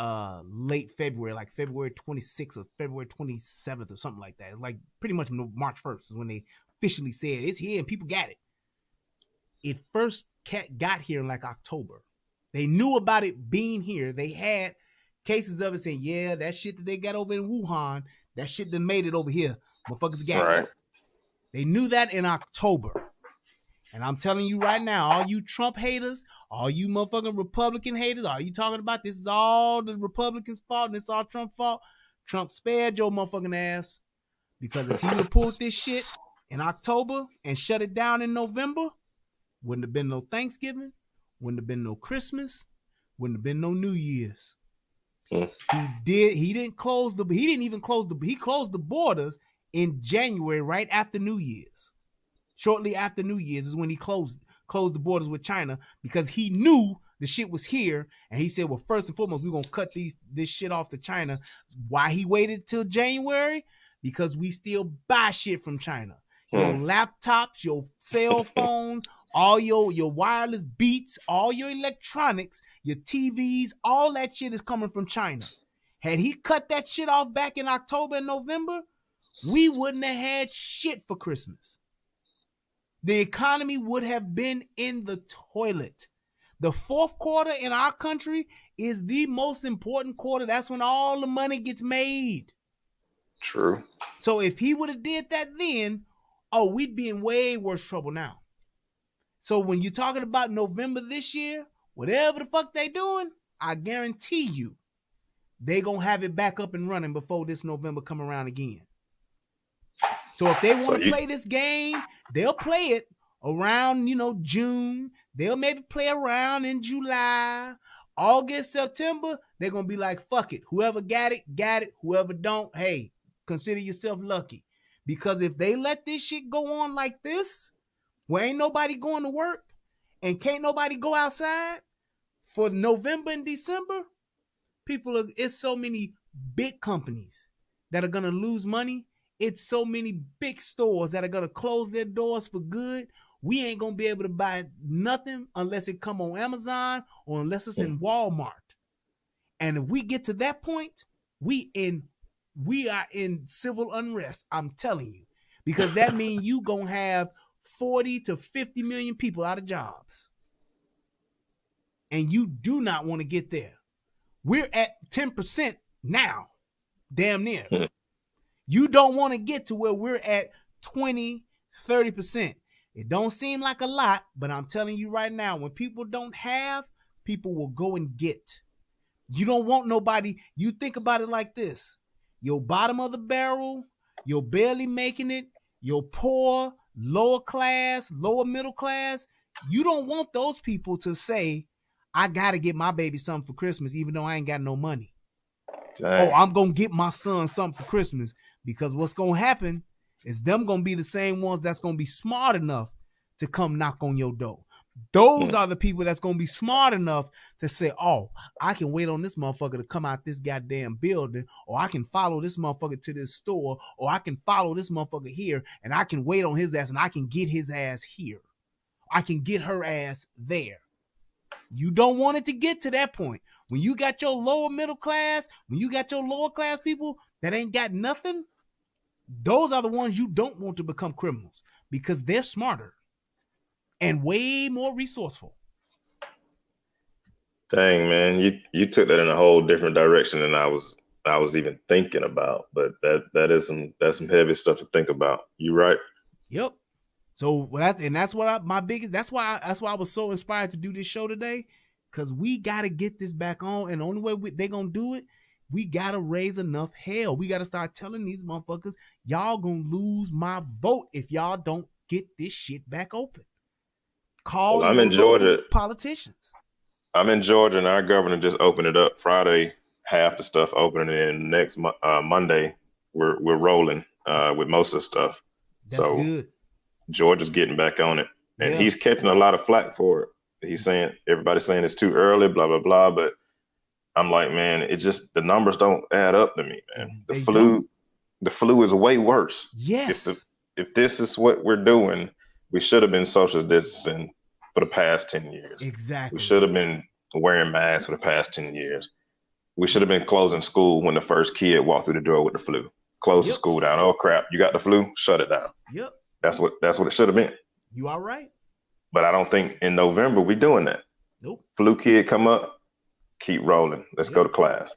late February, like February 26th or February 27th or something like that. It's like pretty much March 1st is when they officially said it's here and people got it. It first got here in like October. They knew about it being here. They had cases of it saying, yeah, that shit that they got over in Wuhan, that shit that made it over here. Motherfuckers got it. They knew that in October. And I'm telling you right now, all you Trump haters, all you motherfucking Republican haters, all you talking about this is all the Republicans' fault and it's all Trump's fault. Trump spared your motherfucking ass. Because if he would have pulled this shit in October and shut it down in November, wouldn't have been no Thanksgiving, wouldn't have been no Christmas, wouldn't have been no New Year's. He closed the borders in January right after New Year's. Shortly after New Year's is when he closed the borders with China, because he knew the shit was here. And he said, well, first and foremost, we're going to cut this shit off to China. Why he waited till January? Because we still buy shit from China. Your laptops, your cell phones, all your wireless beats, all your electronics, your TVs, all that shit is coming from China. Had he cut that shit off back in October and November, we wouldn't have had shit for Christmas. The economy would have been in the toilet. The fourth quarter in our country is the most important quarter. That's when all the money gets made. True. So if he would have did that then, we'd be in way worse trouble now. So when you're talking about November this year, whatever the fuck they doing, I guarantee you, they gonna have it back up and running before this November come around again. So if they want to play this game, they'll play it around, June. They'll maybe play around in July, August, September. They're going to be like, fuck it. Whoever got it, got it. Whoever don't, hey, consider yourself lucky. Because if they let this shit go on like this, where ain't nobody going to work, and can't nobody go outside for November and December, it's so many big companies that are going to lose money. It's so many big stores that are going to close their doors for good. We ain't going to be able to buy nothing unless it come on Amazon or unless it's in Walmart. And if we get to that point, we are in civil unrest. I'm telling you, because that means you going to have 40 to 50 million people out of jobs. And you do not want to get there. We're at 10% now, damn near. You don't want to get to where we're at 20, 30%. It don't seem like a lot, but I'm telling you right now, when people don't have, people will go and get. You don't want nobody. You think about it like this. Your bottom of the barrel, you're barely making it, you're poor, lower class, lower middle class. You don't want those people to say, I got to get my baby something for Christmas, even though I ain't got no money. Dang. Oh, I'm going to get my son something for Christmas, because what's going to happen is them going to be the same ones that's going to be smart enough to come knock on your door. Those are the people that's going to be smart enough to say, oh, I can wait on this motherfucker to come out this goddamn building, or I can follow this motherfucker to this store, or I can follow this motherfucker here, and I can wait on his ass, and I can get his ass here. I can get her ass there. You don't want it to get to that point. When you got your lower middle class, when you got your lower class people that ain't got nothing, those are the ones you don't want to become criminals, because they're smarter and way more resourceful. Dang, man, you took that in a whole different direction than I was even thinking about. But that's some heavy stuff to think about. You right? Yep. So that's why I was so inspired to do this show today, because we got to get this back on, and the only way they're gonna do it, we got to raise enough hell. We got to start telling these motherfuckers, y'all gonna lose my vote if y'all don't get this shit back open. Call I'm in Georgia. Politicians. I'm in Georgia, and our governor just opened it up Friday. Half the stuff opening, and next Monday we're rolling with most of the stuff. That's so good. Georgia's getting back on it, and he's catching a lot of flack for it. He's saying, everybody's saying it's too early, blah blah blah. But I'm like, man, it just, the numbers don't add up to me, man. The flu is way worse. Yes. If this is what we're doing, we should have been social distancing for the past 10 years. Exactly. We should have been wearing masks for the past 10 years. We should have been closing school when the first kid walked through the door with the flu. Close the school down. Oh crap, you got the flu? Shut it down. Yep. That's what it should have been. You are right. But I don't think in November we're doing that. Nope. Flu kid come up, keep rolling. Let's go to class.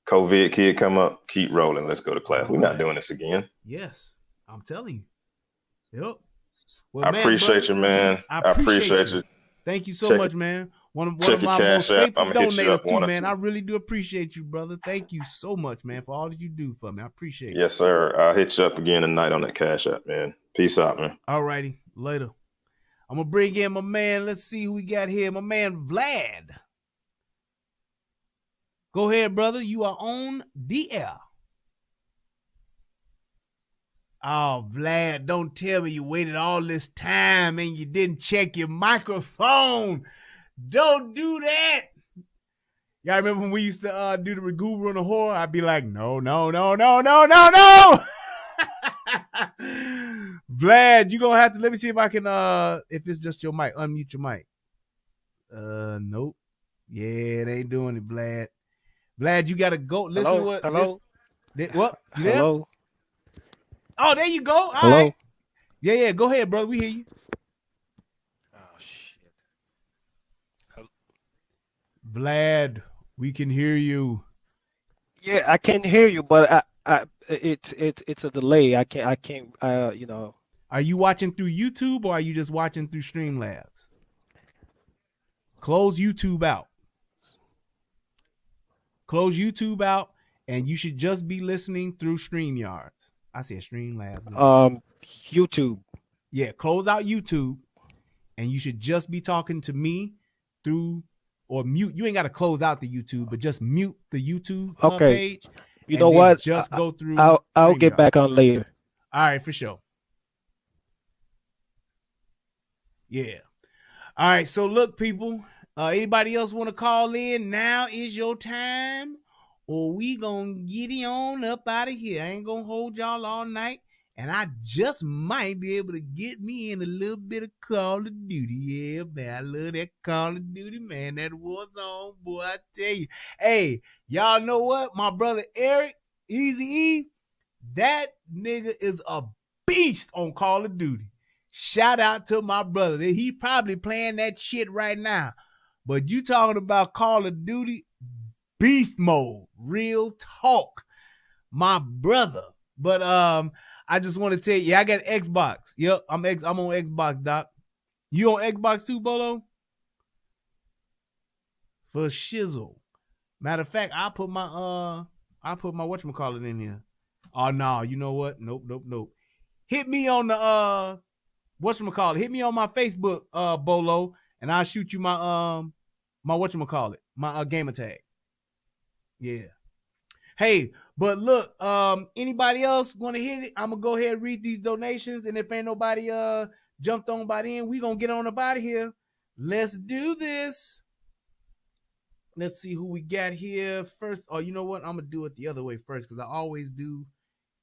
COVID kid come up, keep rolling. Let's go to class. We're not doing this again. Yes, I'm telling you. Yep. Well, I appreciate you, man. I appreciate you. Thank you so much, man. One of my most faithful donators too, man. I really do appreciate you, brother. Thank you so much, man, for all that you do for me. I appreciate it. Yes, sir. I'll hit you up again tonight on that Cash App, man. Peace out, man. All righty. Later. I'm going to bring in my man. Let's see who we got here. My man, Vlad. Go ahead, brother. You are on the air. Oh, Vlad, don't tell me you waited all this time and you didn't check your microphone. Don't do that. Y'all remember when we used to do the Reguber on the whore? I'd be like, no. Vlad, you gonna have to, let me see if I can, if it's just your mic, unmute your mic. Nope. Yeah, it ain't doing it, Vlad. Vlad, you gotta go. Listen to what. Hello. What? You there? Hello. Oh, there you go. All Hello. right. Yeah. Go ahead, brother. We hear you. Oh shit. Vlad, we can hear you. Yeah, I can hear you, but it's a delay. I can't. You know. Are you watching through YouTube or are you just watching through Streamlabs? Close YouTube out. Close YouTube out, and you should just be listening through StreamYards. I said Streamlabs. YouTube. Yeah, close out YouTube, and you should just be talking to me through, or mute. You ain't got to close out the YouTube, but just mute the YouTube page. You know what? Just go through. I'll get back on later. All right, for sure. Yeah. All right, so look, people. Anybody else want to call in? Now is your time, or we gonna get it on up out of here. I ain't gonna hold y'all all night, and I just might be able to get me in a little bit of Call of Duty. Yeah, man, I love that Call of Duty, man. That Warzone, boy, I tell you. Hey, y'all know what? My brother Eric, Easy E, that nigga is a beast on Call of Duty. Shout out to my brother. He probably playing that shit right now. But you talking about Call of Duty beast mode, real talk, my brother. But I just want to tell you, I got Xbox. Yep, I'm on Xbox, Doc. You on Xbox too, Bolo? For shizzle. Matter of fact, I put my whatchamacallit in here. Oh no, you know what? Nope. Hit me on the whatchamacallit. Hit me on my Facebook, Bolo, and I'll shoot you my whatchamacallit, my gamer tag. Yeah. Hey, but look, anybody else want to hit it? I'm gonna go ahead and read these donations, and if ain't nobody jumped on by then, we gonna get on up out of here. Let's do this. Let's see who we got here first. Oh, you know what? I'm gonna do it the other way first, because I always do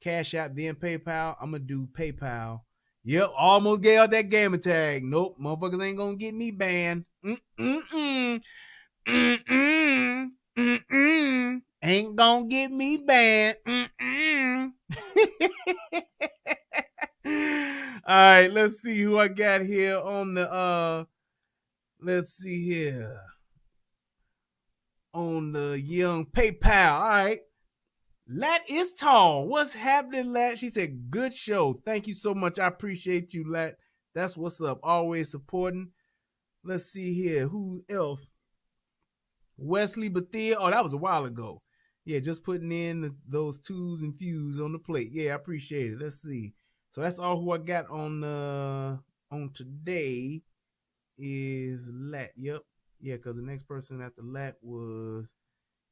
Cash App, then PayPal. I'm gonna do PayPal. Yep, almost gave out that gamer tag. Nope, motherfuckers ain't gonna get me banned. Ain't gonna get me banned. All right, let's see who I got here on the let's see here. On the young PayPal. All right. Lat is tall. What's happening, Lat? She said, good show. Thank you so much. I appreciate you, Lat. That's what's up. Always supporting. Let's see here. Who else? Wesley Bethia. Oh, that was a while ago. Yeah, just putting in those twos and fews on the plate. Yeah, I appreciate it. Let's see. So that's all who I got on today is Lat. Yep. Yeah, because the next person after Lat was,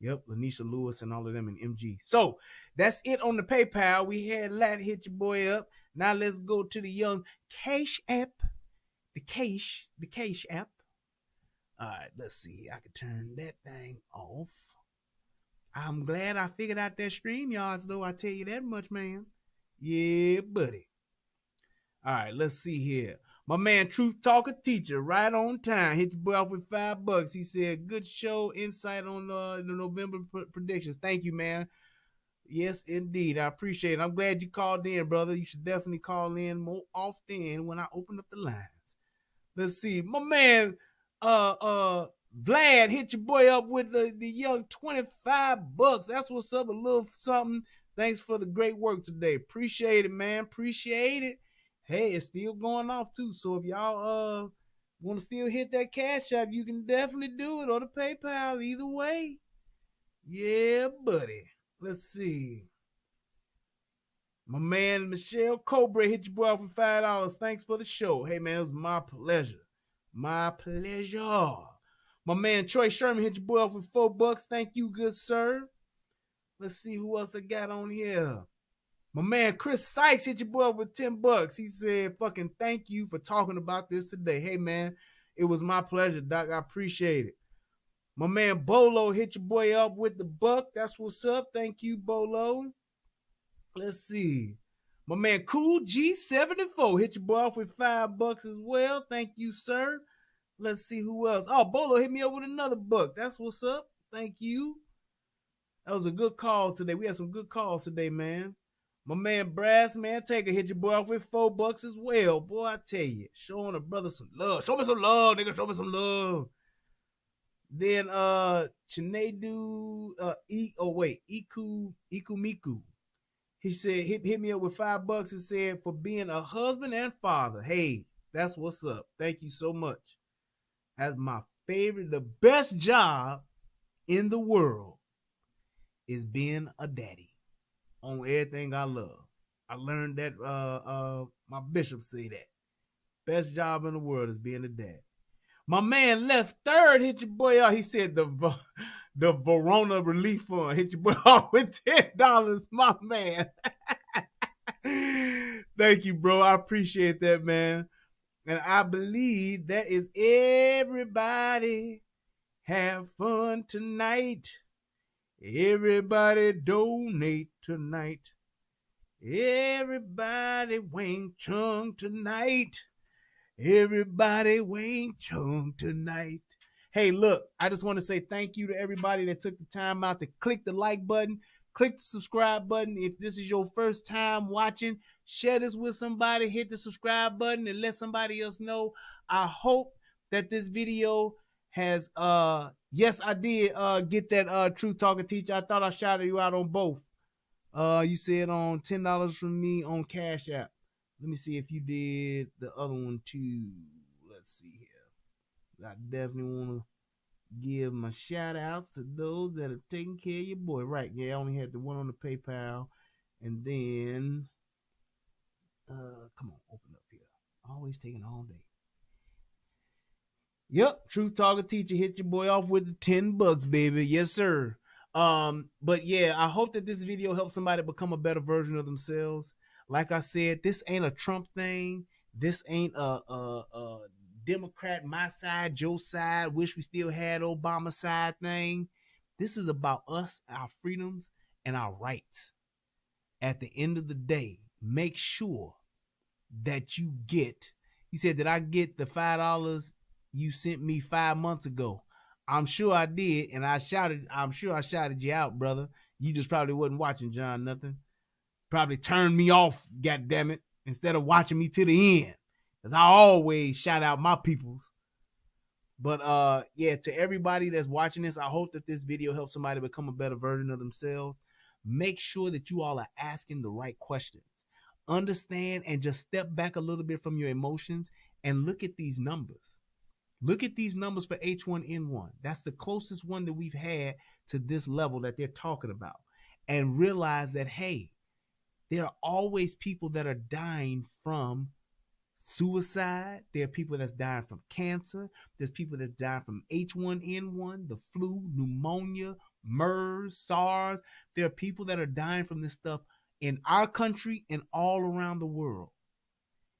Lanisha Lewis and all of them in MG. So that's it on the PayPal. We had Lat hit your boy up. Now let's go to the young Cash App. The Cash App. All right, let's see. I can turn that thing off. I'm glad I figured out that StreamYards, though. I tell you that much, man. Yeah, buddy. All right, let's see here. My man, Truth Talker Teacher, right on time. Hit your boy off with $5. He said, good show, insight on the November predictions. Thank you, man. Yes, indeed. I appreciate it. I'm glad you called in, brother. You should definitely call in more often when I open up the lines. Let's see. My man, Vlad, hit your boy up with the young $25. That's what's up. A little something. Thanks for the great work today. Appreciate it, man. Appreciate it. Hey, it's still going off too. So if y'all want to still hit that Cash App, you can definitely do it, or the PayPal, either way. Yeah, buddy. Let's see. My man Michelle Cobra hit your boy off with $5. Thanks for the show. Hey man, it was my pleasure. My pleasure. My man Troy Sherman hit your boy off with $4. Thank you, good sir. Let's see who else I got on here. My man Chris Sykes hit your boy up with $10. He said, fucking thank you for talking about this today. Hey, man, it was my pleasure, Doc. I appreciate it. My man Bolo hit your boy up with the $1. That's what's up. Thank you, Bolo. Let's see. My man Cool G74 hit your boy off with $5 as well. Thank you, sir. Let's see who else. Oh, Bolo hit me up with another $1. That's what's up. Thank you. That was a good call today. We had some good calls today, man. My man Brass Man Taker hit your boy off with $4 as well. Boy, I tell you, showing a brother some love. Show me some love, nigga. Show me some love. Then Chinedu Iku Miku. He said hit me up with $5 and said for being a husband and father. Hey, that's what's up. Thank you so much. That's my favorite, the best job in the world is being a daddy. On everything I love. I learned that my bishop say that. Best job in the world is being a dad. My man Left Third hit your boy out. He said the Verona Relief Fund hit your boy out with $10. My man. Thank you, bro. I appreciate that, man. And I believe that is everybody have fun tonight. Everybody donate tonight. Everybody Wang Chung tonight. Everybody Wang Chung tonight. Hey, look, I just want to say thank you to everybody that took the time out to click the like button, click the subscribe button. If this is your first time watching, share this with somebody, hit the subscribe button and let somebody else know. I hope that this video has, yes, I did get that True Talker Teacher. I thought I shouted you out on both. You said on $10 from me on Cash App. Let me see if you did the other one too. Let's see here. I definitely want to give my shout outs to those that are taking care of your boy. Right, yeah, I only had the one on the PayPal. And then, come on, open up here. Always taking all day. Yep, True Talker Teacher hit your boy off with the $10, baby. Yes, sir. But yeah, I hope that this video helps somebody become a better version of themselves. Like I said, this ain't a Trump thing. This ain't a Democrat, my side, Joe side, wish we still had Obama side thing. This is about us, our freedoms, and our rights. At the end of the day, make sure that you get, he said, did I get the $5 you sent me 5 months ago? I'm sure I did, and I'm sure I shouted you out, brother. You just probably wasn't watching, John, nothing. Probably turned me off, goddammit, instead of watching me to the end. Because I always shout out my peoples. But yeah, to everybody that's watching this, I hope that this video helps somebody become a better version of themselves. Make sure that you all are asking the right questions. Understand and just step back a little bit from your emotions and look at these numbers. Look at these numbers for H1N1. That's the closest one that we've had to this level that they're talking about. And realize that, hey, there are always people that are dying from suicide. There are people that's dying from cancer. There's people that's dying from H1N1, the flu, pneumonia, MERS, SARS. There are people that are dying from this stuff in our country and all around the world.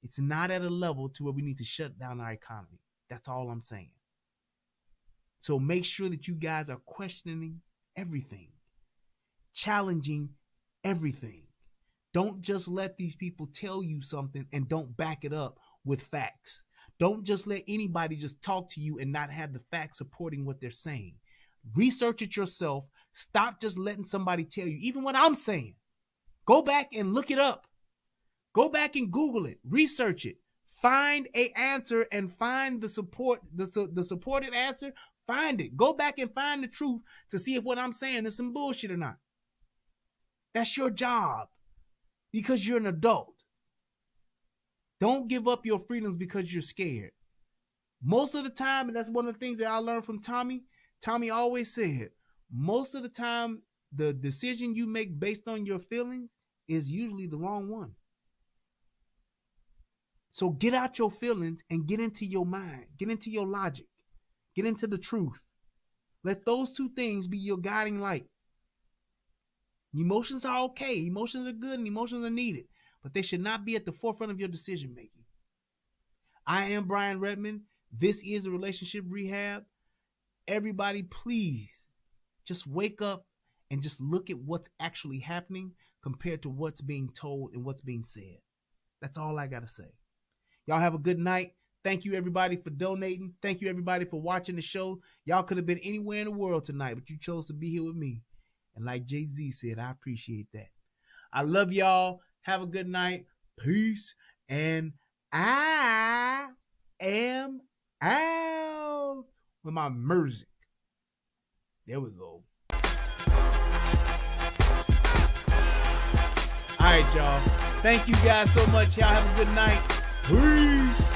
It's not at a level to where we need to shut down our economy. That's all I'm saying. So make sure that you guys are questioning everything, challenging everything. Don't just let these people tell you something and don't back it up with facts. Don't just let anybody just talk to you and not have the facts supporting what they're saying. Research it yourself. Stop just letting somebody tell you, even what I'm saying. Go back and look it up. Go back and Google it. Research it. Find an answer and find the support, the supported answer. Find it. Go back and find the truth to see if what I'm saying is some bullshit or not. That's your job. Because you're an adult. Don't give up your freedoms because you're scared. Most of the time, and that's one of the things that I learned from Tommy, Tommy always said, most of the time, the decision you make based on your feelings is usually the wrong one. So get out your feelings and get into your mind, get into your logic, get into the truth. Let those two things be your guiding light. Emotions are okay. Emotions are good and emotions are needed, but they should not be at the forefront of your decision making. I am Brian Redmond. This is a Relationship Rehab. Everybody, please just wake up and just look at what's actually happening compared to what's being told and what's being said. That's all I got to say. Y'all have a good night. Thank you, everybody, for donating. Thank you, everybody, for watching the show. Y'all could have been anywhere in the world tonight, but you chose to be here with me. And like Jay-Z said, I appreciate that. I love y'all. Have a good night. Peace. And I am out with my music. There we go. All right, y'all. Thank you guys so much. Y'all have a good night. Peace.